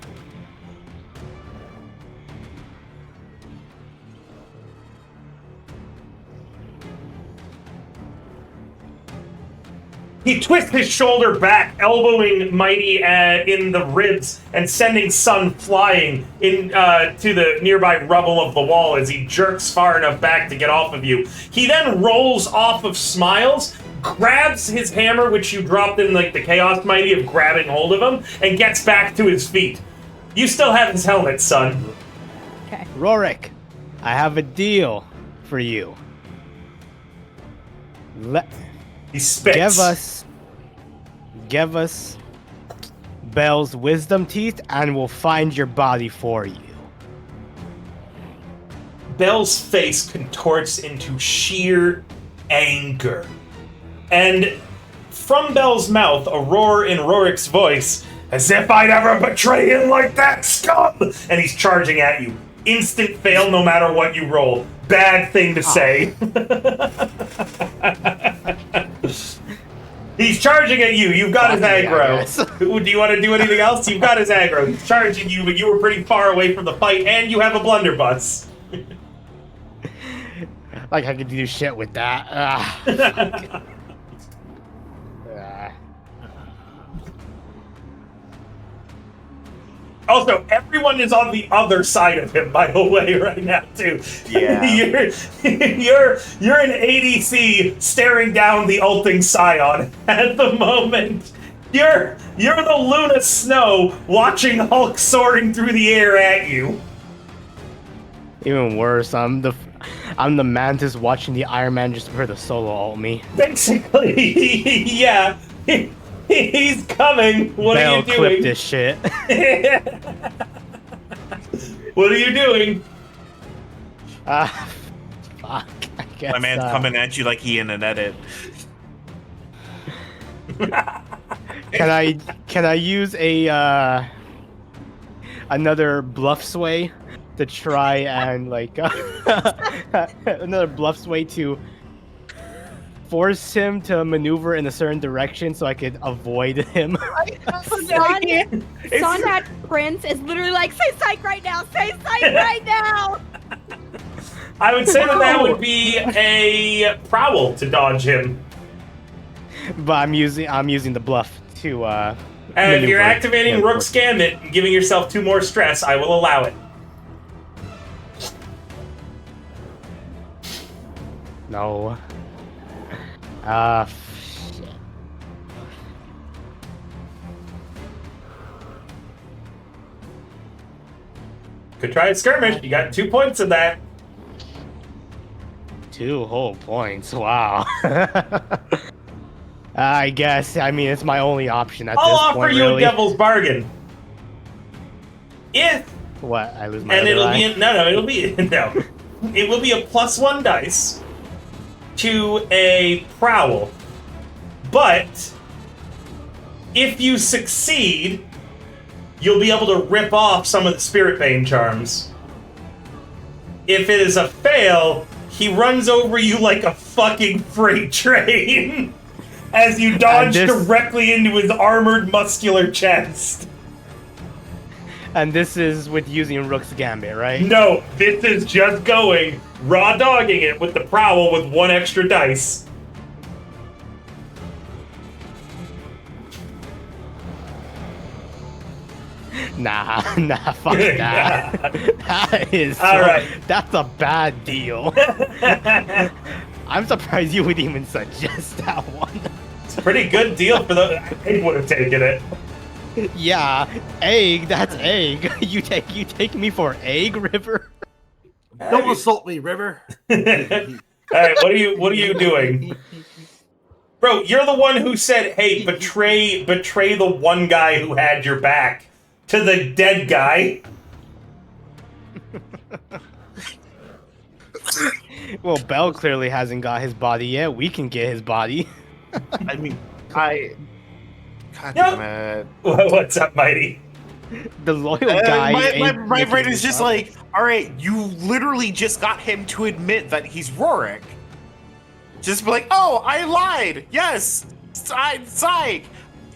He twists his shoulder back, elbowing Mighty in the ribs and sending Sun flying in to the nearby rubble of the wall as he jerks far enough back to get off of you. He then rolls off of Smiles, grabs his hammer, which you dropped in like the Chaos Mighty of grabbing hold of him, and gets back to his feet. You still have his helmet, Sun. Okay. Rorik, I have a deal for you. He spits. Give us Bell's wisdom teeth, and we'll find your body for you. Bell's face contorts into sheer anger. And from Bell's mouth, a roar in Rorik's voice, as if I'd ever betray him like that, scum! And he's charging at you. Instant fail no matter what you roll. Bad thing to say. He's charging at you. You've got his aggro. Do you want to do anything else? You've got his aggro. He's charging you, but you were pretty far away from the fight, and you have a blunderbuss. Like I could do shit with that. Also, everyone is on the other side of him, by the way, right now too. Yeah. you're an ADC staring down the ulting Scion at the moment. You're the Luna Snow watching Hulk soaring through the air at you. Even worse, I'm the Mantis watching the Iron Man just for the solo ult me. Basically, yeah. He's coming. What Bell are you doing? clip this shit. What are you doing? Fuck. I guess. My man's coming at you like he in an edit. Can I use a another bluff sway to try and like another bluff sway to force him to maneuver in a certain direction so I could avoid him? Son that Prince is literally like, say psych right now, say psych right now. I would say that would be a prowl to dodge him. But I'm using the bluff to And if you're Maneuver. activating Yeah, Rook's Gambit and giving yourself 2 more stress, I will allow it. No. Shit. Could try a skirmish. You got 2 points of that. 2 whole points. Wow. I guess. I mean, it's my only option at I'll this offer point. you really. a devil's bargain. If What? I lose my and other it'll eye? be it'll be no, it will be a +1 dice to a prowl. But if you succeed, you'll be able to rip off some of the Spirit Bane charms. If it is a fail, he runs over you like a fucking freight train as you dodge directly into his armored muscular chest. And this is with using Rook's Gambit, right? No, this is just going raw dogging it with the prowl with 1 extra dice. Nah, fuck that. That is All right. That's a bad deal. I'm surprised you would even suggest that one. It's a pretty good deal for the. I would have taken it. Yeah, egg. That's egg. You take me for egg, River. Don't assault me, River. All right, what are you doing, bro? You're the one who said, "Hey, betray the one guy who had your back to the dead guy." Well, Bell clearly hasn't got his body yet. We can get his body. I mean, God Yep. damn it. What's up, Mighty? The loyal guy. My brain is just like, all right, you literally just got him to admit that he's Rorik. Just be like, oh, I lied. Yes, psych.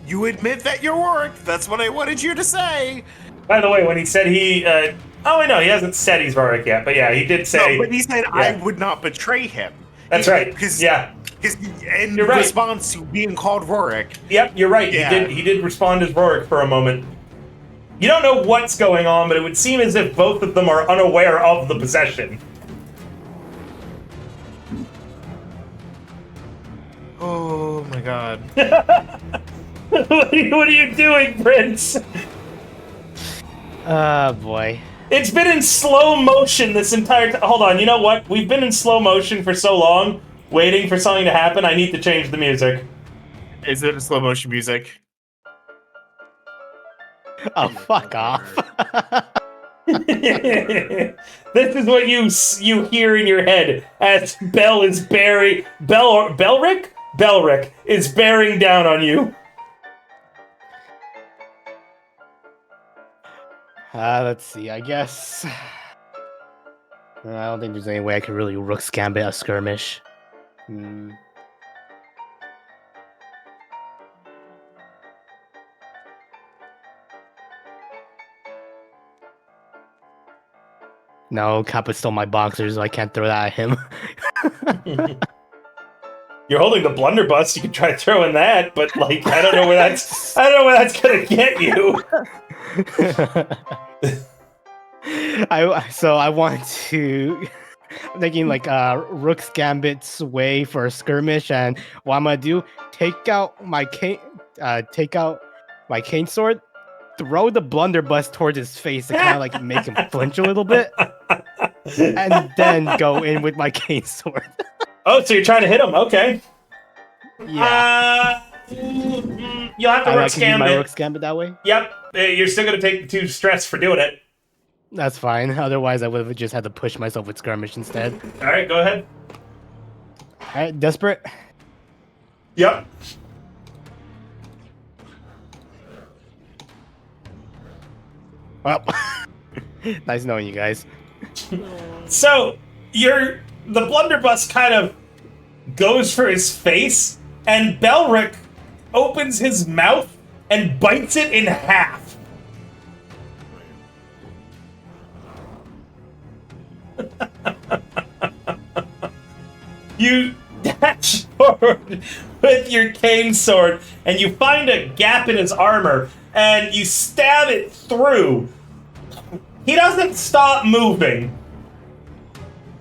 You admit that you're Rorik. That's what I wanted you to say. By the way, when he said he, oh, no, he hasn't said he's Rorik yet, but yeah, he did say. No, but he said I would not betray him. That's right. Yeah. In You're right. response to being called Rorik. Yep, you're right. Yeah. He did respond as Rorik for a moment. You don't know what's going on, but it would seem as if both of them are unaware of the possession. Oh my god. What are you doing, Prince? Boy. It's been in slow motion this entire time. Hold on, you know what? We've been in slow motion for so long, waiting for something to happen. I need to change the music. Is it a slow motion music? Oh, fuck off. This is what you hear in your head as Bell is Belric is bearing down on you. Let's see. I guess. I don't think there's any way I could really Rook's Gambit a skirmish. No, Kappa stole my boxers, so I can't throw that at him. You're holding the blunderbuss. You can try throwing that, but like I don't know where that's gonna get you. I want to. I'm thinking like Rook's Gambit's way for a skirmish, and what I'm gonna do: take out my cane sword, throw the blunderbuss towards his face to kind of like make him flinch a little bit, and then go in with my cane sword. Oh, so you're trying to hit him? Okay. Yeah. You'll have to I Rook's can use my Gambit. Rook's Gambit that way. Yep. You're still gonna take the 2 stress for doing it. That's fine. Otherwise, I would have just had to push myself with skirmish instead. All right, go ahead. All right, desperate. Yep. Well, nice knowing you guys. So the blunderbuss kind of goes for his face, and Belric opens his mouth and bites it in half. dash forward with your cane sword, and you find a gap in his armor, and you stab it through. He doesn't stop moving,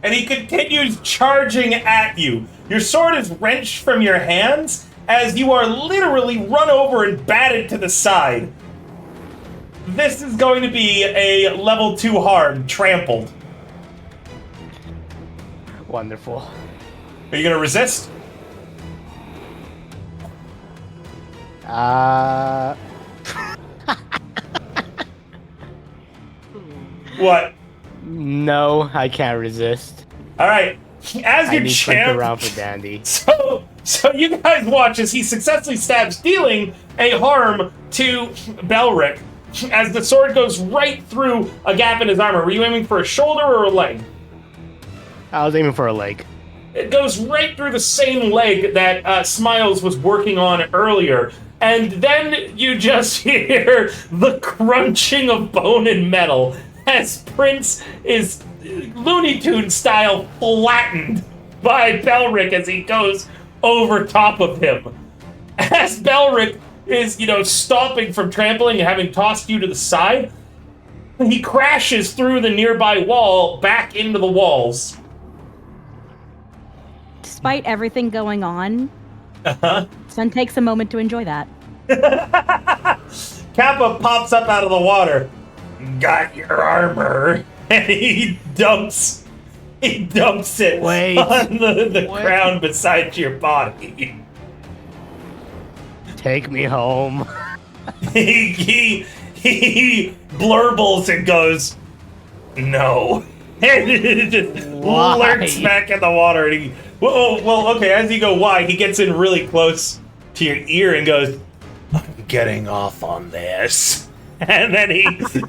and he continues charging at you. Your sword is wrenched from your hands as you are literally run over and batted to the side. This is going to be a level 2 hard, trampled. Wonderful. Are you going to resist? What? No, I can't resist. All right. As I your need champ, around for Dandy. So you guys watch as he successfully stabs, dealing a harm to Belric. As the sword goes right through a gap in his armor. Were you aiming for a shoulder or a leg? I was aiming for a leg. It goes right through the same leg that Smiles was working on earlier. And then you just hear the crunching of bone and metal as Prince is Looney Tunes style flattened by Belric as he goes over top of him. As Belric is, stopping from trampling and having tossed you to the side, he crashes through the nearby wall back into the walls. Despite everything going on, Sun takes a moment to enjoy that. Kappa pops up out of the water. Got your armor. And he dumps it on the ground beside your body. Take me home. He blurbles and goes, no. And it just Why? lurks back in the water. And he, okay, as you go, why? He gets in really close to your ear and goes, I'm getting off on this. And then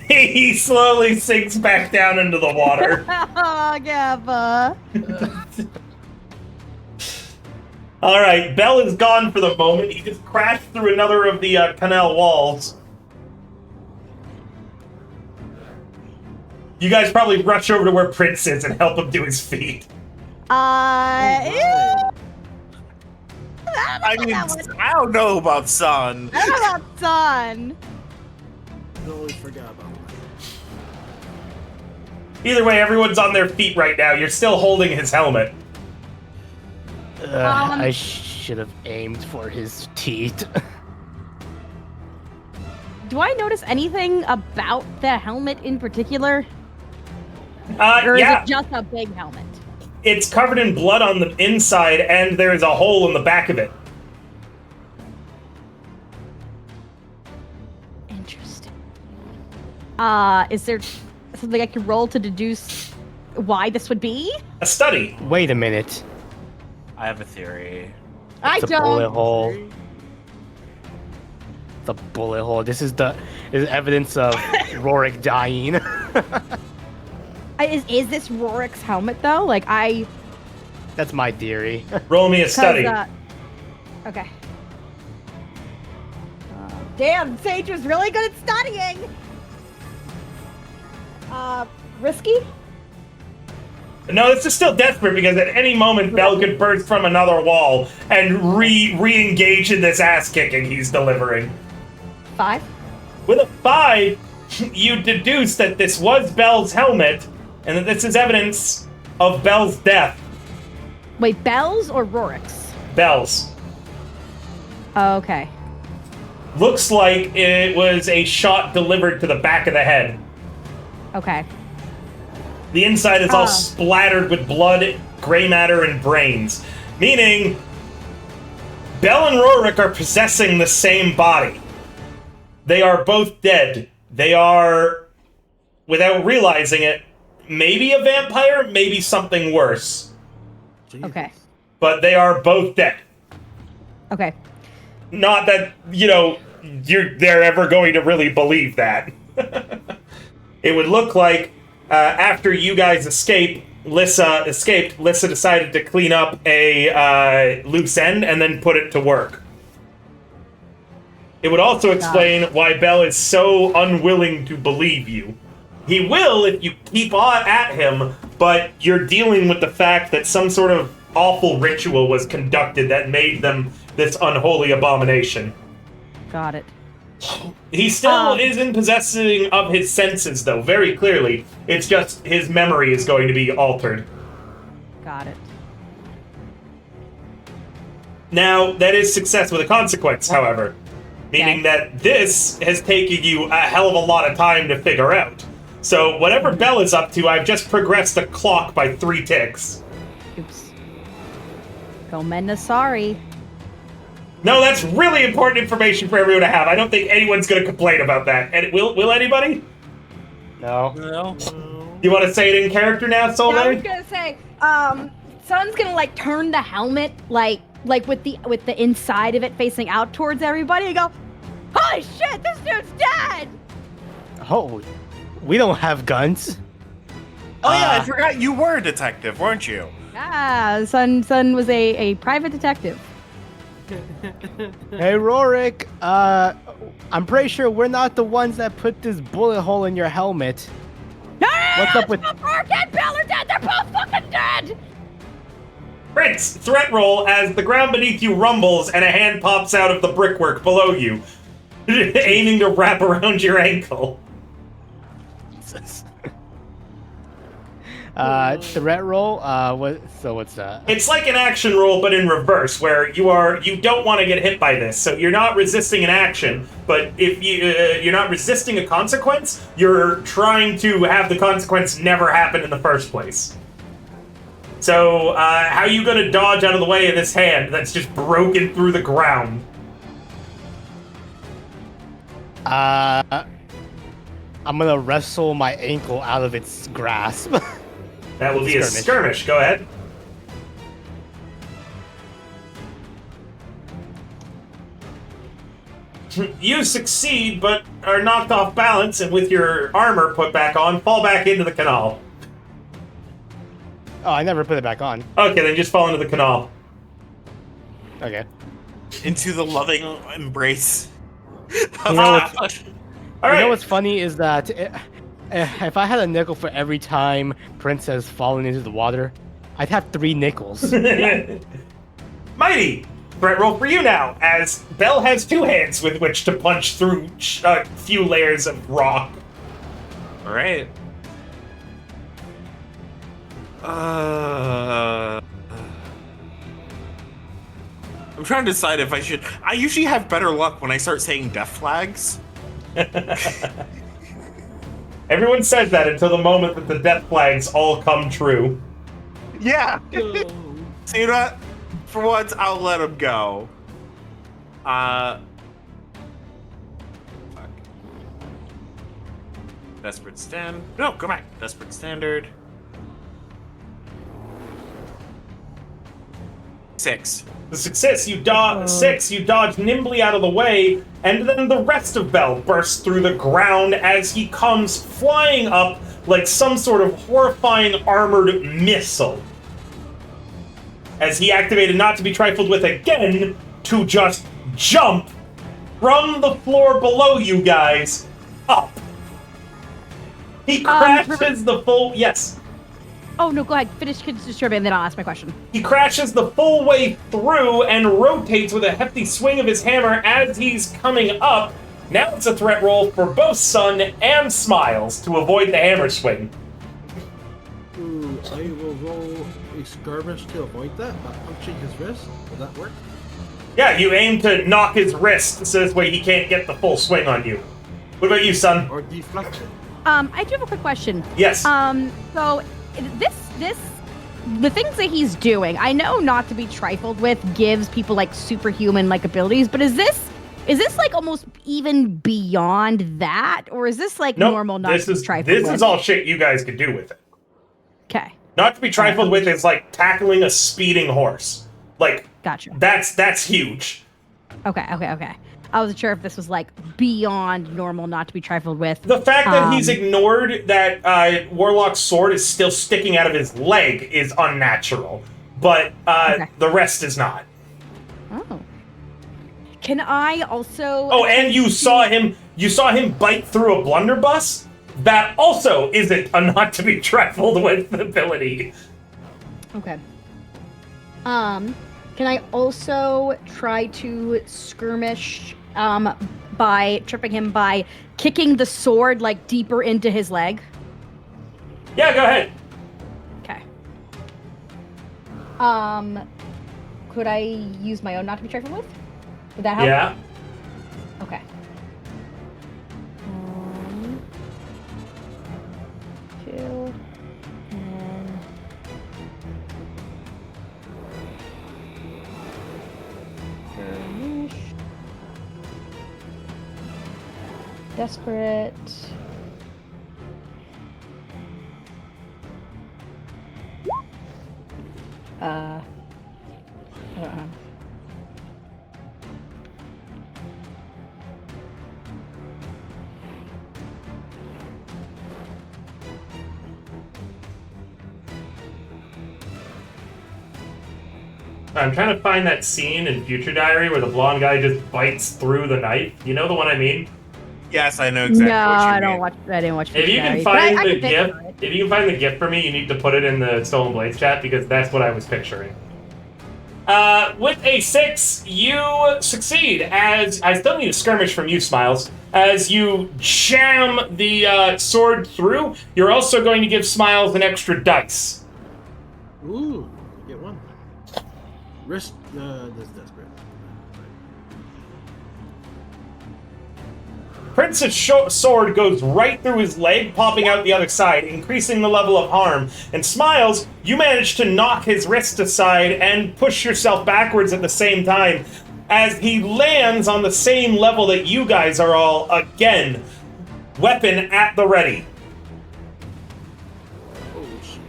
he slowly sinks back down into the water. Oh, Gabba. All right, Bell is gone for the moment. He just crashed through another of the canal walls. You guys probably rush over to where Prince is and help him do his feet. I mean, I don't know about Sun. I don't know about Sun. Totally forgot about that. Either way, everyone's on their feet right now. You're still holding his helmet. I should have aimed for his teeth. Do I notice anything about the helmet in particular? Or is Yeah, it just a big helmet? it's covered in blood on the inside, and there is a hole in the back of it. Interesting. Is there something I can roll to deduce why this would be? A study. Wait a minute. I have a theory. It's a bullet hole. It's a bullet hole. This is evidence of Rorik dying. Is this Rorik's helmet though? That's my theory. Roll me a study. Okay. Damn, Sage was really good at studying. Risky? No, this is still desperate because at any moment Bell could burst from another wall and re-engage in this ass kicking he's delivering. 5? With a 5, you deduce that this was Bell's helmet and that this is evidence of Bell's death. Wait, Bell's or Rorik's? Bell's. Okay. Looks like it was a shot delivered to the back of the head. Okay. The inside is all splattered with blood, gray matter, and brains. Meaning, Bell and Rorik are possessing the same body. They are both dead. They are, without realizing it, maybe a vampire, maybe something worse. Okay. But they are both dead. Okay. Not that, they're ever going to really believe that. It would look like after you guys escaped, Lissa decided to clean up a loose end and then put it to work. It would also explain why Bell is so unwilling to believe you. He will if you keep on at him, but you're dealing with the fact that some sort of awful ritual was conducted that made them this unholy abomination. Got it. He still is in possessing of his senses, though, very clearly. It's just his memory is going to be altered. Got it. Now, that is success with a consequence, however. Meaning that this has taken you a hell of a lot of time to figure out. So, whatever Bell is up to, I've just progressed the clock by 3 ticks. Oops. Gomenda, sorry. No, that's really important information for everyone to have. I don't think anyone's going to complain about that. And will anybody? No. No. You want to say it in character now, I was Solveig? gonna say, Sun's gonna like turn the helmet like with the inside of it facing out towards everybody and go, "Holy shit, this dude's dead!" Oh, we don't have guns. Oh yeah, I forgot you were a detective, weren't you? Ah, Sun was a private detective. Hey, Rorik. I'm pretty sure we're not the ones that put this bullet hole in your helmet. No, What's up with- Rorik and Bell are dead? They're both fucking dead! Prince, threat roll as the ground beneath you rumbles and a hand pops out of the brickwork below you, aiming to wrap around your ankle. Threat roll. What's that? It's like an action roll, but in reverse, where you don't want to get hit by this. So you're not resisting an action, but if you're not resisting a consequence, you're trying to have the consequence never happen in the first place. So how are you going to dodge out of the way of this hand that's just broken through the ground? I'm gonna wrestle my ankle out of its grasp. That will be a skirmish. Go ahead. You succeed, but are knocked off balance, and with your armor put back on, fall back into the canal. Oh, I never put it back on. Okay, then just fall into the canal. Okay. Into the loving embrace. You know what's, All you know right. what's funny is that if I had a nickel for every time Prince has fallen into the water, I'd have 3 nickels. Mighty! Threat roll for you now, as Bell has 2 hands with which to punch through a few layers of rock. All right. I'm trying to decide if I should. I usually have better luck when I start saying death flags. Everyone says that until the moment that the death flags all come true. Yeah. So you know what? For once, I'll let him go. Fuck. Desperate stand. No, go back. Desperate standard. 6. The success, you dodge nimbly out of the way, and then the rest of Bell bursts through the ground as he comes flying up like some sort of horrifying armored missile. As he activated Not to be Trifled with again to just jump from the floor below you guys up. He crashes the full... Yes. Oh no, go ahead. Finish disturbing, and then I'll ask my question. He crashes the full way through and rotates with a hefty swing of his hammer as he's coming up. Now it's a threat roll for both Sun and Smiles to avoid the hammer swing. I will roll a skirmish to avoid that by punching his wrist. Will that work? Yeah, you aim to knock his wrist so this way he can't get the full swing on you. What about you, Sun? Or deflection? I do have a quick question. Yes. So the things that he's doing, I know Not to be Trifled with gives people like superhuman like abilities, but is this like almost even beyond that, or is this like Nope, normal Not to be Trifled This with? is all shit you guys could do with it. Okay. Not to be trifled with is like tackling a speeding horse. Like, Gotcha. that's huge. Okay. I wasn't sure if this was like beyond normal Not to be Trifled with. The fact that he's ignored that Warlock's sword is still sticking out of his leg is unnatural, but the rest is not. Oh. Can I also? Oh, and you saw him bite through a blunderbuss? That also isn't a Not to be trifled with ability. Okay. Can I also try to skirmish by tripping him by kicking the sword like deeper into his leg? Yeah, go ahead. Okay. Could I use my own not to be trifled with? Would that help? Yeah. Okay. 2 and skirmish. Desperate. I don't know. I'm trying to find that scene in Future Diary where the blonde guy just bites through the knife. You know the one I mean? Yes, I know exactly No, what you I mean. don't watch. I didn't watch. If you Future can Diaries, but find I the can picture GIF, it. if you can find the GIF for me, you need to put it in the Stolen Blades chat because that's what I was picturing. With a 6, you succeed as I still need a skirmish from you, Smiles. As you jam the sword through, you're also going to give Smiles an extra dice. Ooh, get one. Risk this desperate. Prince's sword goes right through his leg, popping out the other side, increasing the level of harm. And Smiles, you manage to knock his wrist aside and push yourself backwards at the same time as he lands on the same level that you guys are all, again, weapon at the ready. Oh shit.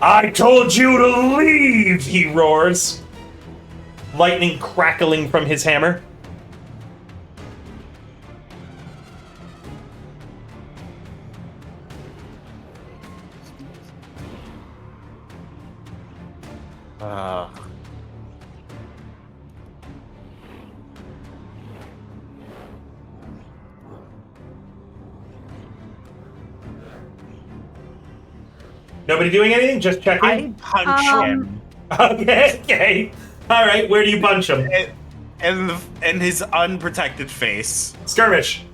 I told you to leave, he roars, lightning crackling from his hammer. Nobody doing anything? Just checking? I punch him. Okay. All right, where do you punch him? In his unprotected face. Skirmish.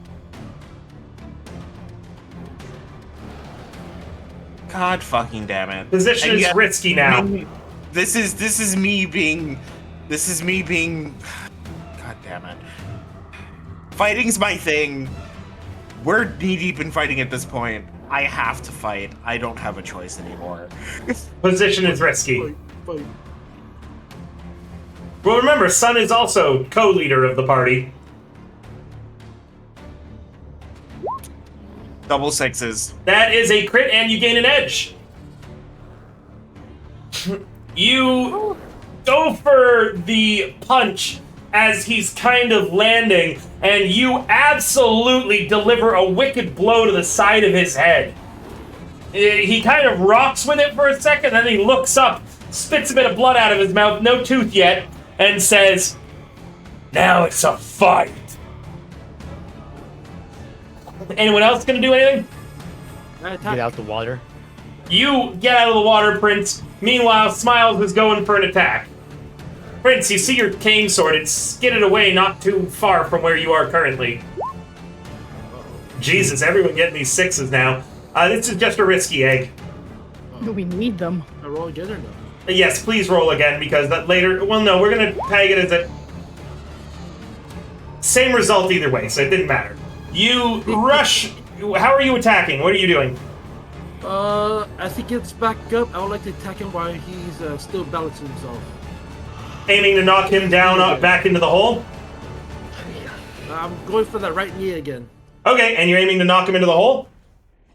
God fucking damn it. Position And is yet, risky now. This is me being. God damn it. Fighting's my thing. We're knee deep in fighting at this point. I have to fight. I don't have a choice anymore. Position is risky. Fight. Well, remember, Sun is also co-leader of the party. Double sixes. That is a crit, and you gain an edge. You go for the punch as he's kind of landing, and you absolutely deliver a wicked blow to the side of his head. He kind of rocks with it for a second, then he looks up, spits a bit of blood out of his mouth, no tooth yet, and says, "Now it's a fight." Anyone else gonna do anything? Get out the water. You get out of the water, Prince. Meanwhile, Smiles is going for an attack. Prince, you see your cane sword. It's skidded away not too far from where you are currently. Jesus, everyone getting these 6s now. This is just a risky egg. We need them. I roll again or no? Yes, please roll again, because that later... Well, no, we're going to tag it as a... Same result either way, so it didn't matter. You rush... How are you attacking? What are you doing? As he gets back up, I would like to attack him while he's still balancing himself. Aiming to knock him down back into the hole? I'm going for that right knee again. Okay, and you're aiming to knock him into the hole?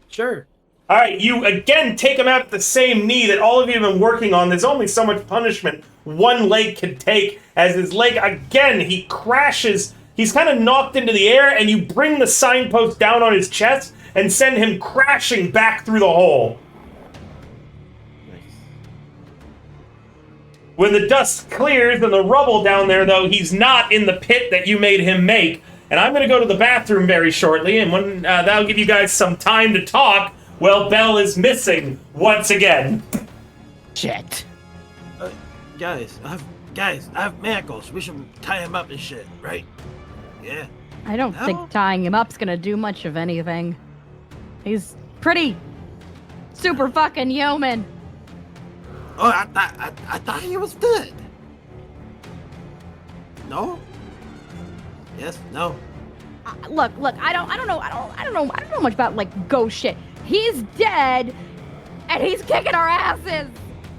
Sure. All right, you again take him out at the same knee that all of you have been working on. There's only so much punishment one leg can take. As his leg, again, he crashes. He's kind of knocked into the air, and you bring the signpost down on his chest and send him crashing back through the hole. Nice. When the dust clears and the rubble down there, though, he's not in the pit that you made him make. And I'm going to go to the bathroom very shortly, and when that'll give you guys some time to talk. Well, Belle is missing once again. Shit. guys, I have manacles. We should tie him up and shit, right? Yeah. I don't No? think tying him up's gonna do much of anything. He's pretty super fucking human. Oh, I thought he was dead. No. Yes. No. Look, I don't know much about like ghost shit. He's dead, and he's kicking our asses.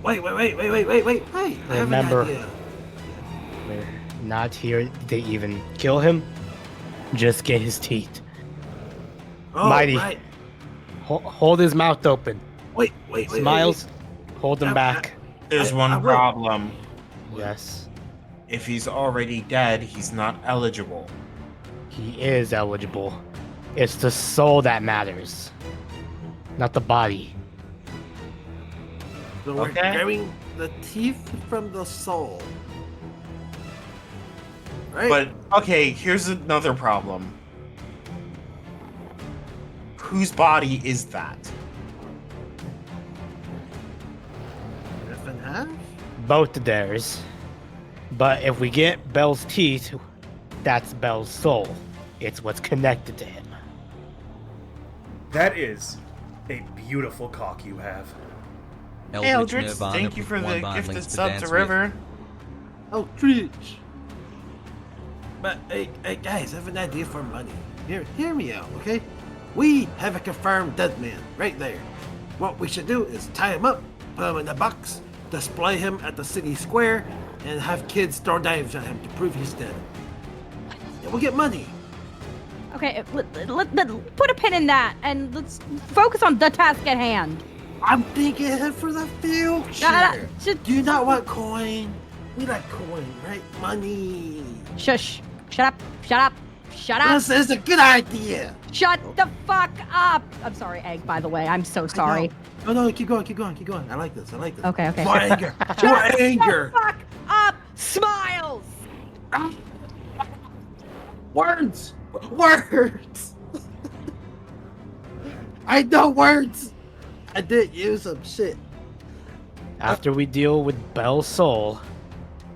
Wait. I have an Remember- idea. We're not here to even kill him. Just get his teeth. Oh, Mighty. right. Hold his mouth open. Wait. Smiles. Hold him back. There's I one will. problem. Yes. If he's already dead, he's not eligible. He is eligible. It's the soul that matters, not the body. So we're Okay. grabbing the teeth from the soul. Right? But okay, here's another problem. Whose body is that? Half and half? Both of theirs. But if we get Bell's teeth, that's Bell's soul. It's what's connected to him. That is a beautiful cock you have. Eldritch Nirvana thank you for with one the bond gifted links to sub dance to with. River. Oh, treats. But hey, guys, I have an idea for money. Hear me out, okay? We have a confirmed dead man right there. What we should do is tie him up, put him in a box, display him at the city square, and have kids throw dimes at him to prove he's dead. And we'll get money. Okay, let put a pin in that, and let's focus on the task at hand. I'm thinking ahead for the future. Just Do you not want coin? We like coin, right? Money. shush. Shut up. Shut up. Shut up. This is a good idea. Shut the fuck up. I'm sorry, Egg, by the way. I'm so sorry. No, keep going. I like this. Okay. More anger. More anger. Fuck up. Smiles. Words. I know words. I did use them. Shit. After we deal with Bell's soul,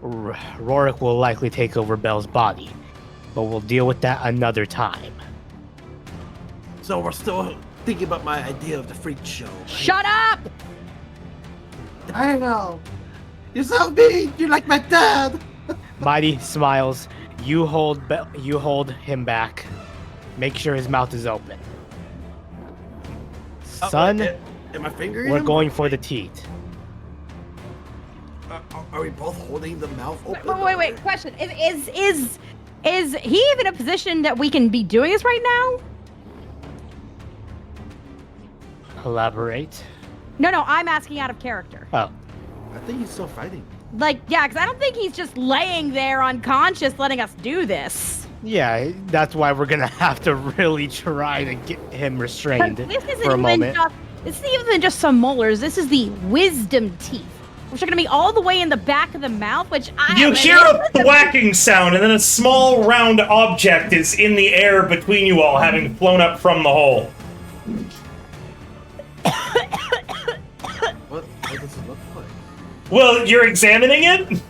Rorik will likely take over Bell's body. But we'll deal with that another time. So we're still thinking about my idea of the freak show. Right? Shut up. I know. You're so mean. You're like my dad. Mighty smiles. You hold him back. Make sure his mouth is open. Son, Am I fingering we're him? going for the teeth. Are we both holding the mouth open? Wait. Question: Is he even in a position that we can be doing this right now? Elaborate. No. I'm asking out of character. Oh, I think he's still fighting. Like, yeah, because I don't think he's just laying there unconscious, letting us do this. yeah. That's why we're gonna have to really try to get him restrained This isn't for a moment. This isn't even just some molars. This is the wisdom teeth, which are going to be all the way in the back of the mouth. Which You hear a thwacking sound, and then a small round object is in the air between you all, having flown up from the hole. What does it look like? Well, you're examining it?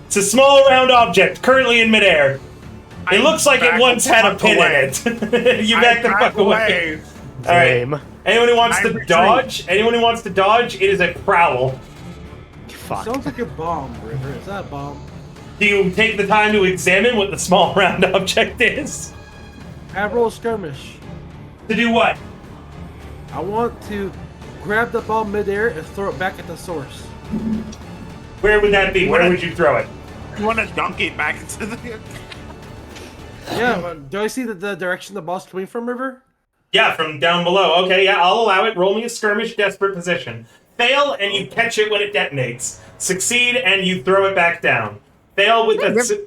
It's a small round object, currently in midair. It looks like it once had a pin in it. You back the fuck away. All right. Lame. Anyone who wants I to retreat. dodge? Anyone who wants to dodge? It is a prowl. Fuck. Sounds like a bomb, River. Is that a bomb? Do you take the time to examine what the small round object is? I roll skirmish. To do what? I want to grab the ball midair and throw it back at the source. Where would that be? Where would you throw it? You want to dunk it back into the... Yeah, but do I see the direction the ball's coming from, River? Yeah, from down below. Okay, yeah, I'll allow it. Roll me a skirmish desperate position. Fail, and you catch it when it detonates. Succeed, and you throw it back down. Fail with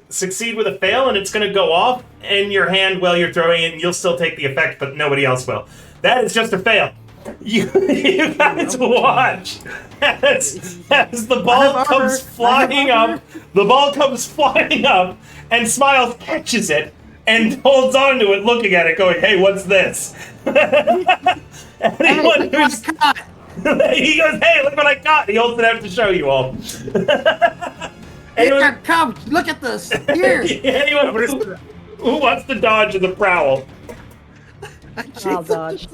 succeed with a fail, and it's going to go off in your hand while you're throwing it, and you'll still take the effect, but nobody else will. That is just a fail. You guys watch as the ball comes flying up. The ball comes flying up, and Smiles catches it and holds on to it, looking at it, going, "Hey, what's this?" Anyone who's He goes, hey, look what I got. He holds it out to show you all. Anyone, Here, come, look at this. Here. anyone who wants to dodge the prowl? I'll dodge.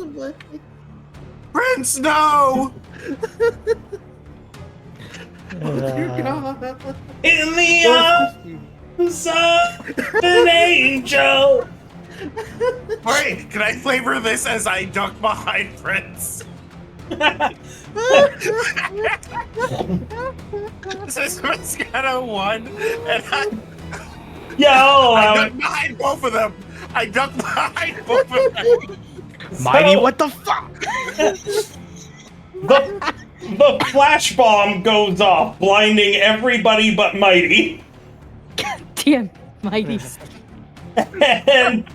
Prince, no! In the arms of an angel. Alright, can I flavor this as I duck behind Prince? This was kind of one, and Yeah, I'll allow I it. duck behind both of them. I duck behind both of them. Mighty, So- what the fuck? The flash bomb goes off, blinding everybody but Mighty. Damn, Mighty. and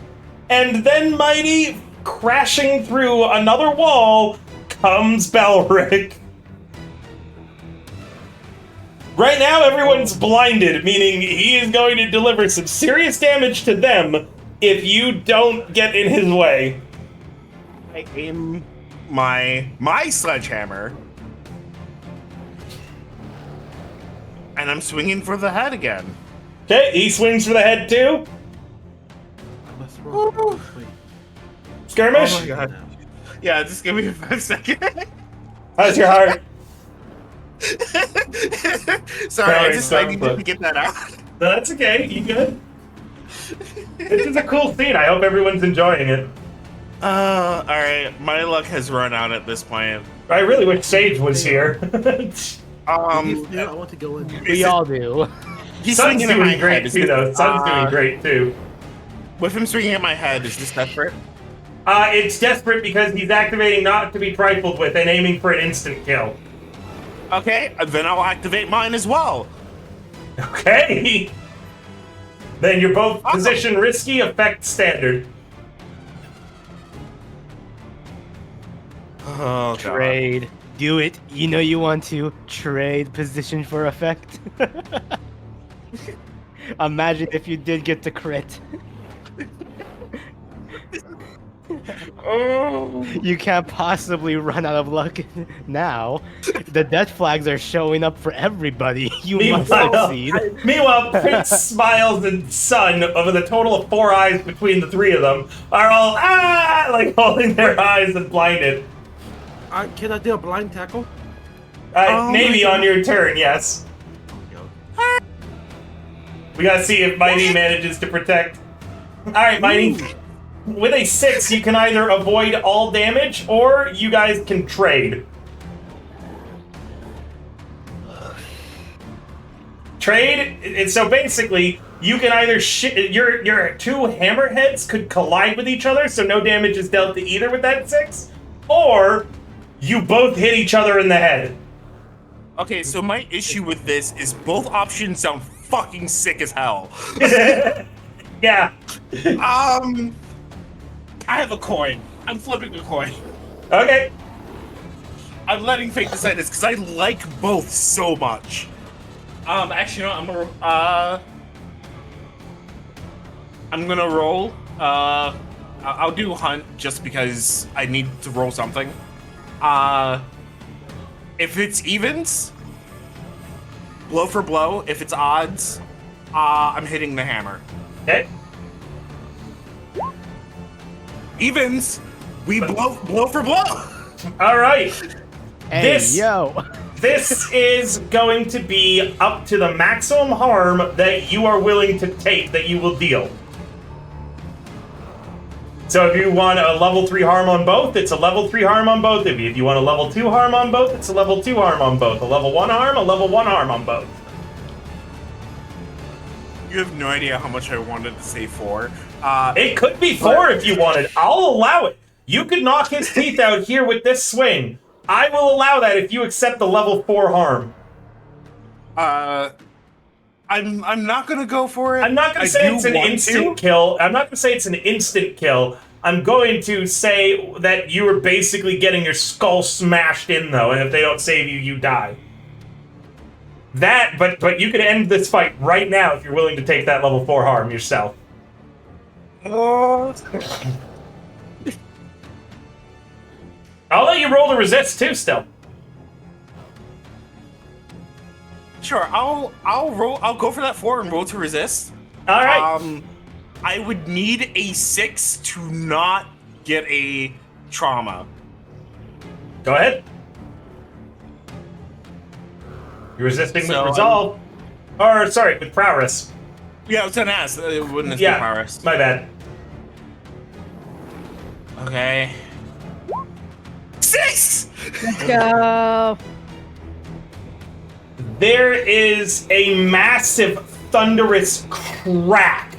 then Mighty, crashing through another wall, comes Belric. Right now, everyone's blinded, meaning he is going to deliver some serious damage to them if you don't get in his way. I aim my sledgehammer, and I'm swinging for the head again. Okay, he swings for the head too. What's wrong? Wait. Skirmish. Oh my god. Yeah, just give me 5 seconds. How's your heart? Sorry, I Sorry, needed but- to get that out. No, that's okay. You good? This is a cool scene. I hope everyone's enjoying it. Alright, my luck has run out at this point. I really wish Sage was here. I want to go in. We all do. He's Sun's swinging at my doing great head. too, though. Sun's doing great too. With him swinging at my head, is this desperate? It's desperate because he's activating not to be trifled with and aiming for an instant kill. Okay, then I'll activate mine as well. Okay. Then you're both position risky, effect standard. Oh, God. Trade. Do it. You know you want to trade position for effect. Imagine if you did get to crit. Oh. You can't possibly run out of luck now. The death flags are showing up for everybody. You must succeed. Meanwhile, Prince Smiles and Sun, over the total of 4 eyes between the 3 of them, are all like holding their eyes and blinded. Can I do a blind tackle? Maybe on your turn, yes. We gotta see if Mighty manages to protect. Alright, Mighty. With a 6, you can either avoid all damage, or you guys can trade. Trade, so basically, you can either your 2 hammerheads could collide with each other, so no damage is dealt to either with that 6, or you both hit each other in the head. Okay, so my issue with this is both options sound fucking sick as hell. Yeah. I have a coin. I'm flipping a coin. Okay. I'm letting fate decide this because I like both so much. Actually, no, I'm gonna roll. I'll do hunt just because I need to roll something. If it's evens, blow for blow. If it's odds, I'm hitting the hammer. Okay. Evens, we blow for blow. All right. Hey, This- yo. This is going to be up to the maximum harm that you are willing to take that you will deal. So if you want a level 3 harm on both, it's a level 3 harm on both of you. If you want a level 2 harm on both, it's a level 2 harm on both. A level 1 harm, a level 1 harm on both. You have no idea how much I wanted to say 4. It could be 4 if you wanted. I'll allow it. You could knock his teeth out here with this swing. I will allow that if you accept the level 4 harm. I'm not gonna go for it. I'm not going I to say do it's an want instant to. kill. I'm not going to say it's an instant kill. I'm going to say that you are basically getting your skull smashed in, though, and if they don't save you, you die. But you can end this fight right now if you're willing to take that level 4 harm yourself. I'll let you roll to resist, too, still. Sure, I'll roll. I'll go for that 4 and roll to resist. All right. I would need a 6 to not get a trauma. Go ahead. You're resisting So, with resolve. Or, sorry, with prowess. Yeah, I was gonna ask. Wouldn't it be Yeah, prowess? my bad. Okay. 6! Let's go. There is a massive thunderous crack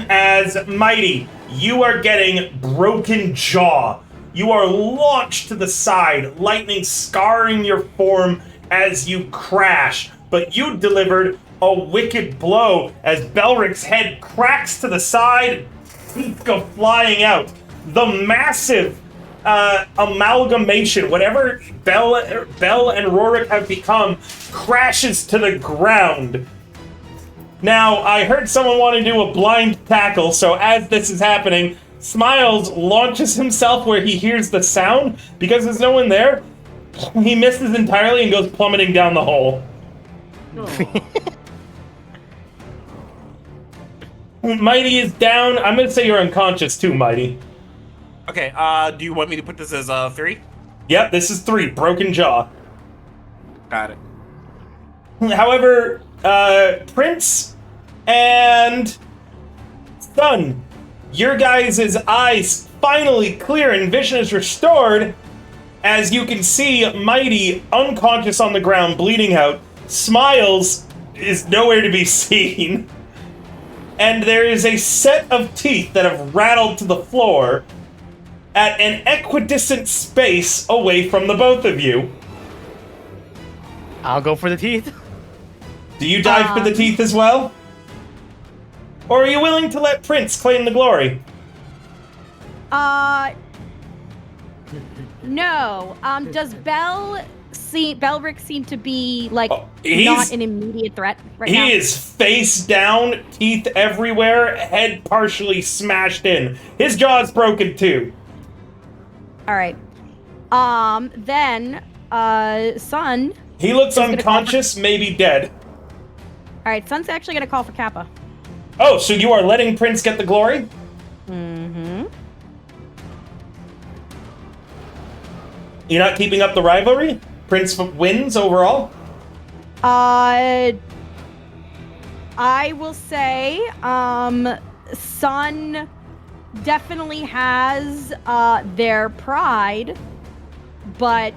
as Mighty, you are getting broken jaw. You are launched to the side, lightning scarring your form as you crash. But you delivered a wicked blow as Belric's head cracks to the side, teeth go flying out. The massive amalgamation, whatever Bell and Rorik have become, crashes to the ground. Now, I heard someone want to do a blind tackle, so as this is happening, Smiles launches himself where he hears the sound. Because there's no one there, he misses entirely and goes plummeting down the hole. Mighty is down. I'm going to say you're unconscious too, Mighty. Okay, do you want me to put this as 3? Yep, this is 3. Broken jaw. Got it. However, Prince and Sun, your guys' eyes finally clear and vision is restored as you can see Mighty unconscious on the ground, bleeding out. Smiles is nowhere to be seen. And there is a set of teeth that have rattled to the floor at an equidistant space away from the both of you. I'll go for the teeth. Do you dive for the teeth as well? Or are you willing to let Prince claim the glory? No. Does Belric seem to be like he's- not an immediate threat right now? He is face down, teeth everywhere, head partially smashed in. His jaw's broken too. All right. Then, Sun. He looks gonna unconscious, maybe dead. All right, Sun's actually gonna call for Kappa. Oh, so you are letting Prince get the glory? Mm-hmm. You're not keeping up the rivalry? Prince wins overall? I will say, Sun definitely has their pride, but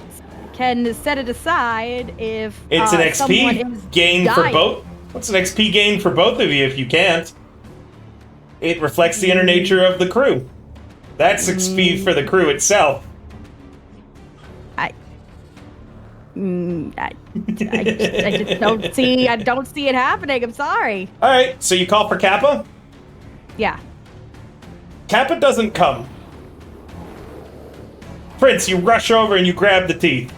can set it aside if It's an someone XP is gain for dying. both. What's an XP gain for both of you if you can't? It reflects the inner nature of the crew. That's XP for the crew itself. I just don't see. I don't see it happening. I'm sorry. All right, so you call for Kappa? Yeah. Kappa doesn't come. Prince, you rush over and you grab the teeth.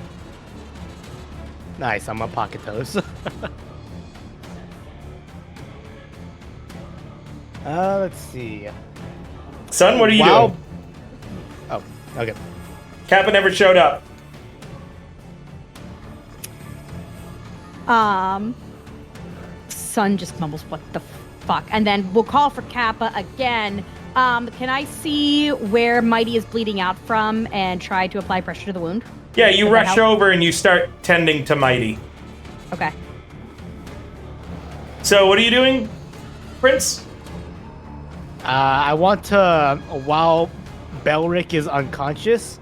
Nice, I'm gonna pocket those. Let's see. Son, what are you Wow. doing? Oh, okay. Kappa never showed up. Sun just mumbles, "What the fuck?" And then we'll call for Kappa again. Can I see where Mighty is bleeding out from and try to apply pressure to the wound? Yeah, you Does that rush help? over and you start tending to Mighty. Okay. So what are you doing, Prince? I want to, while Belric is unconscious,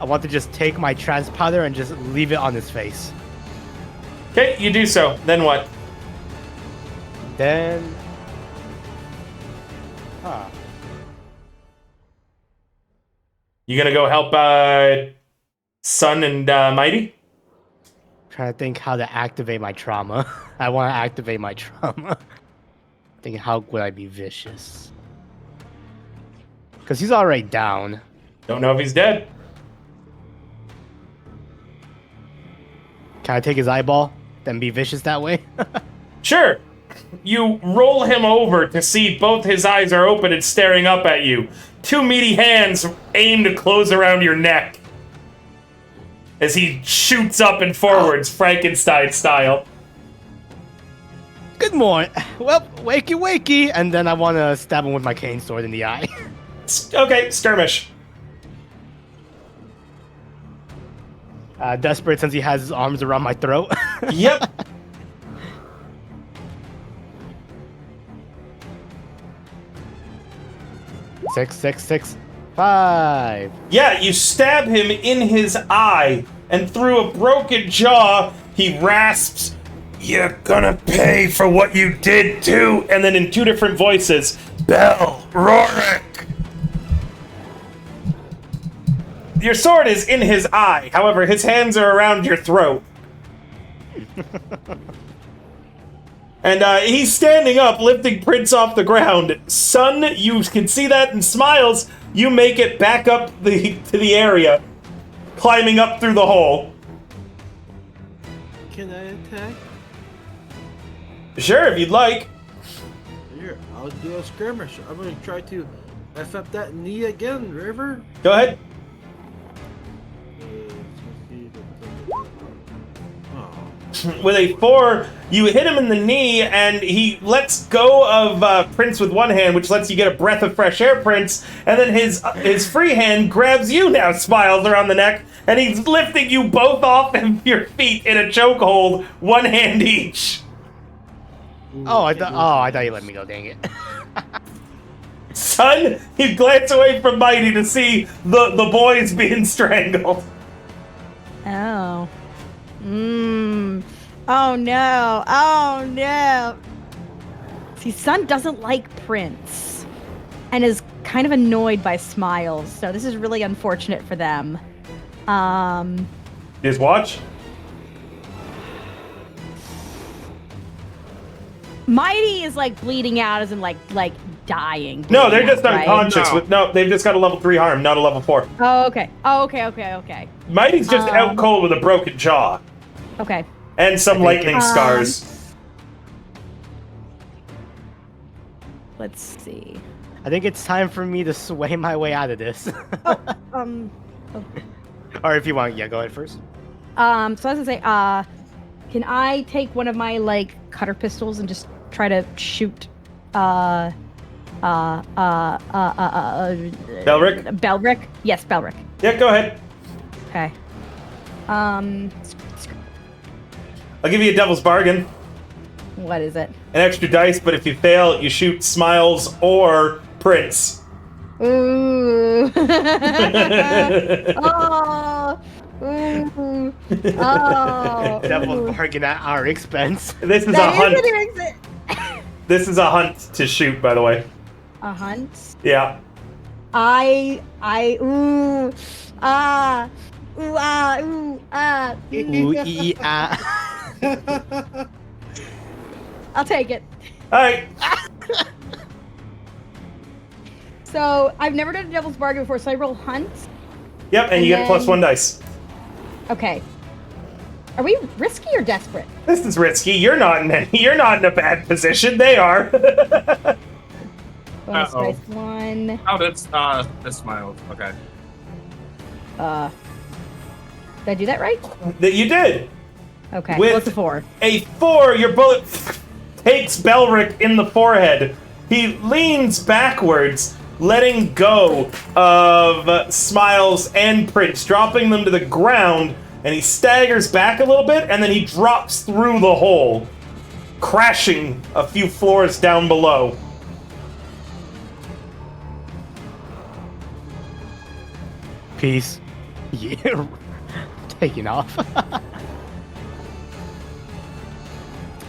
I want to just take my trans powder and just leave it on his face. Okay, you do so. Then what? Then... You gonna go help Sun and Mighty? Trying to think how to activate my trauma. I want to activate my trauma. Thinking how would I be vicious? Because he's already down. Don't know if he's dead. Can I take his eyeball? Then be vicious that way? Sure. You roll him over to see both his eyes are open and staring up at you. Two meaty hands aim to close around your neck. As he shoots up and forwards, Frankenstein style. Good morning. Well, wakey wakey. And then I want to stab him with my cane sword in the eye. Okay, skirmish. Desperate since he has his arms around my throat. Yep. Six, 6, 6, 5. Yeah, you stab him in his eye, and through a broken jaw, he rasps, "You're gonna pay for what you did too," and then in two different voices, "Bell, Rorik!" Your sword is in his eye, however, his hands are around your throat. And he's standing up, lifting Prince off the ground. Son, you can see that and smiles. You make it back up to the area, climbing up through the hole. Can I attack? Sure, if you'd like. Here, I'll do a skirmish. I'm gonna try to F up that knee again, River. Go ahead. Oh. With a 4, you hit him in the knee, and he lets go of Prince with one hand, which lets you get a breath of fresh air, Prince. And then his free hand grabs you now, Smiles, around the neck, and he's lifting you both off of your feet in a chokehold, one hand each. I thought you let me go, dang it. Son, you glance away from Mighty to see the boys being strangled. Oh. Oh no. Oh no. See, Sun doesn't like Prince and is kind of annoyed by Smiles, so this is really unfortunate for them. Just watch. Mighty is like bleeding out, as in like dying. No, they're bleeding just out, right? unconscious. No. They've just got a level 3 harm, not a level 4. Oh, okay. Oh, okay. Mighty's just out cold with a broken jaw. Okay. And some lightning scars. Let's see. I think it's time for me to sway my way out of this. Or if you want, yeah, go ahead first. So I was gonna say, can I take one of my like cutter pistols and just try to shoot Belric? Belric? Yes, Belric. Yeah, go ahead. Okay. I'll give you a devil's bargain. What is it? An extra dice, but if you fail, you shoot Smiles or Prince. Ooh. Oh. Ooh. Oh. Devil's bargain at our expense. This is That a hunt. is an This is a hunt to shoot, by the way. a hunt. Yeah. Ooh, ah, ooh, ah, ooh, ah. Ooh, ee, ah. I'll take it. All right. So I've never done a devil's bargain before, so I roll hunt. Yep, and you get then- +1 dice. Okay. Are we risky or desperate? This is risky. You're not in a bad position. They are. Bonus Uh-oh. dice 1. Oh, that's Smiles. Okay. Did I do that right? That you did. Okay. With- What's a 4? A 4, your bullet takes Belric in the forehead. He leans backwards, letting go of Smiles and Prince, dropping them to the ground, and he staggers back a little bit, and then he drops through the hole, crashing a few floors down below. Peace. Yeah. Taking off.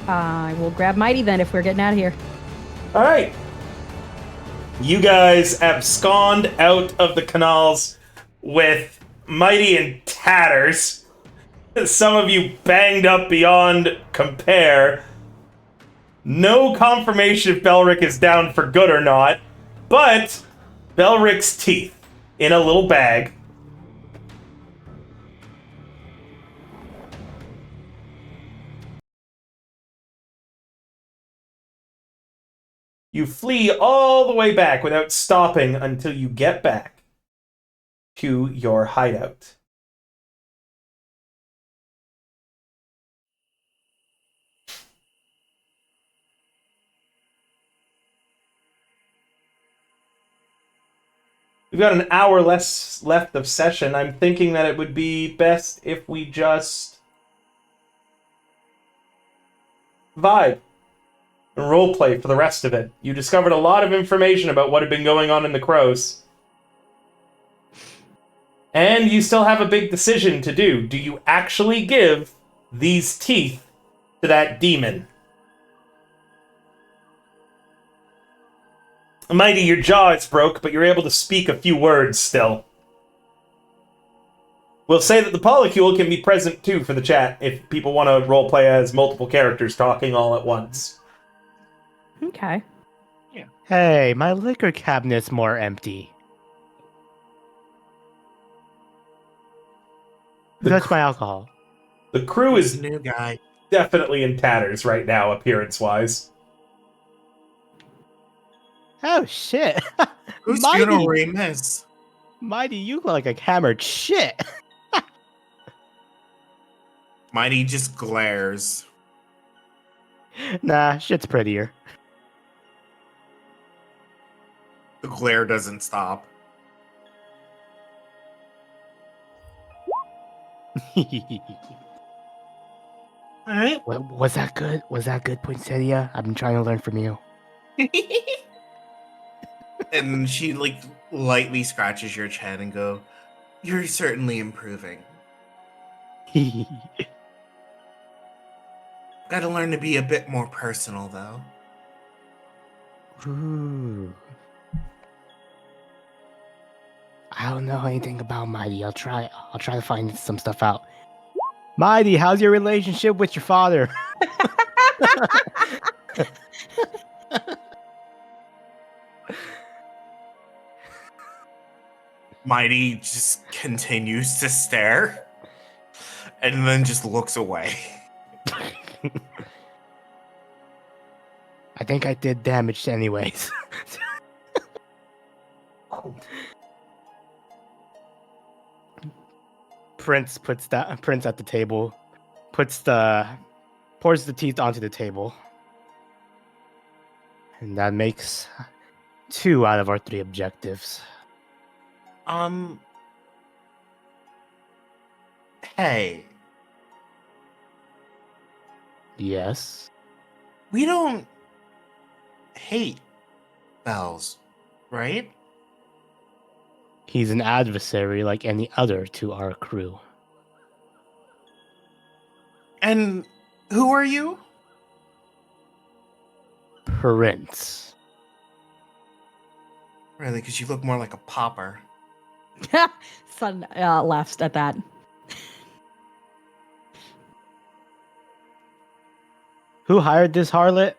I will grab Mighty then if we're getting out of here. All right. You guys abscond out of the canals with Mighty in tatters. Some of you banged up beyond compare. No confirmation if Belric is down for good or not, but Belric's teeth in a little bag. You flee all the way back without stopping until you get back to your hideout. We've got an hour less left of session. I'm thinking that it would be best if we just vibe and roleplay for the rest of it. You discovered a lot of information about what had been going on in the Crows. And you still have a big decision to do. Do you actually give these teeth to that demon? Mighty, your jaw is broke, but you're able to speak a few words still. We'll say that the polycule can be present too for the chat if people want to roleplay as multiple characters talking all at once. Okay. Hey, my liquor cabinet's more empty. That's my alcohol. The crew He's is a new guy. definitely in tatters right now, appearance-wise. Oh shit! Whose Mighty, funeral we miss? Mighty, you look like a hammered shit. Mighty just glares. Nah, shit's prettier. The glare doesn't stop. Alright. Was that good? Was that good, Poinsettia? I've been trying to learn from you. And she like lightly scratches your chin and go, "You're certainly improving. Gotta learn to be a bit more personal though." Ooh. I don't know anything about Mighty. I'll try to find some stuff out. Mighty, how's your relationship with your father? Mighty just continues to stare and then just looks away. I think I did damage anyways. Prince at the table, pours the teeth onto the table. And that makes 2 out of our 3 objectives. Hey, Yes. we don't hate Bells, right? He's an adversary like any other to our crew. And who are you? Prince. Really, because you look more like a pauper. Sun laughs at that. Who hired this harlot?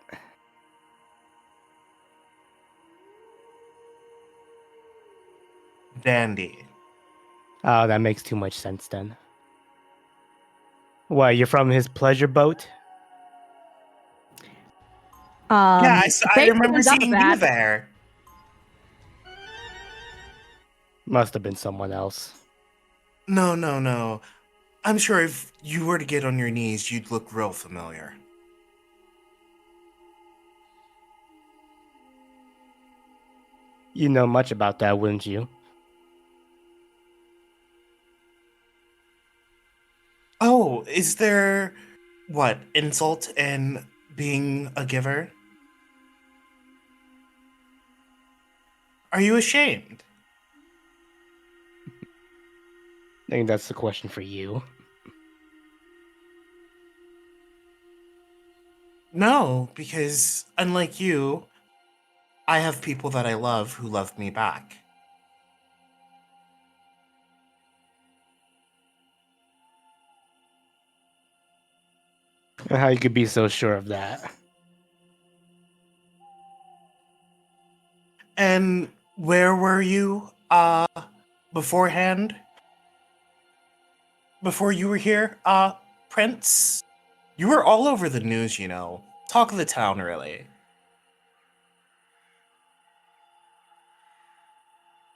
Dandy. Oh, that makes too much sense then. What, you're from his pleasure boat? Yeah, I based remember on seeing you that, there. Must have been someone else. No. I'm sure if you were to get on your knees, you'd look real familiar. You know much about that, wouldn't you? Oh, is there, what, insult in being a giver? Are you ashamed? I think that's the question for you. No, because unlike you, I have people that I love who love me back. How you could be so sure of that? And where were you beforehand? Before you were here, Prince? You were all over the news, you know. Talk of the town, really.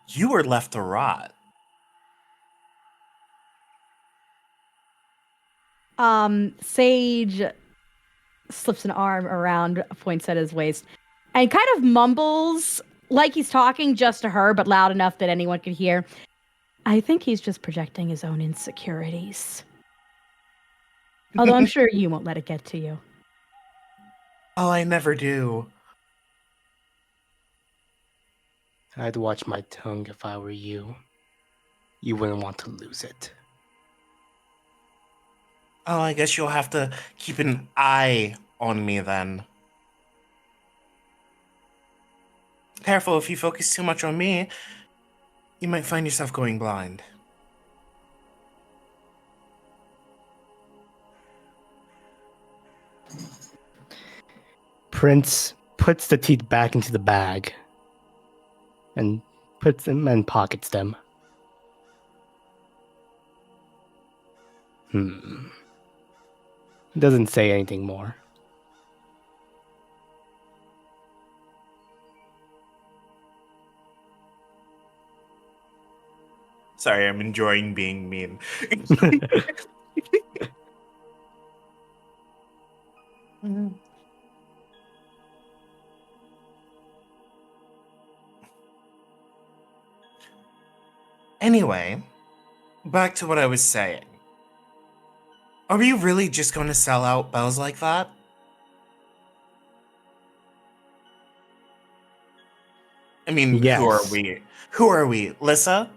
You were left to rot. Sage slips an arm around, points at his waist, and kind of mumbles like he's talking just to her, but loud enough that anyone could hear. I think he's just projecting his own insecurities. Although I'm sure you won't let it get to you. Oh, I never do. I'd watch my tongue if I were you. You wouldn't want to lose it. Oh, I guess you'll have to keep an eye on me then. Careful, if you focus too much on me, you might find yourself going blind. Prince puts the teeth back into the bag and puts them and pockets them. Doesn't say anything more. Sorry, I'm enjoying being mean. Anyway, back to what I was saying. Are we really just going to sell out bells like that? I mean, Yes. who are we? Who are we? Lissa?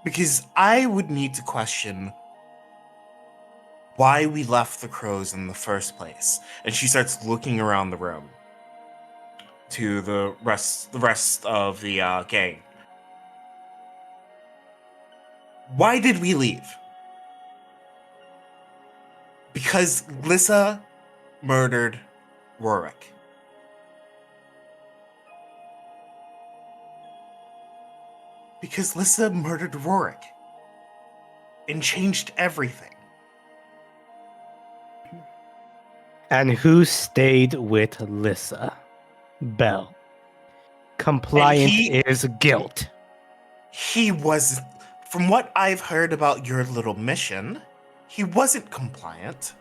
Because I would need to question why we left the crows in the first place. And she starts looking around the room to the rest of the gang. Why did we leave? Because Lissa murdered Rorik. Because Lissa murdered Rorik and changed everything. And who stayed with Lissa? Bell. Compliant is guilt. He was, from what I've heard about your little mission, he wasn't compliant.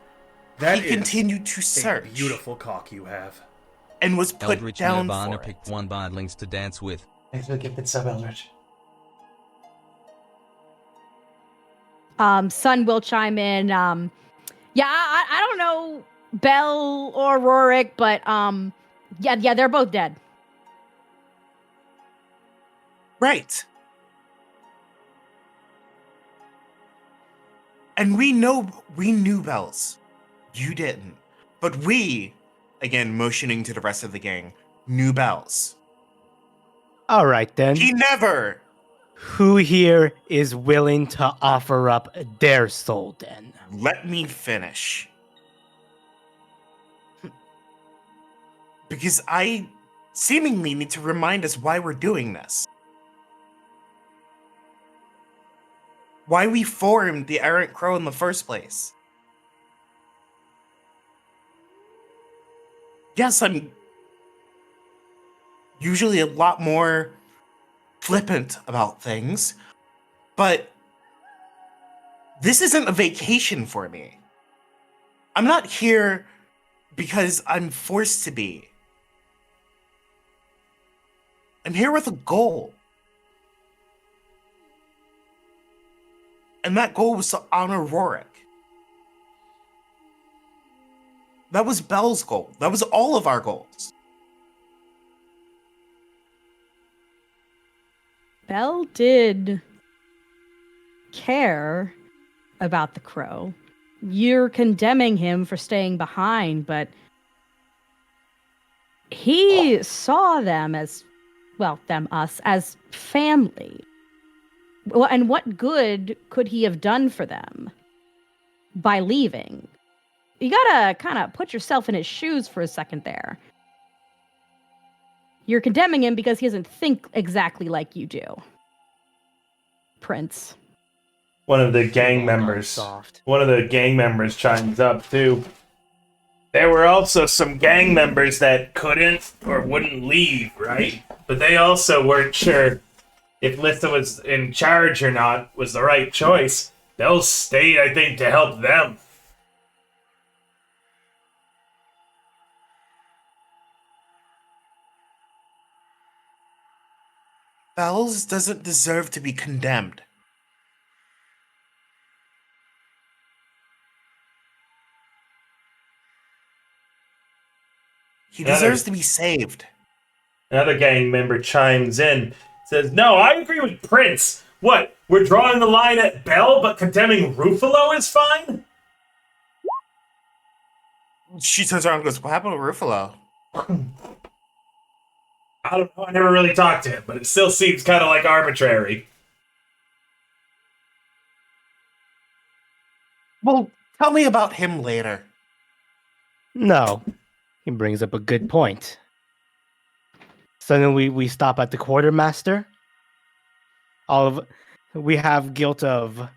That He is continued to a search beautiful cock you have. and was put Eldritch down Nirvana for picked it. one bondlings to dance with. Thanks for the gifted sub, Eldritch. Sun will chime in. I don't know Bell or Rorik, but yeah, they're both dead. Right. And we knew Bells. You didn't. But we, again motioning to the rest of the gang, knew Bells. All right then. He never. Who here is willing to offer up their soul then? Let me finish. Because I seemingly need to remind us why we're doing this. Why we formed the Errant Crow in the first place. Yes, I'm usually a lot more flippant about things, but this isn't a vacation for me. I'm not here because I'm forced to be. I'm here with a goal. And that goal was to honor Rorik. That was Bell's goal. That was all of our goals. Bell did care about the crow. You're condemning him for staying behind, but he saw them as, well, us, as family. Well, and what good could he have done for them by leaving? You gotta kind of put yourself in his shoes for a second there. You're condemning him because he doesn't think exactly like you do, Prince. One of the gang members. Soft. One of the gang members chimes up too. There were also some gang members that couldn't or wouldn't leave, right? But they also weren't sure if Lissa was in charge or not was the right choice. They'll stay, I think, to help them. Bells doesn't deserve to be condemned. He deserves to be saved. Another gang member chimes in, says, "No, I agree with Prince. What? We're drawing the line at Bell, but condemning Ruffalo is fine?" She turns around and goes, "What happened to Ruffalo?" I don't know. I never really talked to him, but it still seems kind of like arbitrary. Well, tell me about him later. No, he brings up a good point. So then we stop at the quartermaster. We have guilt of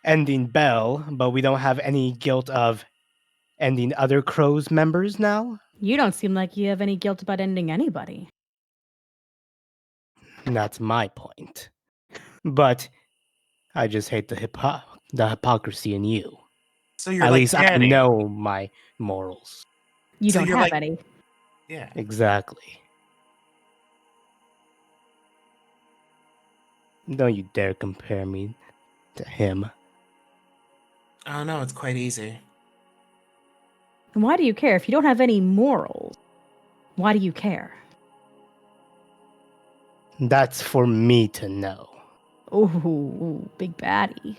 ending Bell, but we don't have any guilt of ending other Crows members now. You don't seem like you have any guilt about ending anybody. That's my point. But I just hate the hypocrisy in you. So you're At like least Danny. I know my morals. You So don't you're have like- any. Yeah. Exactly. Don't you dare compare me to him. Oh no, it's quite easy. And why do you care? If you don't have any morals, why do you care? That's for me to know. Ooh, big baddie.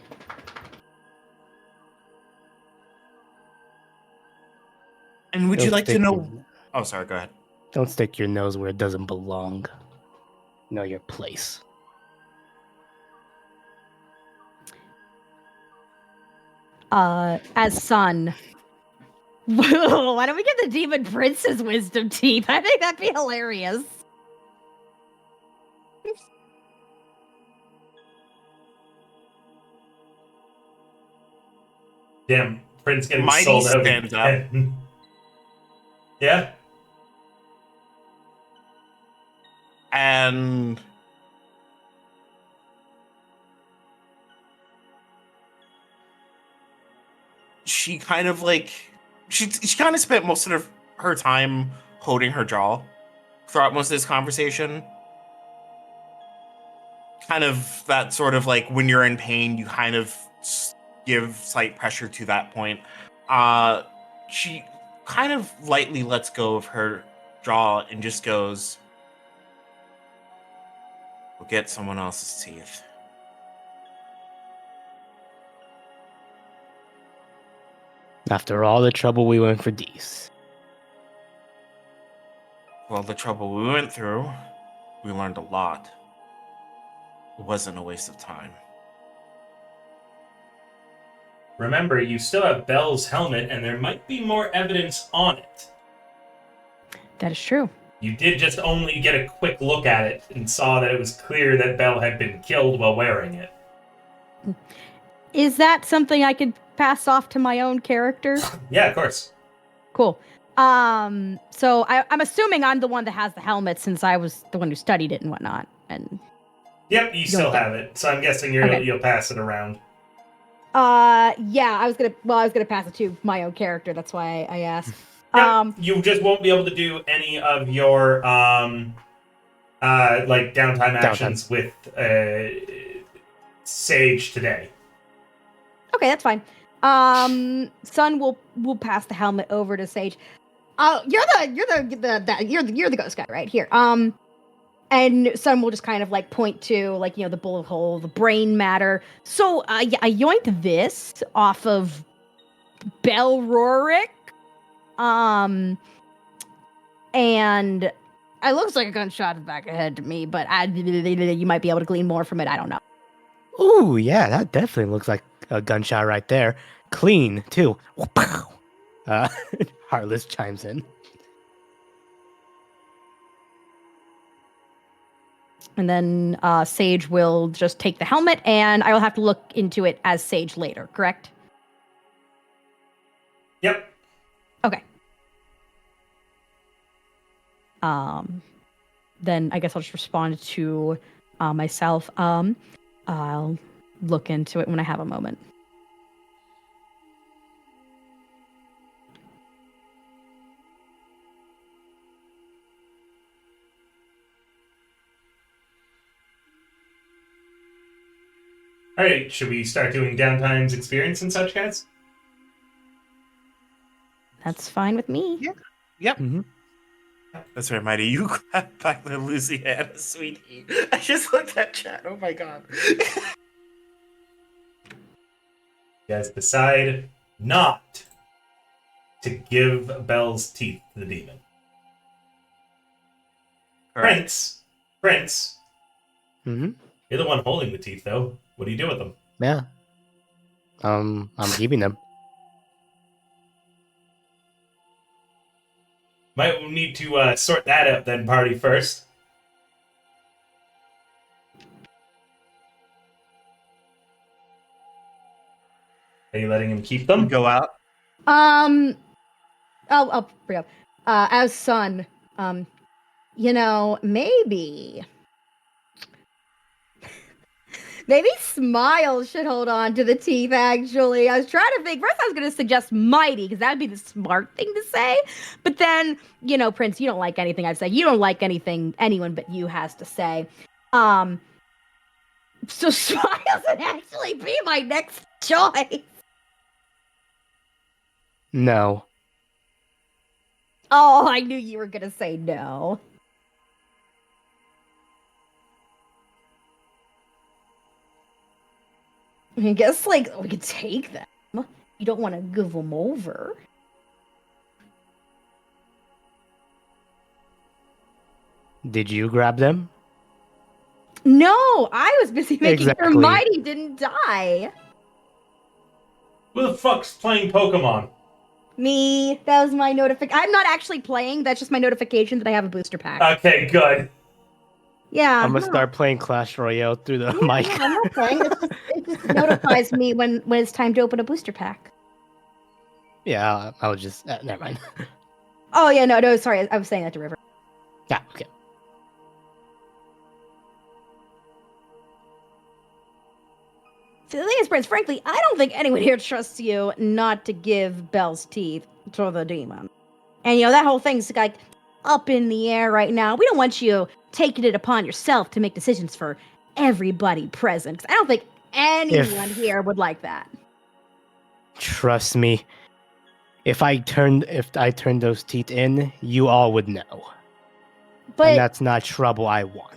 And would you Don't like to stick know? your- Oh, sorry. Go ahead. Don't stick your nose where it doesn't belong. Know your place. As son. Why don't we get the Demon Prince's wisdom teeth? I think that'd be hilarious. Damn, Prince getting Mighty sold out stands up. again. Yeah? And she kind of like she kind of spent most of her time holding her jaw throughout most of this conversation. Kind of that sort of like when you're in pain, you kind of give slight pressure to that point. She kind of lightly lets go of her jaw and just goes, "We'll get someone else's teeth." After all the trouble we went for these. Well, the trouble we went through, we learned a lot. It wasn't a waste of time. Remember, you still have Bell's helmet, and there might be more evidence on it. That is true. You did just only get a quick look at it and saw that it was clear that Bell had been killed while wearing it. Is that something I could pass off to my own character? Yeah, of course. Cool. So I'm assuming I'm the one that has the helmet since I was the one who studied it and whatnot. And Yep, you still don't get- have it. So I'm guessing Okay. you'll pass it around. yeah, I was gonna pass it to my own character. That's why I asked. Yep, you just won't be able to do any of your like downtime actions with Sage today. Okay, that's fine. Sun will pass the helmet over to Sage. Oh, you're the ghost guy right here. And Sun will just kind of like point to like the bullet hole, the brain matter. So I yoinked this off of Bell Rorick. And it looks like a gunshot in the back of the head to me, but you might be able to glean more from it. I don't know. Ooh, yeah, that definitely looks like a gunshot right there. Clean, too. Heartless chimes in. And then Sage will just take the helmet, and I will have to look into it as Sage later, correct? Yep. Okay. Then I guess I'll just respond to myself. I'll look into it when I have a moment. All right, should we start doing downtime's experience and such, guys? That's fine with me. Yeah. Yep. Mm-hmm. That's right, Mighty. You grab back the Louisiana sweetie. I just looked at chat. Oh my god. You guys decide not to give Belle's teeth to the demon. Correct. Prince, Mm-hmm. you're the one holding the teeth, though. What do you do with them? Yeah. I'm keeping them. Might need to sort that out then, party first. Are you letting him keep them? Go out. I'll bring up. As son, maybe Smiles should hold on to the teeth, actually. I was trying to think. First, I was going to suggest Mighty, because that would be the smart thing to say. But then, Prince, you don't like anything I've said. You don't like anything anyone but you has to say. So Smiles would actually be my next choice. No. Oh, I knew you were going to say no. I guess, we could take them. You don't want to give them over. Did you grab them? No, I was busy making sure Exactly. Mighty didn't die. Who the fuck's playing Pokemon? Me, that was my notification. I'm not actually playing, that's just my notification that I have a booster pack. Okay, good. Yeah. I'm gonna start playing Clash Royale through the Yeah, mic. no, I'm not playing. It just notifies me when it's time to open a booster pack. Yeah, I'll just never mind. Oh, yeah, no, sorry. I was saying that to River. Yeah, okay. So the thing is, Prince, frankly, I don't think anyone here trusts you not to give Belle's teeth to the demon. And, that whole thing's up in the air right now. We don't want you taking it upon yourself to make decisions for everybody present. 'Cause I don't think anyone here would like that. Trust me. If I turned those teeth in, you all would know. But And that's not trouble I want.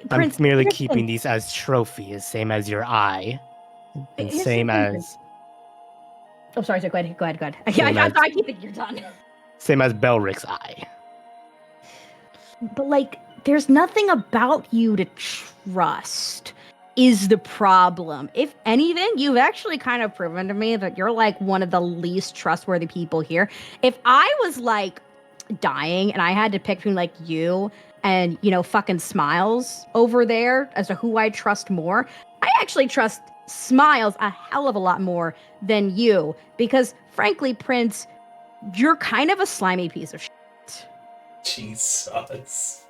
Prince, I'm merely here's the keeping thing. these as trophies, same as your eye. And Here's the same thing, as Prince. Oh, sorry, go ahead. Same as- I keep thinking you're done. same as Belric's eye. But, there's nothing about you to trust is the problem. If anything, you've actually kind of proven to me that you're, one of the least trustworthy people here. If I was, dying and I had to pick between, you and, fucking Smiles over there as to who I trust more, I actually trust Smiles a hell of a lot more than you. Because, frankly, Prince, you're kind of a slimy piece of shit. Jesus.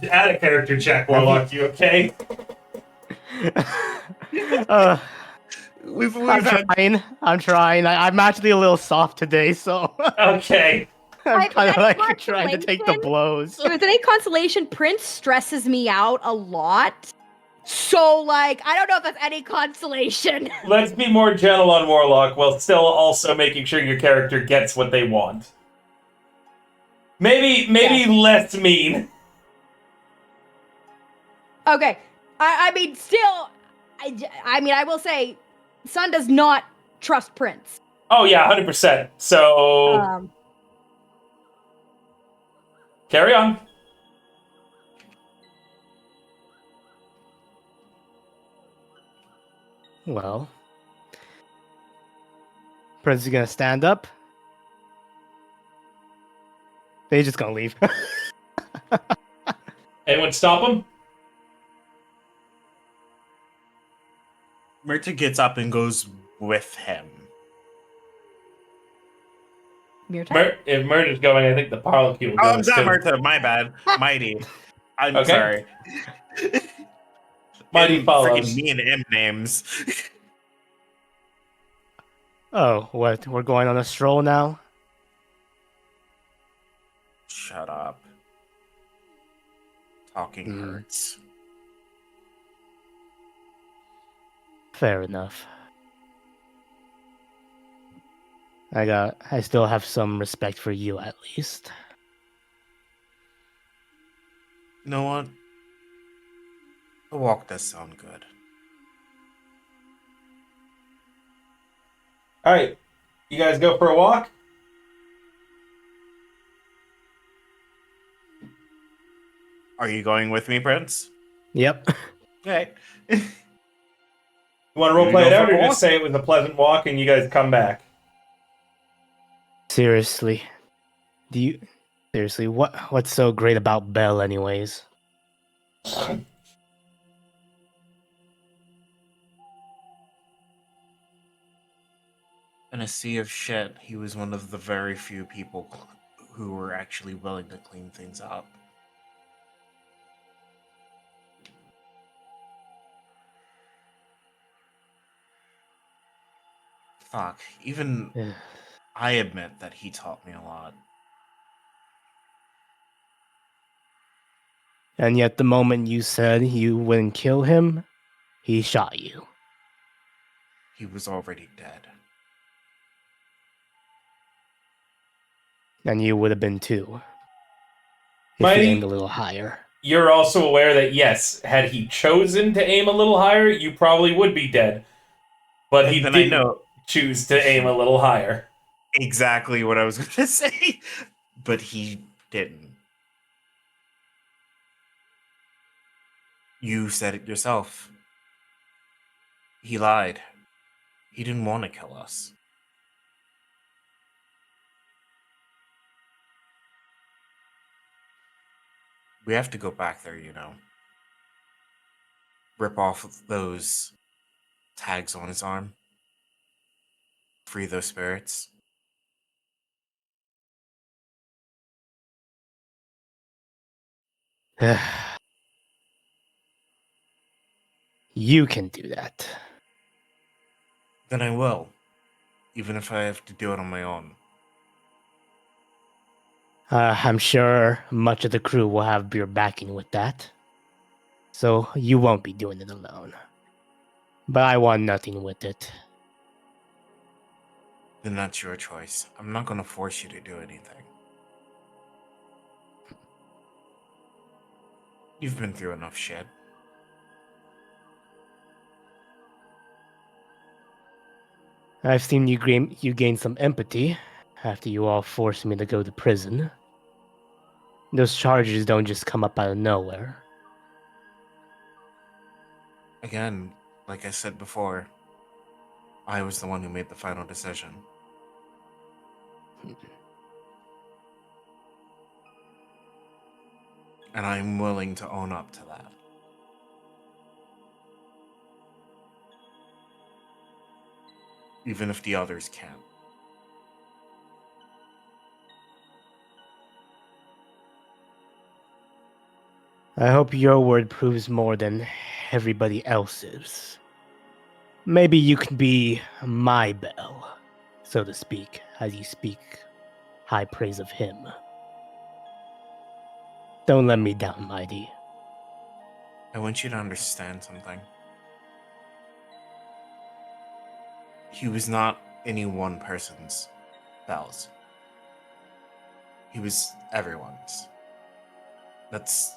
Add a character check, Warlock. You okay? We've I'm had trying. I'm actually a little soft today, so Okay. I'm kind of that's trying to take the consolation. blows. If it's any consolation, Prince stresses me out a lot. So, I don't know if that's any consolation. Let's be more gentle on Warlock while still also making sure your character gets what they want. Maybe less mean. Okay. I mean, still, I will say, Son does not trust Prince. Oh yeah, 100%. So carry on. Well, Prince is gonna stand up. They're just gonna leave. Anyone stop him? Murta gets up and goes with him. If Murder's going, I think the Parloquy will go. Oh, I'm not too. Murta. My bad. Mighty. I'm Okay. sorry. Mighty And follows. freaking me and M names. Oh, what? We're going on a stroll now? Shut up. Talking Mm. hurts. Fair enough. I still have some respect for you at least. You know what? The walk does sound good. All right, you guys go for a walk. Are you going with me, Prince? Yep. Okay. You want to You role play go it for out, a or walk? just say it was a pleasant walk and you guys come back? Seriously. Seriously, what's so great about Bell anyways? In a sea of shit, he was one of the very few people who were actually willing to clean things up. Fuck, even I admit that he taught me a lot. And yet the moment you said you wouldn't kill him, he shot you. He was already dead. And you would have been too. If Mighty, he aimed a little higher. you're also aware that, yes, had he chosen to aim a little higher, you probably would be dead. But And he then I didn't know choose to aim a little higher. exactly what I was going to say, but he didn't. You said it yourself. He lied. He didn't want to kill us. We have to go back there, you know. Rip off those tags on his arm. Free those spirits. You can do that. Then I will. Even if I have to do it on my own. I'm sure much of the crew will have your backing with that. So you won't be doing it alone. But I want nothing with it. Then that's your choice. I'm not gonna force you to do anything. You've been through enough shit. I've seen you gain some empathy after you all forced me to go to prison. Those charges don't just come up out of nowhere. Again, like I said before, I was the one who made the final decision. And I'm willing to own up to that. Even if the others can't. I hope your word proves more than everybody else's. Maybe you can be my Bell, so to speak, as you speak high praise of him. Don't let me down, Mighty. I want you to understand something. He was not any one person's bells. He was everyone's. That's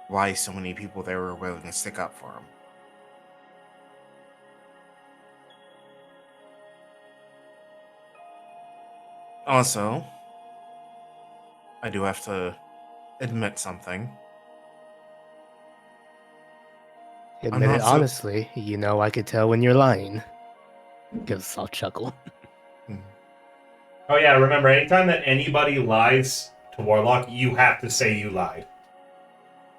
why so many people there were willing to stick up for him. Also, I do have to admit something. Admit it not so- honestly, you know I could tell when you're lying. Because I'll chuckle. Oh yeah, remember, anytime that anybody lies to Warlock, you have to say you lied.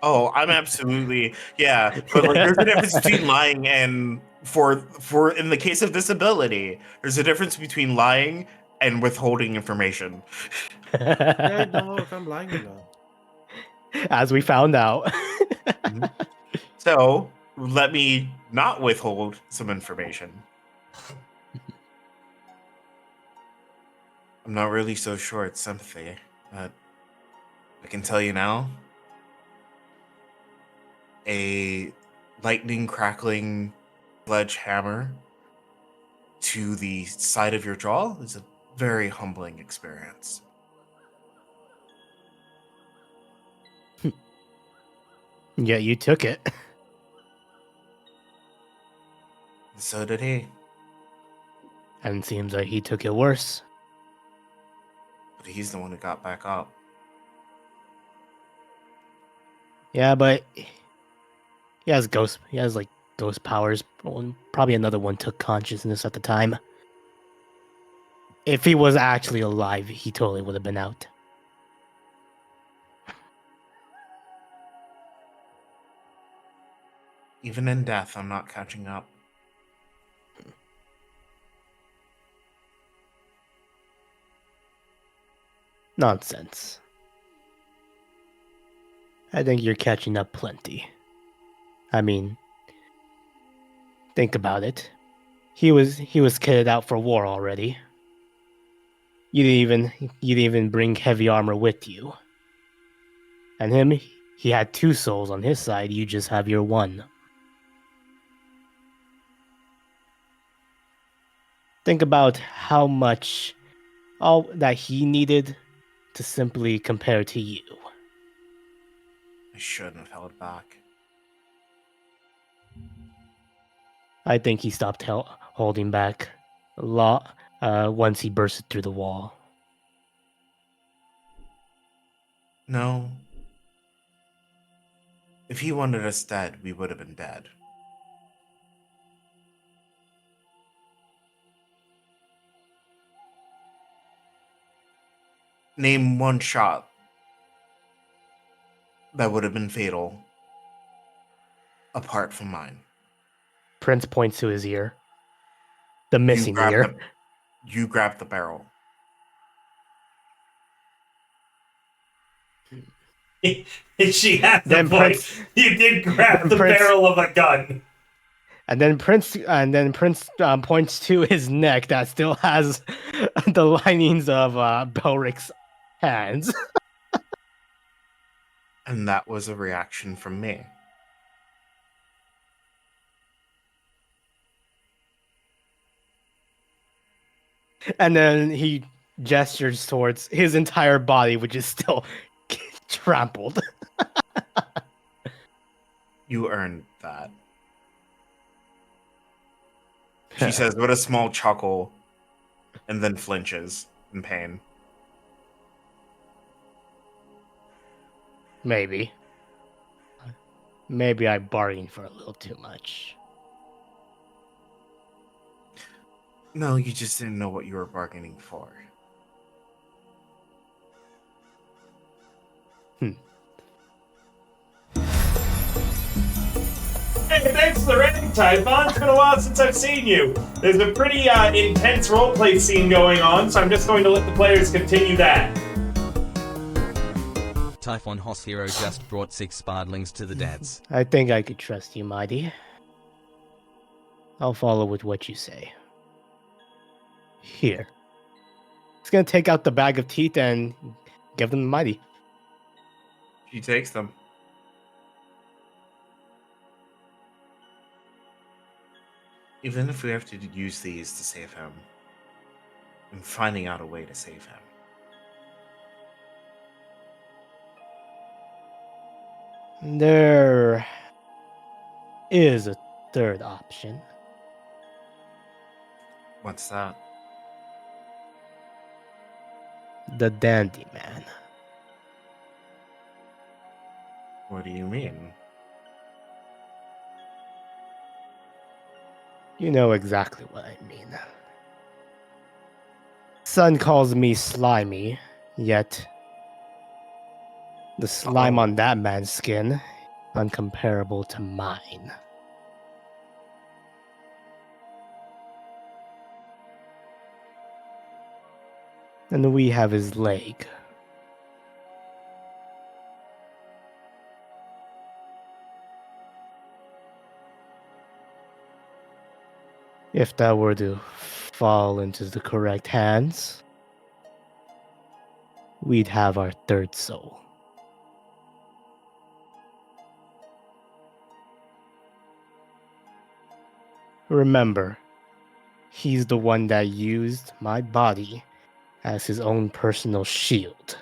Oh, I'm absolutely yeah, but like there's a difference between lying and for in the case of disability, there's a difference between lying and withholding information. I don't know if I'm lying or not. As we found out. So let me not withhold some information. I'm not really so sure it's sympathy, but I can tell you now, a lightning crackling sledgehammer to the side of your jaw is a very humbling experience. Yeah, you took it. So did he. And it seems like he took it worse. But he's the one who got back up. Yeah, but he has ghost. He has like ghost powers. Well, probably another one took consciousness at the time. If he was actually alive, he totally would have been out. Even in death, I'm not catching up. Nonsense. I think you're catching up plenty. I mean, think about it. He was kitted out for war already. You didn't even bring heavy armor with you. And him, he had 2 souls on his side. You just have your 1. Think about how much all that he needed to simply compare to you. I shouldn't have held back. I think he stopped holding back a lot once he bursted through the wall. No. If he wanted us dead, we would have been dead. Name one shot that would have been fatal apart from mine. Prince points to his ear. The missing ear. You grabbed the barrel. She had the Then point. Prince- You did grab the Prince- barrel of a gun. And then Prince points to his neck that still has the linings of Belric's hands. And that was a reaction from me. And then he gestures towards his entire body, which is still trampled. You earned that. She says with a small chuckle and then flinches in pain. Maybe. Maybe I bargained for a little too much. No, you just didn't know what you were bargaining for. Hey, thanks for the rating, Typhon. It's been a while since I've seen you. There's a pretty intense roleplay scene going on, so I'm just going to let the players continue that. Typhon Hoss Hero just brought 6 spardlings to the dads. I think I could trust you, Mighty. I'll follow with what you say. Here. He's gonna take out the bag of teeth and give them to Mighty. She takes them. Even if we have to use these to save him, I'm finding out a way to save him. There is a third option. What's that? The Dandy Man. What do you mean? You know exactly what I mean. Sun calls me slimy, yet the slime on that man's skin uncomparable to mine. And we have his leg. If that were to fall into the correct hands, we'd have our third soul. Remember, he's the one that used my body as his own personal shield.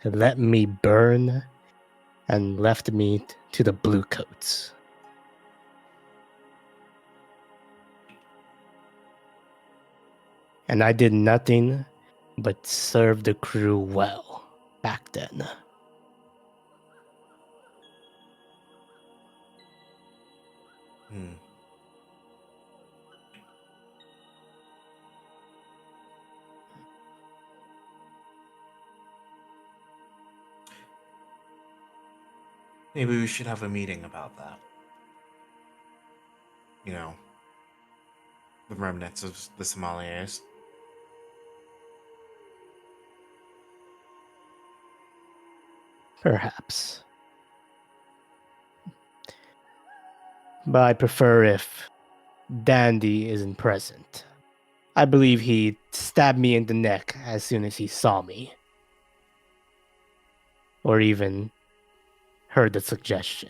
He let me burn and left me to the bluecoats. And I did nothing but serve the crew well back then. Hmm. Maybe we should have a meeting about that. You know, the remnants of the Sommeliers. Perhaps. But I prefer if Dandy isn't present. I believe he stabbed me in the neck as soon as he saw me. Or even heard the suggestion.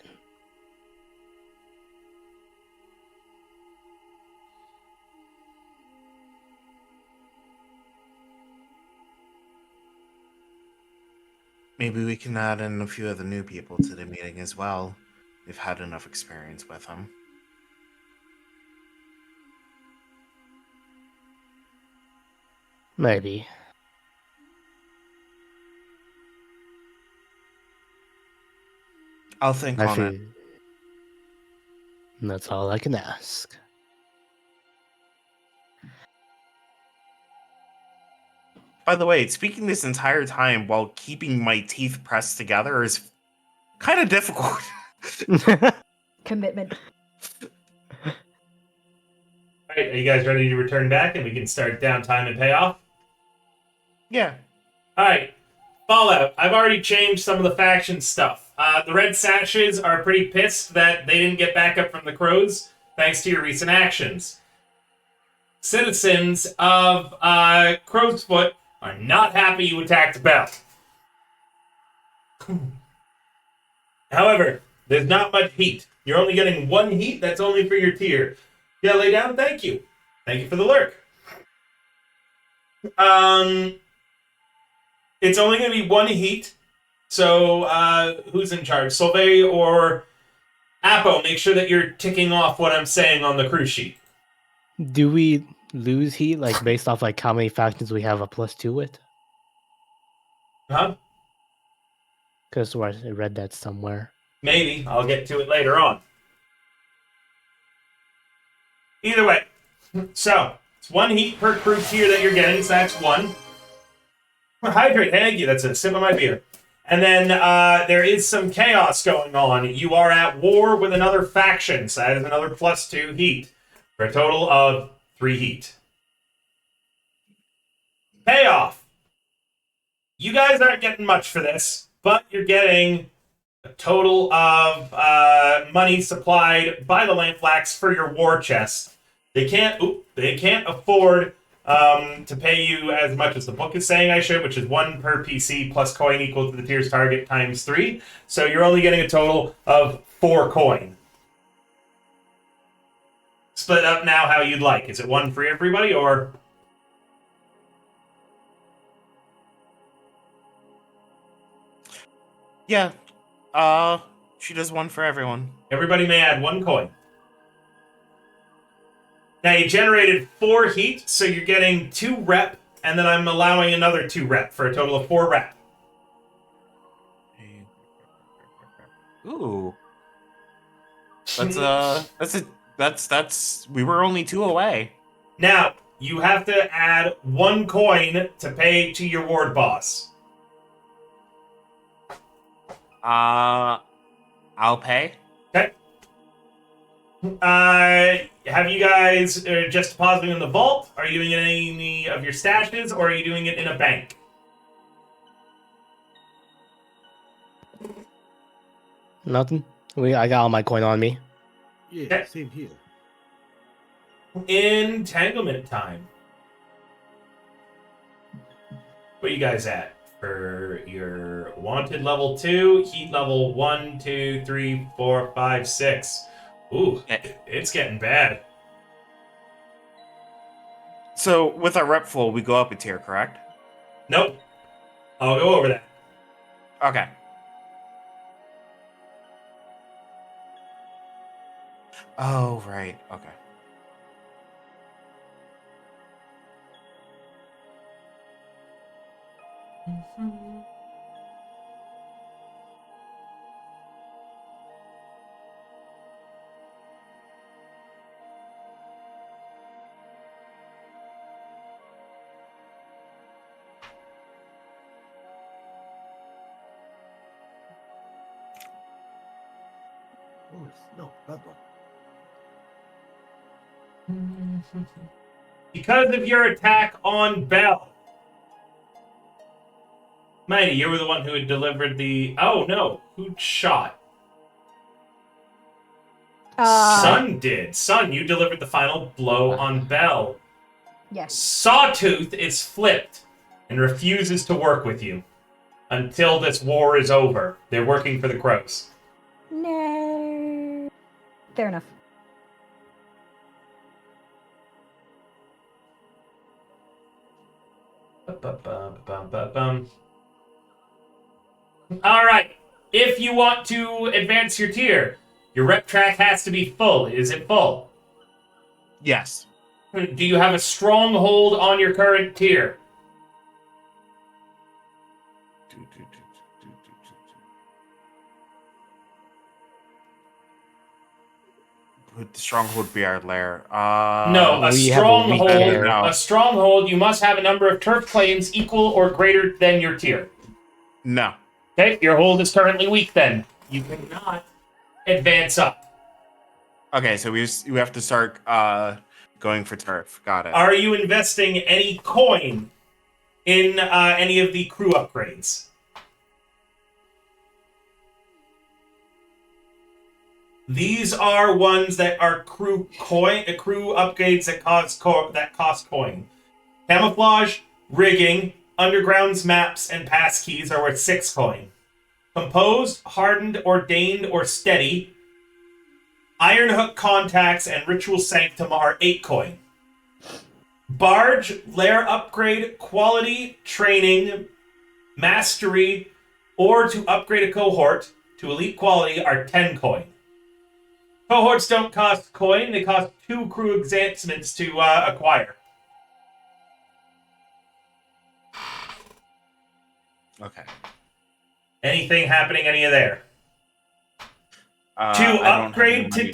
Maybe we can add in a few of the new people to the meeting as well. They've had enough experience with him. Maybe. I'll think I on feel it. that's all I can ask. By the way, speaking this entire time while keeping my teeth pressed together is kind of difficult. Commitment. All right, are you guys ready to return back and we can start downtime and payoff? Yeah. All right, Fallout. I've already changed some of the faction stuff. The Red Sashes are pretty pissed that they didn't get backup from the Crows, thanks to your recent actions. Citizens of Crow's Foot are not happy you attacked Bell. However, there's not much heat. You're only getting one heat, that's only for your tier. Yeah, lay down, thank you. Thank you for the lurk. It's only going to be one heat. So, who's in charge? Solvay or Apo? Make sure that you're ticking off what I'm saying on the crew sheet. Do we lose heat, like based off like how many factions we have a +2 with? Huh? Because I read that somewhere. Maybe. I'll get to it later on. Either way. So, it's one heat per crew tier that you're getting, so that's one. Hydrate, thank you. That's a sip of my beer. And then there is some chaos going on. You are at war with another faction, so that is another +2 heat. For a total of 3 heat. Payoff. You guys aren't getting much for this, but you're getting a total of money supplied by the Lampflax for your war chest. They can't afford to pay you as much as the book is saying I should, which is 1 per PC plus coin equal to the tier's target times 3. So you're only getting a total of 4 coin. Split up now how you'd like. Is it 1 for everybody, or? Yeah. She does one for everyone. Everybody may add 1 coin. Now you generated 4 heat, so you're getting 2 rep, and then I'm allowing another 2 rep for a total of 4 rep. Ooh. That's we were only 2 away. Now, you have to add 1 coin to pay to your ward boss. I'll pay. Okay. Have you guys just depositing in the vault? Are you doing it in any of your stashes, or are you doing it in a bank? Nothing. I got all my coin on me. Yeah, Okay. same here. Entanglement time. What are you guys at for your wanted level 2, heat level 1, 2, 3, 4, 5, 6? Ooh, it's getting bad. So with our rep full, we go up a tier, correct? Nope. I'll go over that. Okay. Oh, right. Okay. Oh, no, bad one. Because of your attack on Bell. Mighty, you were the one who had delivered the... Oh, no. Who shot? Sun did. Sun, you delivered the final blow on Bell. Yes. Sawtooth is flipped and refuses to work with you until this war is over. They're working for the Crows. No. Fair enough. All right. If you want to advance your tier, your rep track has to be full. Is it full? Yes. Do you have a stronghold on your current tier? Would the stronghold be our lair? No, a we have a weak stronghold. lair. No. A stronghold. You must have a number of turf claims equal or greater than your tier. No. Okay, your hold is currently weak. Then you cannot advance up. Okay, so we have to start going for turf. Got it. Are you investing any coin in any of the crew upgrades? These are ones that are crew upgrades that cost coin. Camouflage, rigging, undergrounds, maps, and passkeys are worth 6 coin. Composed, hardened, ordained, or steady, iron hook contacts, and ritual sanctum are 8 coin. Barge, lair upgrade, quality, training, mastery, or to upgrade a cohort to elite quality are 10 coin. Cohorts don't cost coin, they cost 2 crew advancements to acquire. Okay. Anything happening any of there? To I don't have upgrade the money to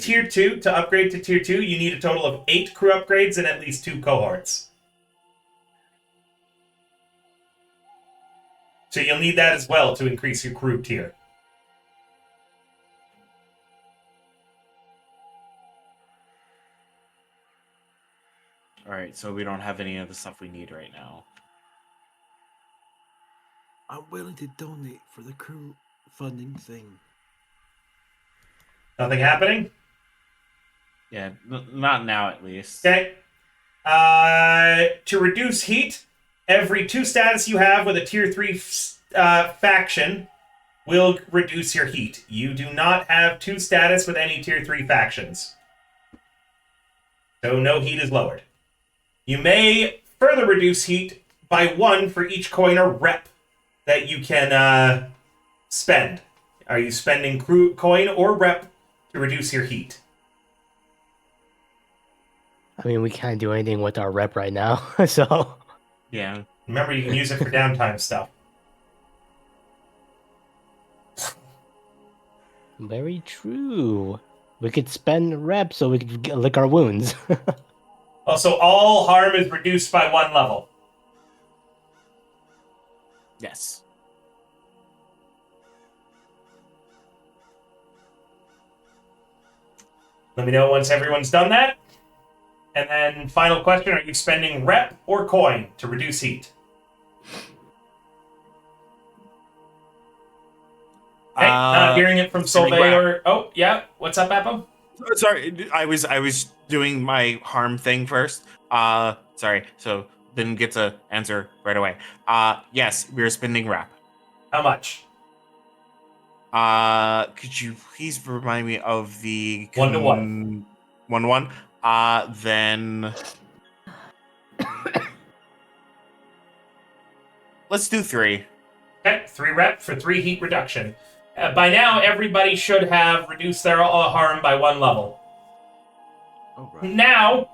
tier 2, you need a total of 8 crew upgrades and at least 2 cohorts. So you'll need that as well to increase your crew tier. All right, so we don't have any of the stuff we need right now. I'm willing to donate for the crew funding thing. Nothing happening? Yeah, not now at least. Okay. To reduce heat, every 2 status you have with a tier 3 faction will reduce your heat. You do not have 2 status with any tier 3 factions. So no heat is lowered. You may further reduce heat by 1 for each coin or rep that you can spend. Are you spending crew coin or rep to reduce your heat? I mean, we can't do anything with our rep right now, so Yeah. Remember, you can use it for downtime stuff. very true. We could spend rep so we could lick our wounds. Also, all harm is reduced by 1 level. Yes. Let me know once everyone's done that. And then, final question, are you spending rep or coin to reduce heat? Hey, not hearing it from spending Solvay rep. or... Oh, yeah. What's up, Appo? Sorry, I was doing my harm thing first. Sorry, so didn't get to answer right away. Yes, we are spending rep. How much? Could you please remind me of the 1 to 1. 1 to 1? Then Let's do 3. Okay, 3 rep for 3 heat reduction. By now, everybody should have reduced their harm by 1 level. All right. Now,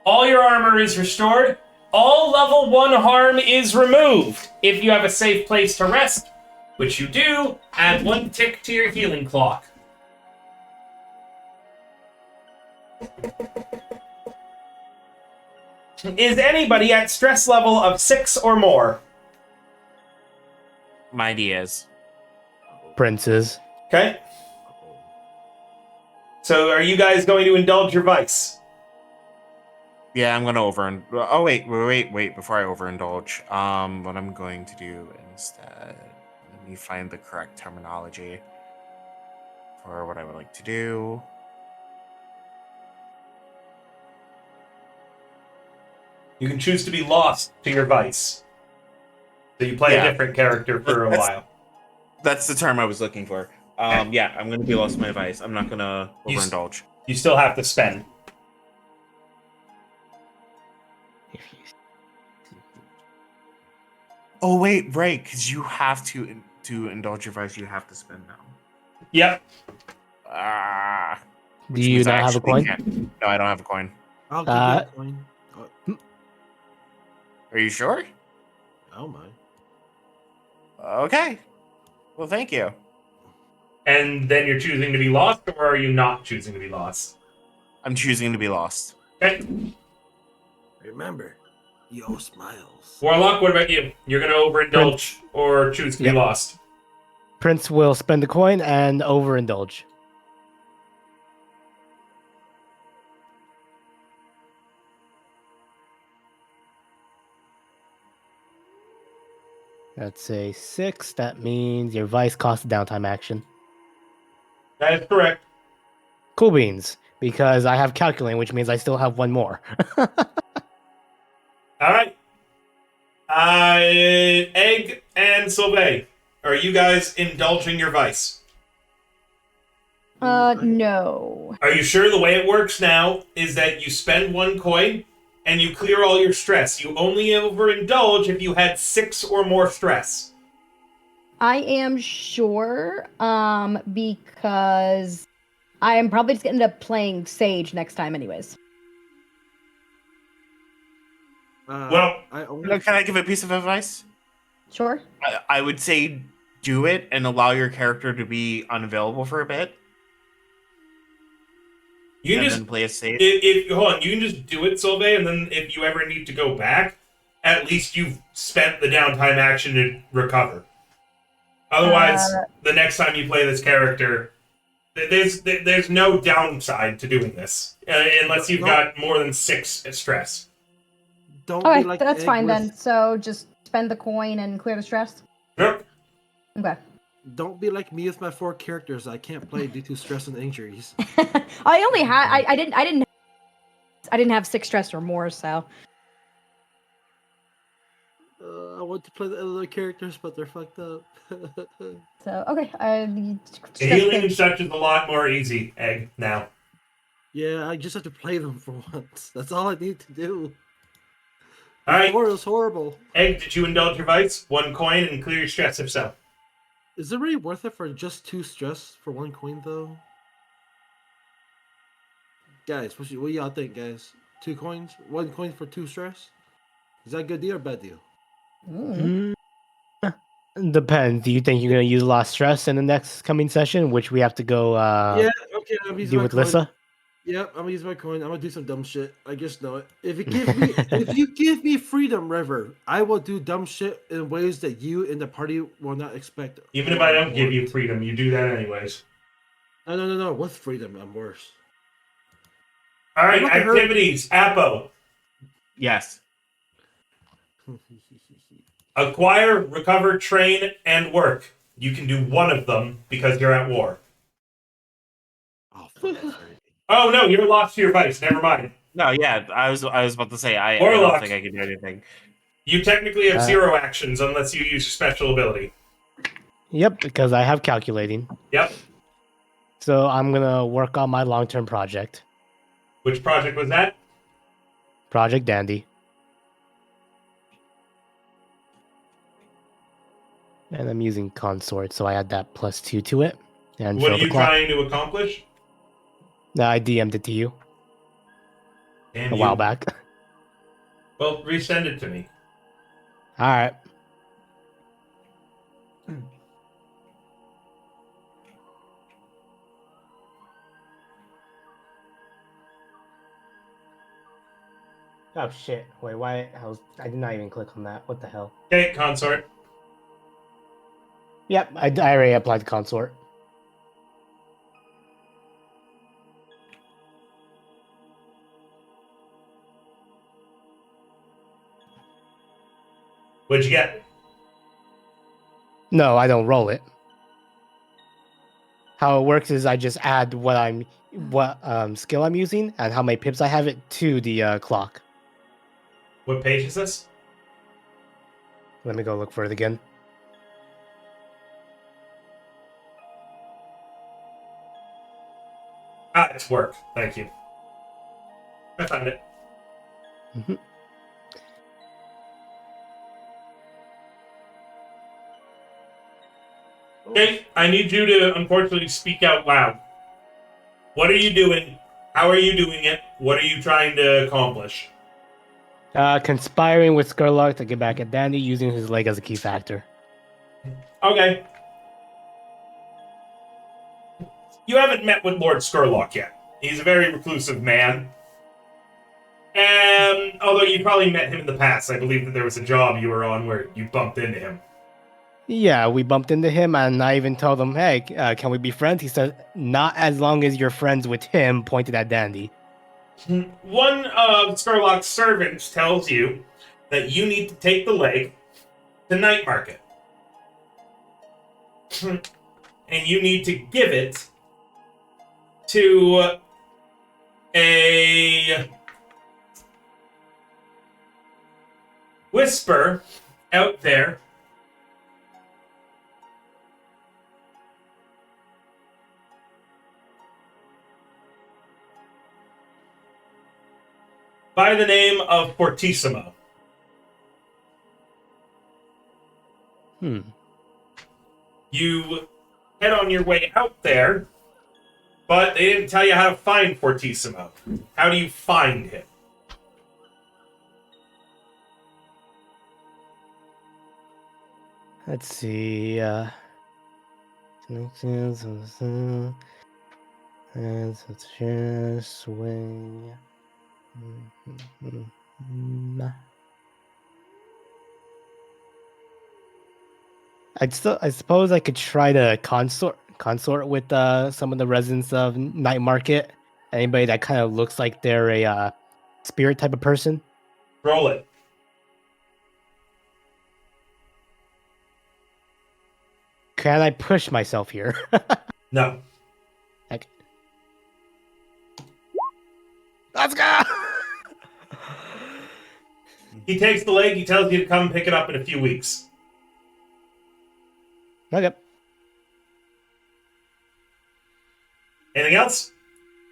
all your armor is restored. All level 1 harm is removed. If you have a safe place to rest, which you do, add 1 tick to your healing clock. Is anybody at stress level of 6 or more? My ideas. Princes. Okay. So are you guys going to indulge your vice? Yeah, I'm gonna oh wait. Before I overindulge, what I'm going to do instead, let me find the correct terminology for what I would like to do. You can choose to be lost to your vice. So you play a different character for a while. That's the term I was looking for. Yeah, I'm gonna be lost to my vice. I'm not gonna overindulge. You still have to spend. Oh wait, right? Because you have to indulge your vice. You have to spend now. Yep. Do you not have a coin? No, I don't have a coin. I'll give you a coin. Are you sure? I don't mind. Okay. Well, thank you. And then you're choosing to be lost, or are you not choosing to be lost? I'm choosing to be lost. Okay. Remember, you owe smiles. Warlock, what about you? You're going to overindulge or choose to be lost? Prince will spend the coin and overindulge. That's a 6. That means your vice costs a downtime action. That is correct. Cool beans. Because I have calculating, which means I still have 1 more. All right. Egg and Sylvain, are you guys indulging your vice? No. Are you sure the way it works now is that you spend 1 coin and you clear all your stress? You only overindulge if you had 6 or more stress. I am sure, because I am probably just gonna end up playing Sage next time anyways. Well, Can I give a piece of advice? Sure. I would say do it and allow your character to be unavailable for a bit. You can and just then play a safe. Hold on, you can just do it, Sylvain, and then if you ever need to go back, at least you've spent the downtime action to recover. Otherwise, the next time you play this character, there's no downside to doing this, unless you've got more than 6 stress. Don't Okay, be like that's Egg fine with, then. So just spend the coin and clear the stress. Yep. Okay. Don't be like me with my 4 characters I can't play due to stress and injuries. I only had I didn't have 6 stress or more, so. I want to play the other characters, but they're fucked up. So okay, The healing and such is a lot more easy, Egg, now. Yeah, I just have to play them for once. That's all I need to do. All right. Before it was horrible. Egg, did you indulge your vice? 1 coin and clear your stress if so. Is it really worth it for just 2 stress for 1 coin, though? Guys, what y'all think, guys? 2 coins? 1 coin for 2 stress? Is that a good deal or bad deal? Depends. Do you think you're going to use a lot of stress in the next coming session, which we have to go Yeah, okay, I'm using deal my with coin. Lissa? Yep, I'm gonna use my coin. I'm gonna do some dumb shit. I just know it. If you give me freedom, River, I will do dumb shit in ways that you in the party will not expect. Even if I don't give you freedom, you do that anyways. No. With freedom, I'm worse. All right, activities. Apo. Yes. Acquire, recover, train, and work. You can do 1 of them because you're at war. Oh, fuck. Oh no, you're lost to your vice. Never mind. No, yeah, I was about to say I Warlock. don't think I can do anything. You technically have 0 actions unless you use your special ability. Yep, because I have calculating. Yep. So I'm going to work on my long-term project. Which project was that? Project Dandy. And I'm using consort, so I add that +2 to it. And What fill are the you clock. trying to accomplish? No, I DM'd it to you Damn a you. while back. Well, resend it to me. All right. Oh shit! Wait, why? I did not even click on that. What the hell? Okay, consort. Yep, I already applied the consort. What'd you get? No, I don't roll it. How it works is I just add what skill I'm using and how many pips I have it to the clock. What page is this? Let me go look for it again. Ah, it's work. Thank you. I found it. Mhm. Okay, I need you to unfortunately speak out loud. What are you doing? How are you doing it? What are you trying to accomplish? Conspiring with Skurlock to get back at Dandy using his leg as a key factor. Okay. You haven't met with Lord Skurlock yet. He's a very reclusive man. And although you probably met him in the past, I believe that there was a job you were on where you bumped into him. Yeah, we bumped into him, and I even told him, "Hey, can we be friends?" He said, "Not as long as you're friends with him." Pointed at Dandy. One of Skurlock's servants tells you that you need to take the leg to Night Market. And you need to give it to a whisper out there by the name of Fortissimo. You head on your way out there, but they didn't tell you how to find Fortissimo. How do you find him? Let's see. Connections. And share swing. I suppose I could try to consort with some of the residents of Night Market. Anybody that kind of looks like they're a spirit type of person. Roll it. Can I push myself here? No. Heck. Let's go. He takes the leg, he tells you to come pick it up in a few weeks. Okay. Anything else?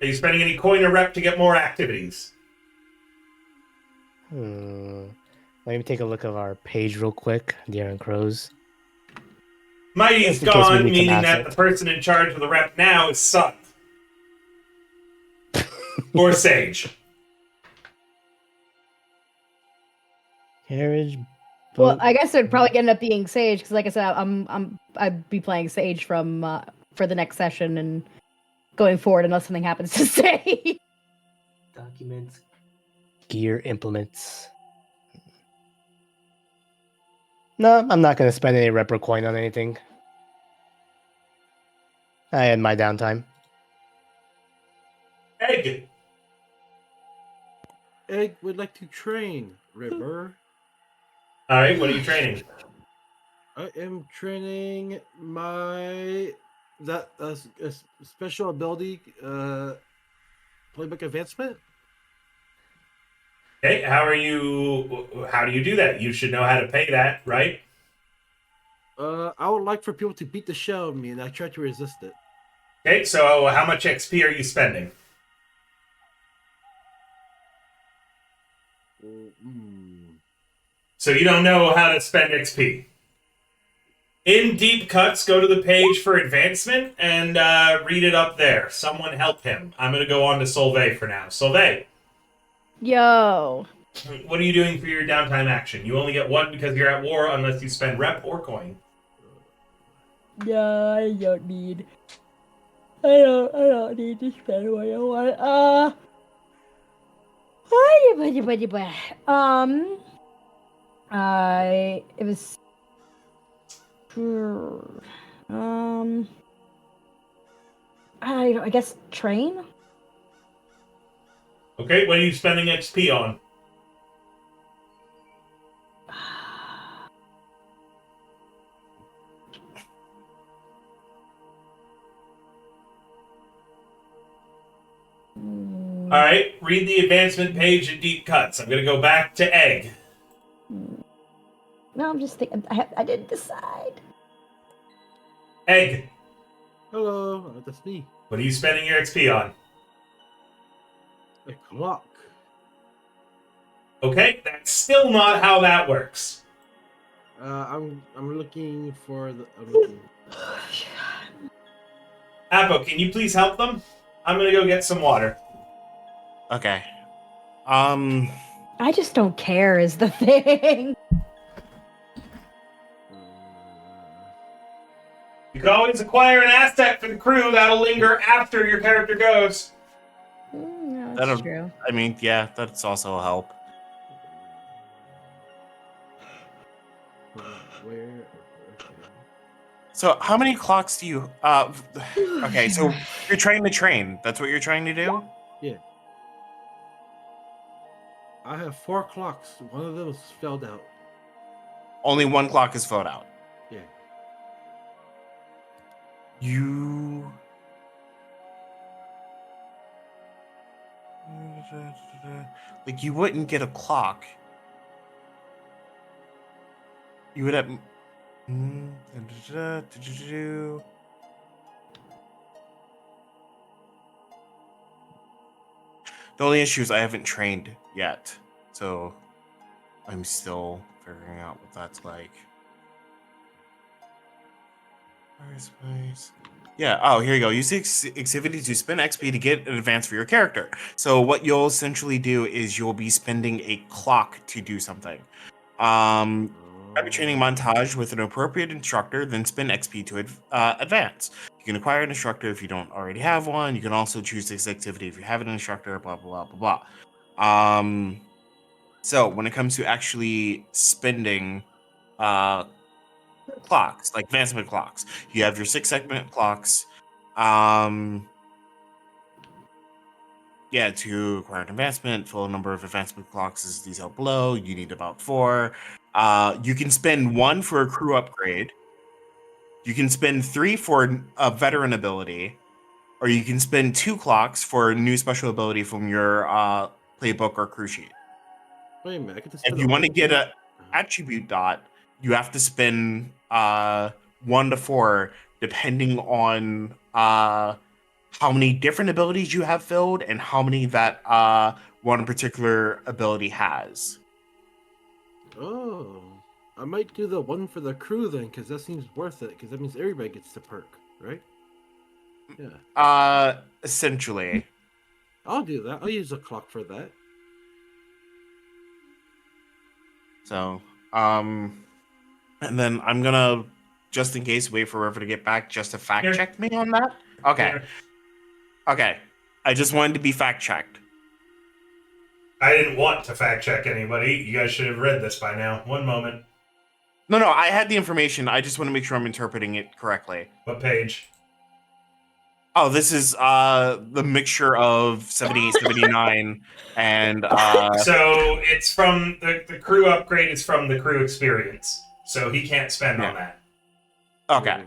Are you spending any coin or rep to get more activities? Let me take a look at our page real quick. The Errant Crows. Mighty's Just in case we gone, need some meaning that assets. the person in charge of the rep now is Sun. Or Sage. Carriage. Well, boat. I guess it'd probably end up being Sage because, like I said, I'd be playing Sage from for the next session and going forward unless something happens to say. Documents. Gear implements. No, I'm not going to spend any repro coin on anything. I had my downtime. Egg. Egg would like to train, River. Alright, what are you training? I am training my special ability playbook advancement. Okay, how do you do that? You should know how to pay that, right? I would like for people to beat the shit out of me, and I try to resist it. Okay, so how much XP are you spending? Mm. So you don't know how to spend XP. In deep cuts, go to the page for advancement and read it up there. Someone help him. I'm going to go on to Solvay for now. Solvay, Yo. what are you doing for your downtime action? You only get one because you're at war unless you spend rep or coin. No, I don't need. I don't need to spend what I want. It was. I guess train. Okay, what are you spending XP on? All right, read the advancement page in deep cuts. I'm going to go back to egg. No, I'm just thinking. I didn't decide. Egg, Hello, that's me. what are you spending your XP on? A clock. Okay, that's still not how that works. I'm looking for the. I'm looking. Appo, can you please help them? I'm going to go get some water. Okay. I just don't care. Is the thing. You can always acquire an asset for the crew that'll linger after your character goes. No, That'll- that's true. I mean, yeah, that's also a help. Where? Okay. So, how many clocks do you? Okay, so you're trying to train. That's what you're trying to do. Yeah. I have 4 clocks. One of them is spelled out. Only one clock is filled out. Yeah. You. Like, you wouldn't get a clock. You would have. The only issue is I haven't trained yet, so I'm still figuring out what that's like. Where's my... Yeah, oh, here you go. Use the activity to spend XP to get an advance for your character. So what you'll essentially do is you'll be spending a clock to do something. Have a training montage with an appropriate instructor, then spend XP to advance. You can acquire an instructor if you don't already have one. You can also choose this activity if you have an instructor, blah, blah, blah, blah, blah. So when it comes to actually spending clocks, like advancement clocks, you have your 6-segment clocks. Yeah, to acquire an advancement, full number of advancement clocks is detailed below. You need about 4. You can spend 1 for a crew upgrade. You can spend 3 for a veteran ability, or you can spend 2 clocks for a new special ability from your playbook or crew sheet. Wait a minute. I get to If spend you want to all get these- a attribute dot, you have to spend 1 to 4, depending on how many different abilities you have filled and how many that one particular ability has. Oh, I might do the one for the crew then, because that seems worth it. Because that means everybody gets the perk, right? Yeah, Essentially. I'll do that. I'll use a clock for that. So, and then I'm gonna, just in case, wait for River to get back just to fact Here. check me on that. Okay. Here. Okay. I just wanted to be fact checked. I didn't want to fact check anybody. You guys should have read this by now. One moment. No, I had the information. I just want to make sure I'm interpreting it correctly. What page? Oh, this is the mixture of 78, 79, and So it's from the crew upgrade is from the crew experience. So he can't spend on that. okay.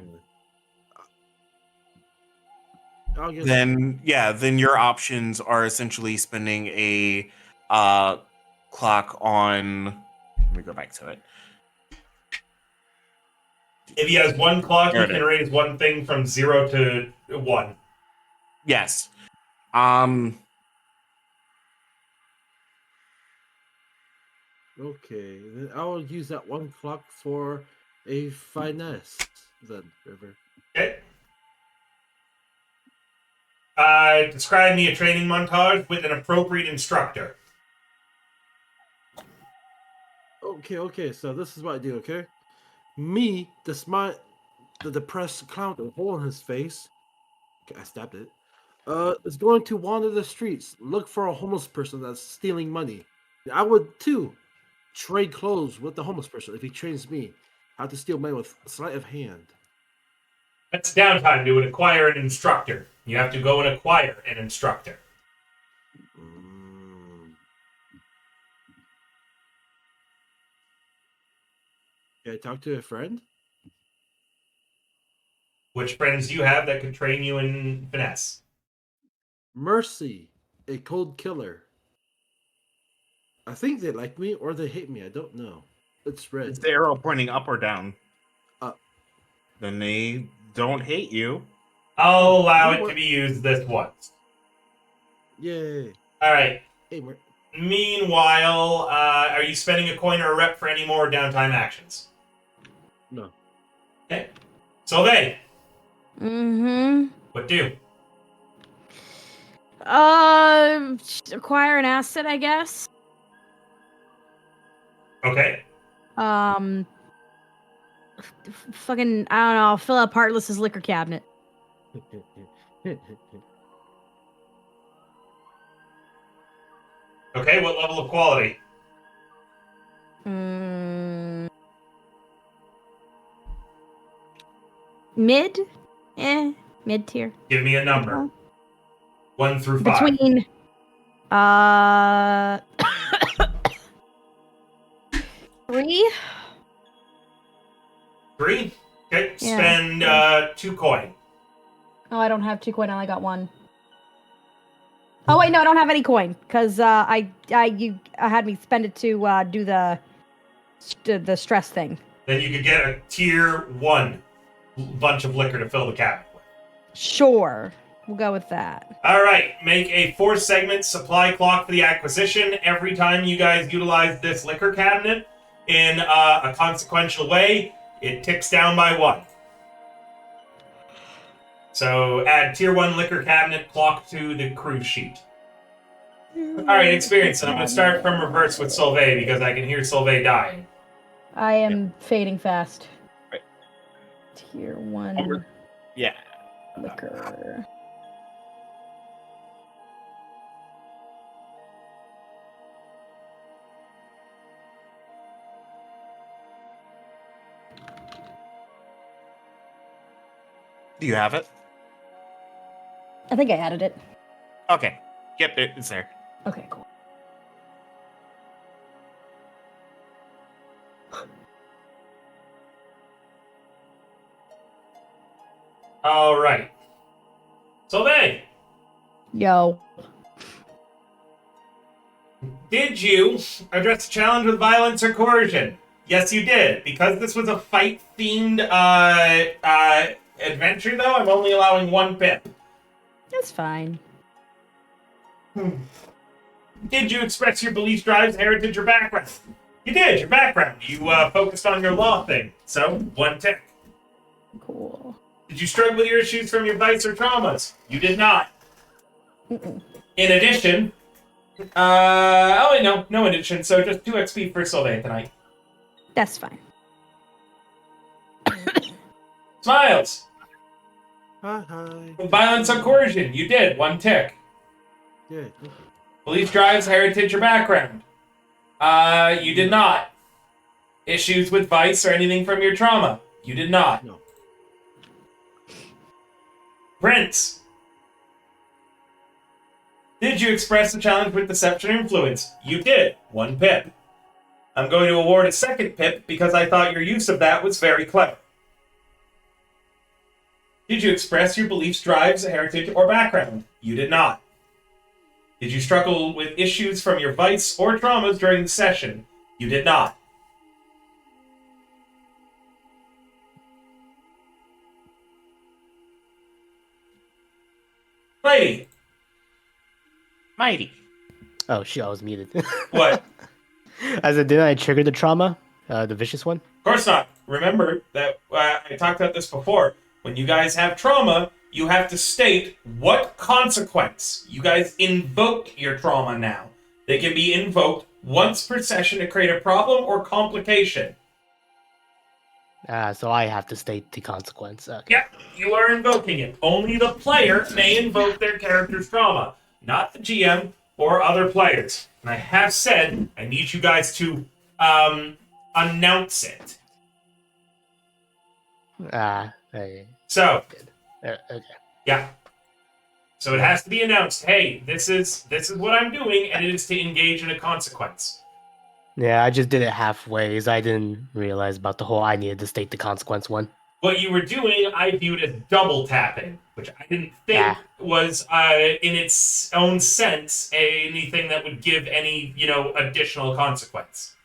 I'll get Then your options are essentially spending a clock on. Let me go back to it. If he has 1 clock, There he it can is. raise one thing from 0 to 1. Yes. Okay, then I'll use that 1 clock for a finesse, then, River. Okay. Describe me a training montage with an appropriate instructor. Okay, so this is what I do, okay? Me, the depressed clown with a hole in his face, okay, I stabbed it, is going to wander the streets, look for a homeless person that's stealing money. I would, too, trade clothes with the homeless person if he trains me how to steal money with sleight of hand. That's downtime to acquire an instructor. You have to go and acquire an instructor. Mm. Can I talk to a friend? Which friends do you have that could train you in finesse? Mercy, a cold killer. I think they like me or they hate me. I don't know. It's red. Is the arrow pointing up or down? Up. Then they don't hate you. I'll allow You it what? to be used this once. Yay. All right. Hey, Meanwhile, are you spending a coin or a rep for any more downtime actions? no. Okay. Solvay, Mm-hmm. what do? Acquire an asset, I guess. Okay. Fucking, I don't know. Fill up Heartless's liquor cabinet. Okay, what level of quality? Mid? Mid tier. Give me a number. 1 through 5. Between, 3? 3? Okay, Yeah. spend 2 coin. Oh, I don't have 2 coin. I only got 1. Oh wait, no, I don't have any coin because you had me spend it to do the stress thing. Then you could get a tier 1 bunch of liquor to fill the cabinet with. Sure, we'll go with that. All right, make a 4-segment supply clock for the acquisition. Every time you guys utilize this liquor cabinet in a consequential way, it ticks down by 1. So add tier 1 liquor cabinet clock to the crew sheet. All right, experience. And I'm going to start from reverse with Solvay because I can hear Solvay dying. I am fading fast. Right. Tier 1 Yeah. liquor. Do you have it? I think I added it. Okay. Yep, it's there. Okay, cool. All right. Solvay, Yo. did you address the challenge with violence or coercion? Yes, you did. Because this was a fight-themed adventure, though, I'm only allowing 1 pip. That's fine. Did you express your beliefs, drives, heritage, or background? You did, your background. You focused on your law thing, so 1 tick. Cool. Did you struggle with your issues from your vice or traumas? You did not. Mm-mm. In addition, no addition, so just 2 XP for Sylvain tonight. That's fine. Smiles. Hi. Violence or coercion? You did, 1 tick. Yeah. Belief, drives, heritage, or background? You did not. Issues with vice or anything from your trauma? You did not. No. Prince. Did you express the challenge with deception or influence? You did. 1 pip. I'm going to award a 2nd pip because I thought your use of that was very clever. Did you express your beliefs, drives, heritage, or background? You did not. Did you struggle with issues from your vice or traumas during the session? You did not. Lady. Mighty. Oh shit, I was muted. What? As in, didn't I trigger the trauma? The vicious one? Of course not. remember that I talked about this before. When you guys have trauma, you have to state what consequence you guys invoke your trauma now. They can be invoked once per session to create a problem or complication. So I have to state the consequence. Okay. Yep, you are invoking it. Only the player may invoke their character's trauma, not the GM or other players. And I have said I need you guys to announce it. Okay. So, Okay. yeah. So it has to be announced. Hey, this is what I'm doing, and it is to engage in a consequence. Yeah, I just did it halfway. I didn't realize about the whole I needed to state the consequence one. What you were doing, I viewed as double tapping, which I didn't think was, in its own sense, anything that would give any, additional consequence.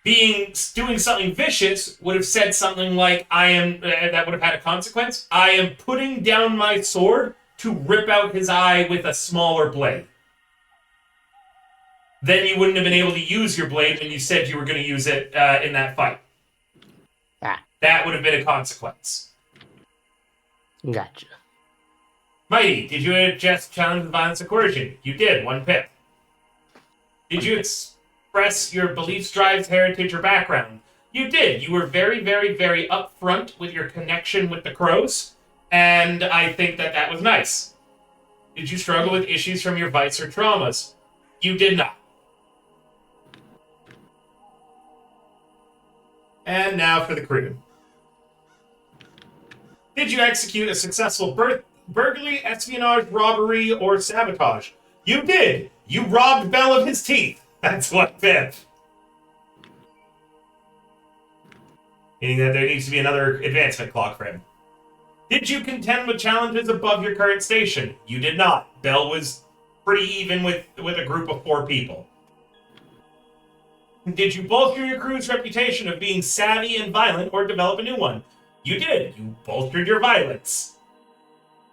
Doing something vicious would have said something like, that would have had a consequence. I am putting down my sword to rip out his eye with a smaller blade. Then you wouldn't have been able to use your blade when you said you were going to use it in that fight. That would have been a consequence. Gotcha. Mighty, did you just challenge the violence of coercion? You did, 1 pip. Did you express your beliefs, drives, heritage, or background? You did. You were very, very, very upfront with your connection with the crows, and I think that was nice. Did you struggle with issues from your vice or traumas? You did not. And now for the crew. Did you execute a successful burglary, espionage, robbery, or sabotage? You did. You robbed Bell of his teeth. That's 1 pip. Meaning that there needs to be another advancement clock for him. Did you contend with challenges above your current station? You did not. Bell was pretty even with a group of 4 people. Did you bolster your crew's reputation of being savvy and violent or develop a new one? You did. You bolstered your violence.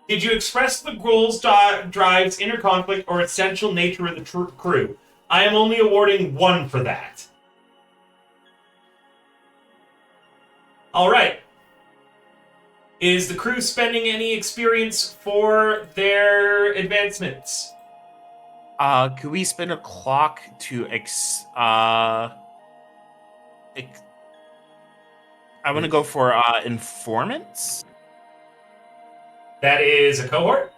Did you express the goals, drives, inner conflict, or essential nature of the crew? I am only awarding 1 for that. All right. Is the crew spending any experience for their advancements? Could we spend a clock to I want to go for informants. That is a cohort?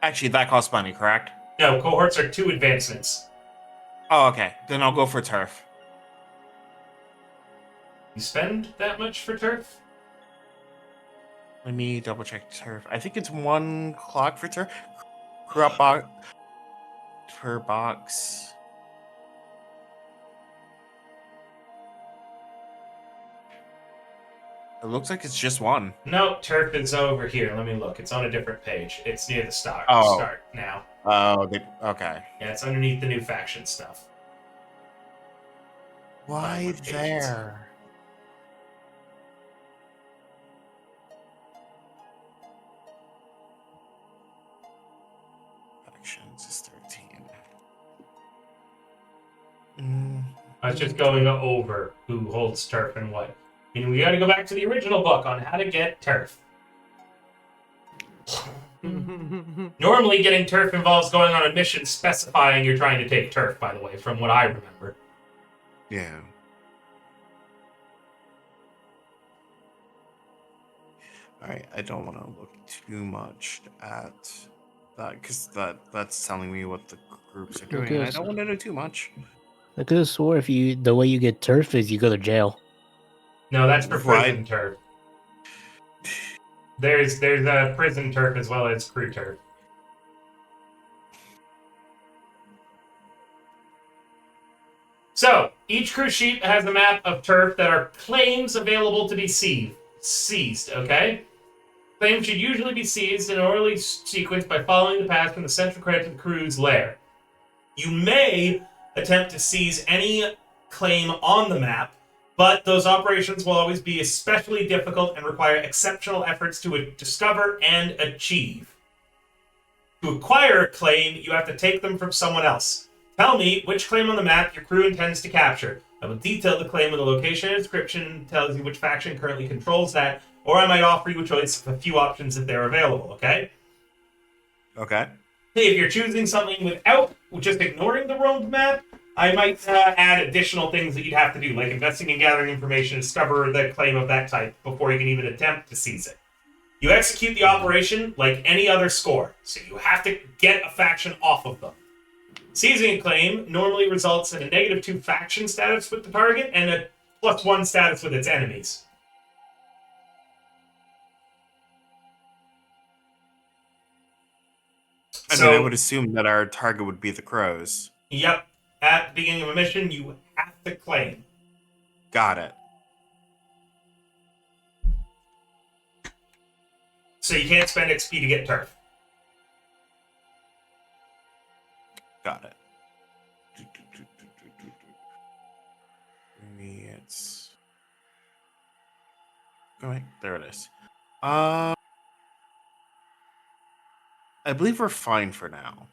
Actually, that costs money, correct? No, cohorts are 2 advancements. Oh, okay. Then I'll go for turf. You spend that much for turf? Let me double check turf. I think it's 1 clock for turf. Crop box per box. It looks like it's just 1. No, turf is over here. Let me look. It's on a different page. It's near the start. Oh. Start now. Oh, okay. Yeah, it's underneath the new faction stuff. Why there? Factions is 13. I was just going over who holds turf and what. I mean, we got to go back to the original book on how to get turf. Normally, getting turf involves going on a mission specifying you're trying to take turf, by the way, from what I remember. Yeah. Alright, I don't want to look too much at that, because that's telling me what the groups are doing. Okay, And I don't want to know too much. I could have swore the way you get turf is you go to jail. No, that's for prison Right. turf. There's a prison turf as well as crew turf. So, each crew sheet has a map of turf that are claims available to be seized, okay? Claims should usually be seized in an orderly sequence by following the path from the central credit to the crew's lair. You may attempt to seize any claim on the map, but those operations will always be especially difficult and require exceptional efforts to discover and achieve. To acquire a claim, you have to take them from someone else. Tell me which claim on the map your crew intends to capture. I will detail the claim with a location and description, tells you which faction currently controls that, or I might offer you a choice of a few options if they're available, okay? Okay. Hey, if you're choosing something without just ignoring the road map, I might add additional things that you'd have to do, like investing and gathering information to discover the claim of that type before you can even attempt to seize it. You execute the operation like any other score, so you have to get a faction off of them. Seizing a claim normally results in a -2 faction status with the target and a +1 status with its enemies. I mean, I would assume that our target would be the crows. Yep. At the beginning of a mission, you have to claim. Got it. So you can't spend XP to get turf. Got it. Maybe it's... Oh, wait, there it is. I believe we're fine for now.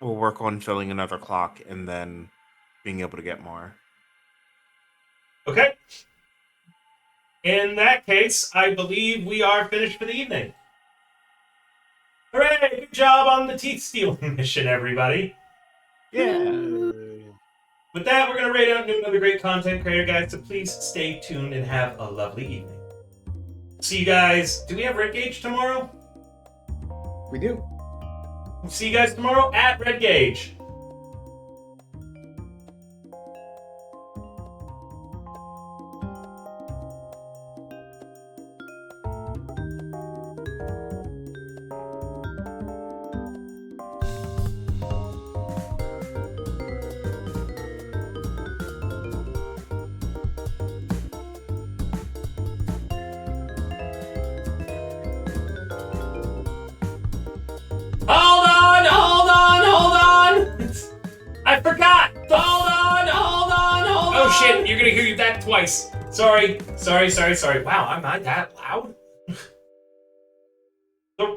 We'll work on filling another clock and then being able to get more. Okay. In that case, I believe we are finished for the evening. Hooray! Good job on the teeth stealing mission, everybody. Yeah. With that, we're going to rate out another great content creator, guys, so please stay tuned and have a lovely evening. See you guys. Do we have Red Gauge tomorrow? We do. See you guys tomorrow at Red Gauge. I forgot! Hold on! Oh shit, you're gonna hear that twice. Sorry. Wow, am I that loud?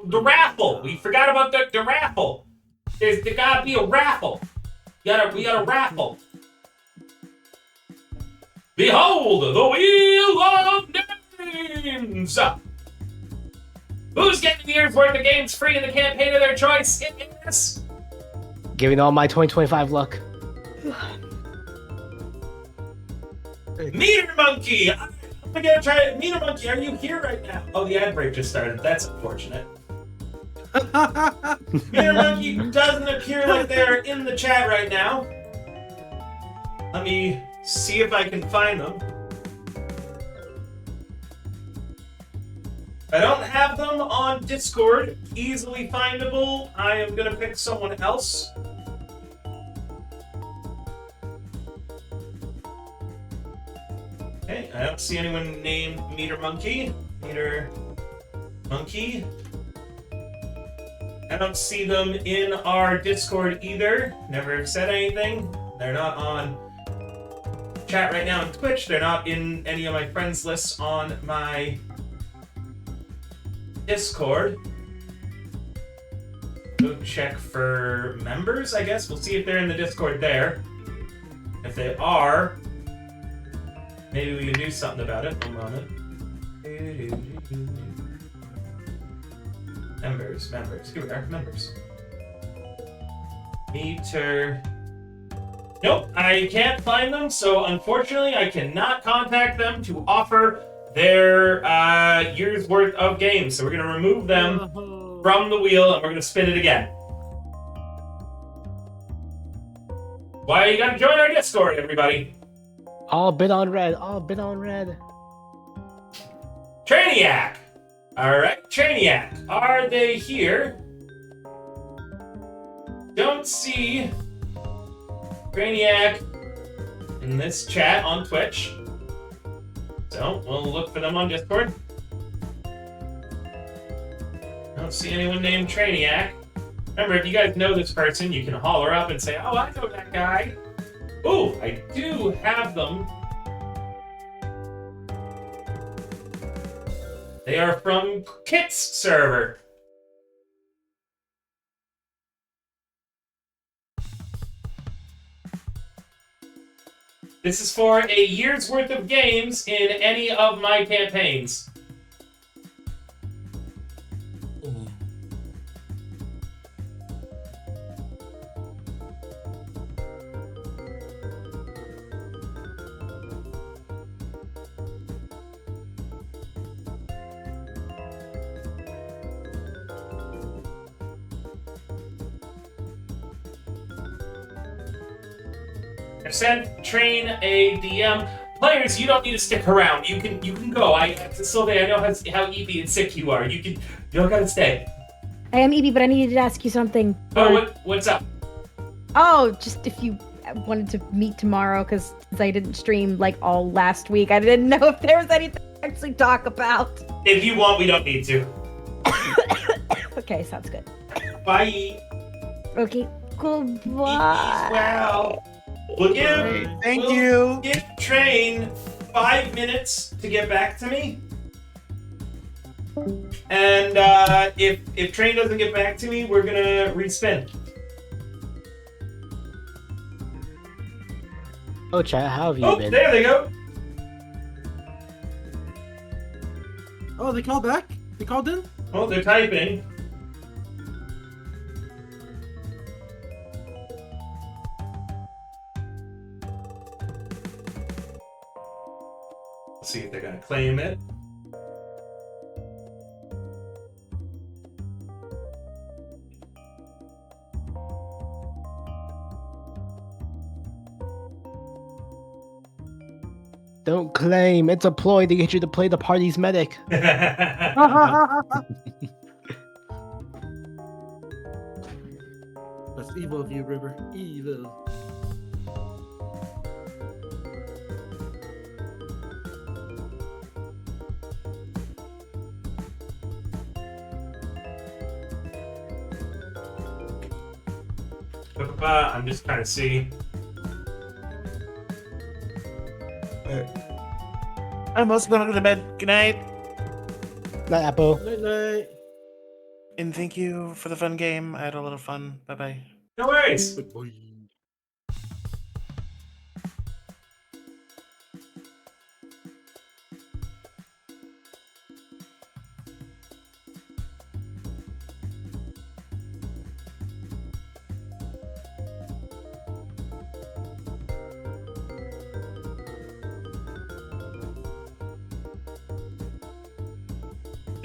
the raffle! We forgot about the raffle! There gotta be a raffle! We got a raffle! Behold, the Wheel of Names! Who's getting the year's worth of games free in the campaign of their choice? It is... Giving all my 2025 luck. Meter Monkey! I'm gonna try it. Meter Monkey, are you here right now? Oh, the ad break just started. That's unfortunate. Meter Monkey doesn't appear like they're in the chat right now. Let me see if I can find them. I don't have them on Discord, easily findable. I am gonna pick someone else. Okay, I don't see anyone named Meter Monkey. Meter Monkey. I don't see them in our Discord either. Never have said anything. They're not on chat right now on Twitch. They're not in any of my friends lists on my Discord. Go check for members, I guess. We'll see if they're in the Discord there. If they are, maybe we can do something about it. One moment. Members. Here we are, members. Meter. Nope, I can't find them, so unfortunately I cannot contact them to offer their year's worth of games. So we're going to remove them from the wheel and we're going to spin it again. Why you got to join our Discord, everybody? All bid on red. Trainiac! Alright, Trainiac. Are they here? Don't see Trainiac in this chat on Twitch. So, we'll look for them on Discord. Don't see anyone named Trainiac. Remember, if you guys know this person, you can holler up and say, oh, I know that guy. Ooh, I do have them. They are from Kit's server. This is for a year's worth of games in any of my campaigns. I've sent Train a DM. Players, you don't need to stick around. You can go. Sylvie, I know how Evie and sick you are. You don't gotta stay. I am Evie, but I needed to ask you something. Oh, what's up? Oh, just if you wanted to meet tomorrow, because I didn't stream like all last week. I didn't know if there was anything to actually talk about. If you want, we don't need to. Okay, sounds good. Bye. Okay, cool. Evie Bye. as well. We'll give Train 5 minutes to get back to me. And if Train doesn't get back to me, we're gonna respin. Oh, chat, how have you Oh, been? there they go. Oh, they called back? They called in? Oh, they're typing. Let's see if they're gonna claim it. Don't claim. It's a ploy to get you to play the party's medic. That's evil of you, River. Evil. I'm just trying to see. I'm also gonna go to bed. Good night. Not Apple. Night night. And thank you for the fun game. I had a lot of fun. Bye bye. No worries. Boy.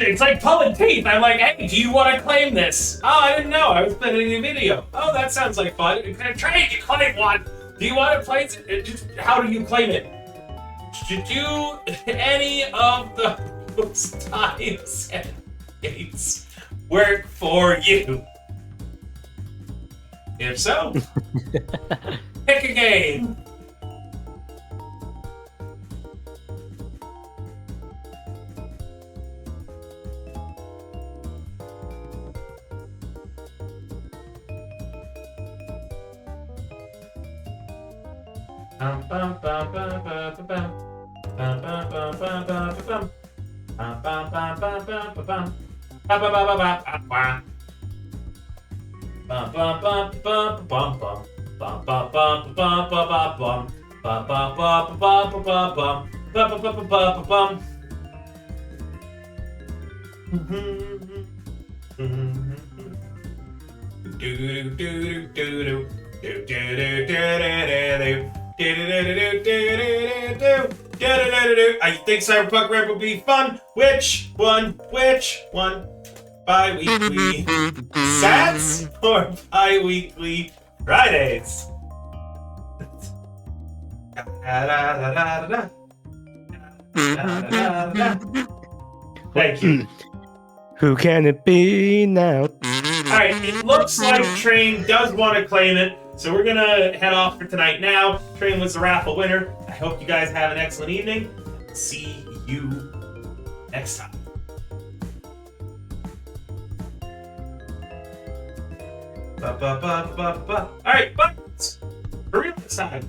It's like pulling teeth. I'm like, hey, do you want to claim this? Oh, I didn't know. I was planning a video. Oh, that sounds like fun. Trade, you claim one. Do you want to place it? Just how do you claim it? Do any of those times and dates work for you? If so, pick a game. I think Cyberpunk Rap will be fun. Which one? Bi-weekly Sats or bi-weekly Fridays? Thank you. Who can it be now? Alright, it looks like Train does want to claim it, so we're gonna head off for tonight now. Train was the raffle winner. I hope you guys have an excellent evening. See you next time. Alright, bye. For real this time.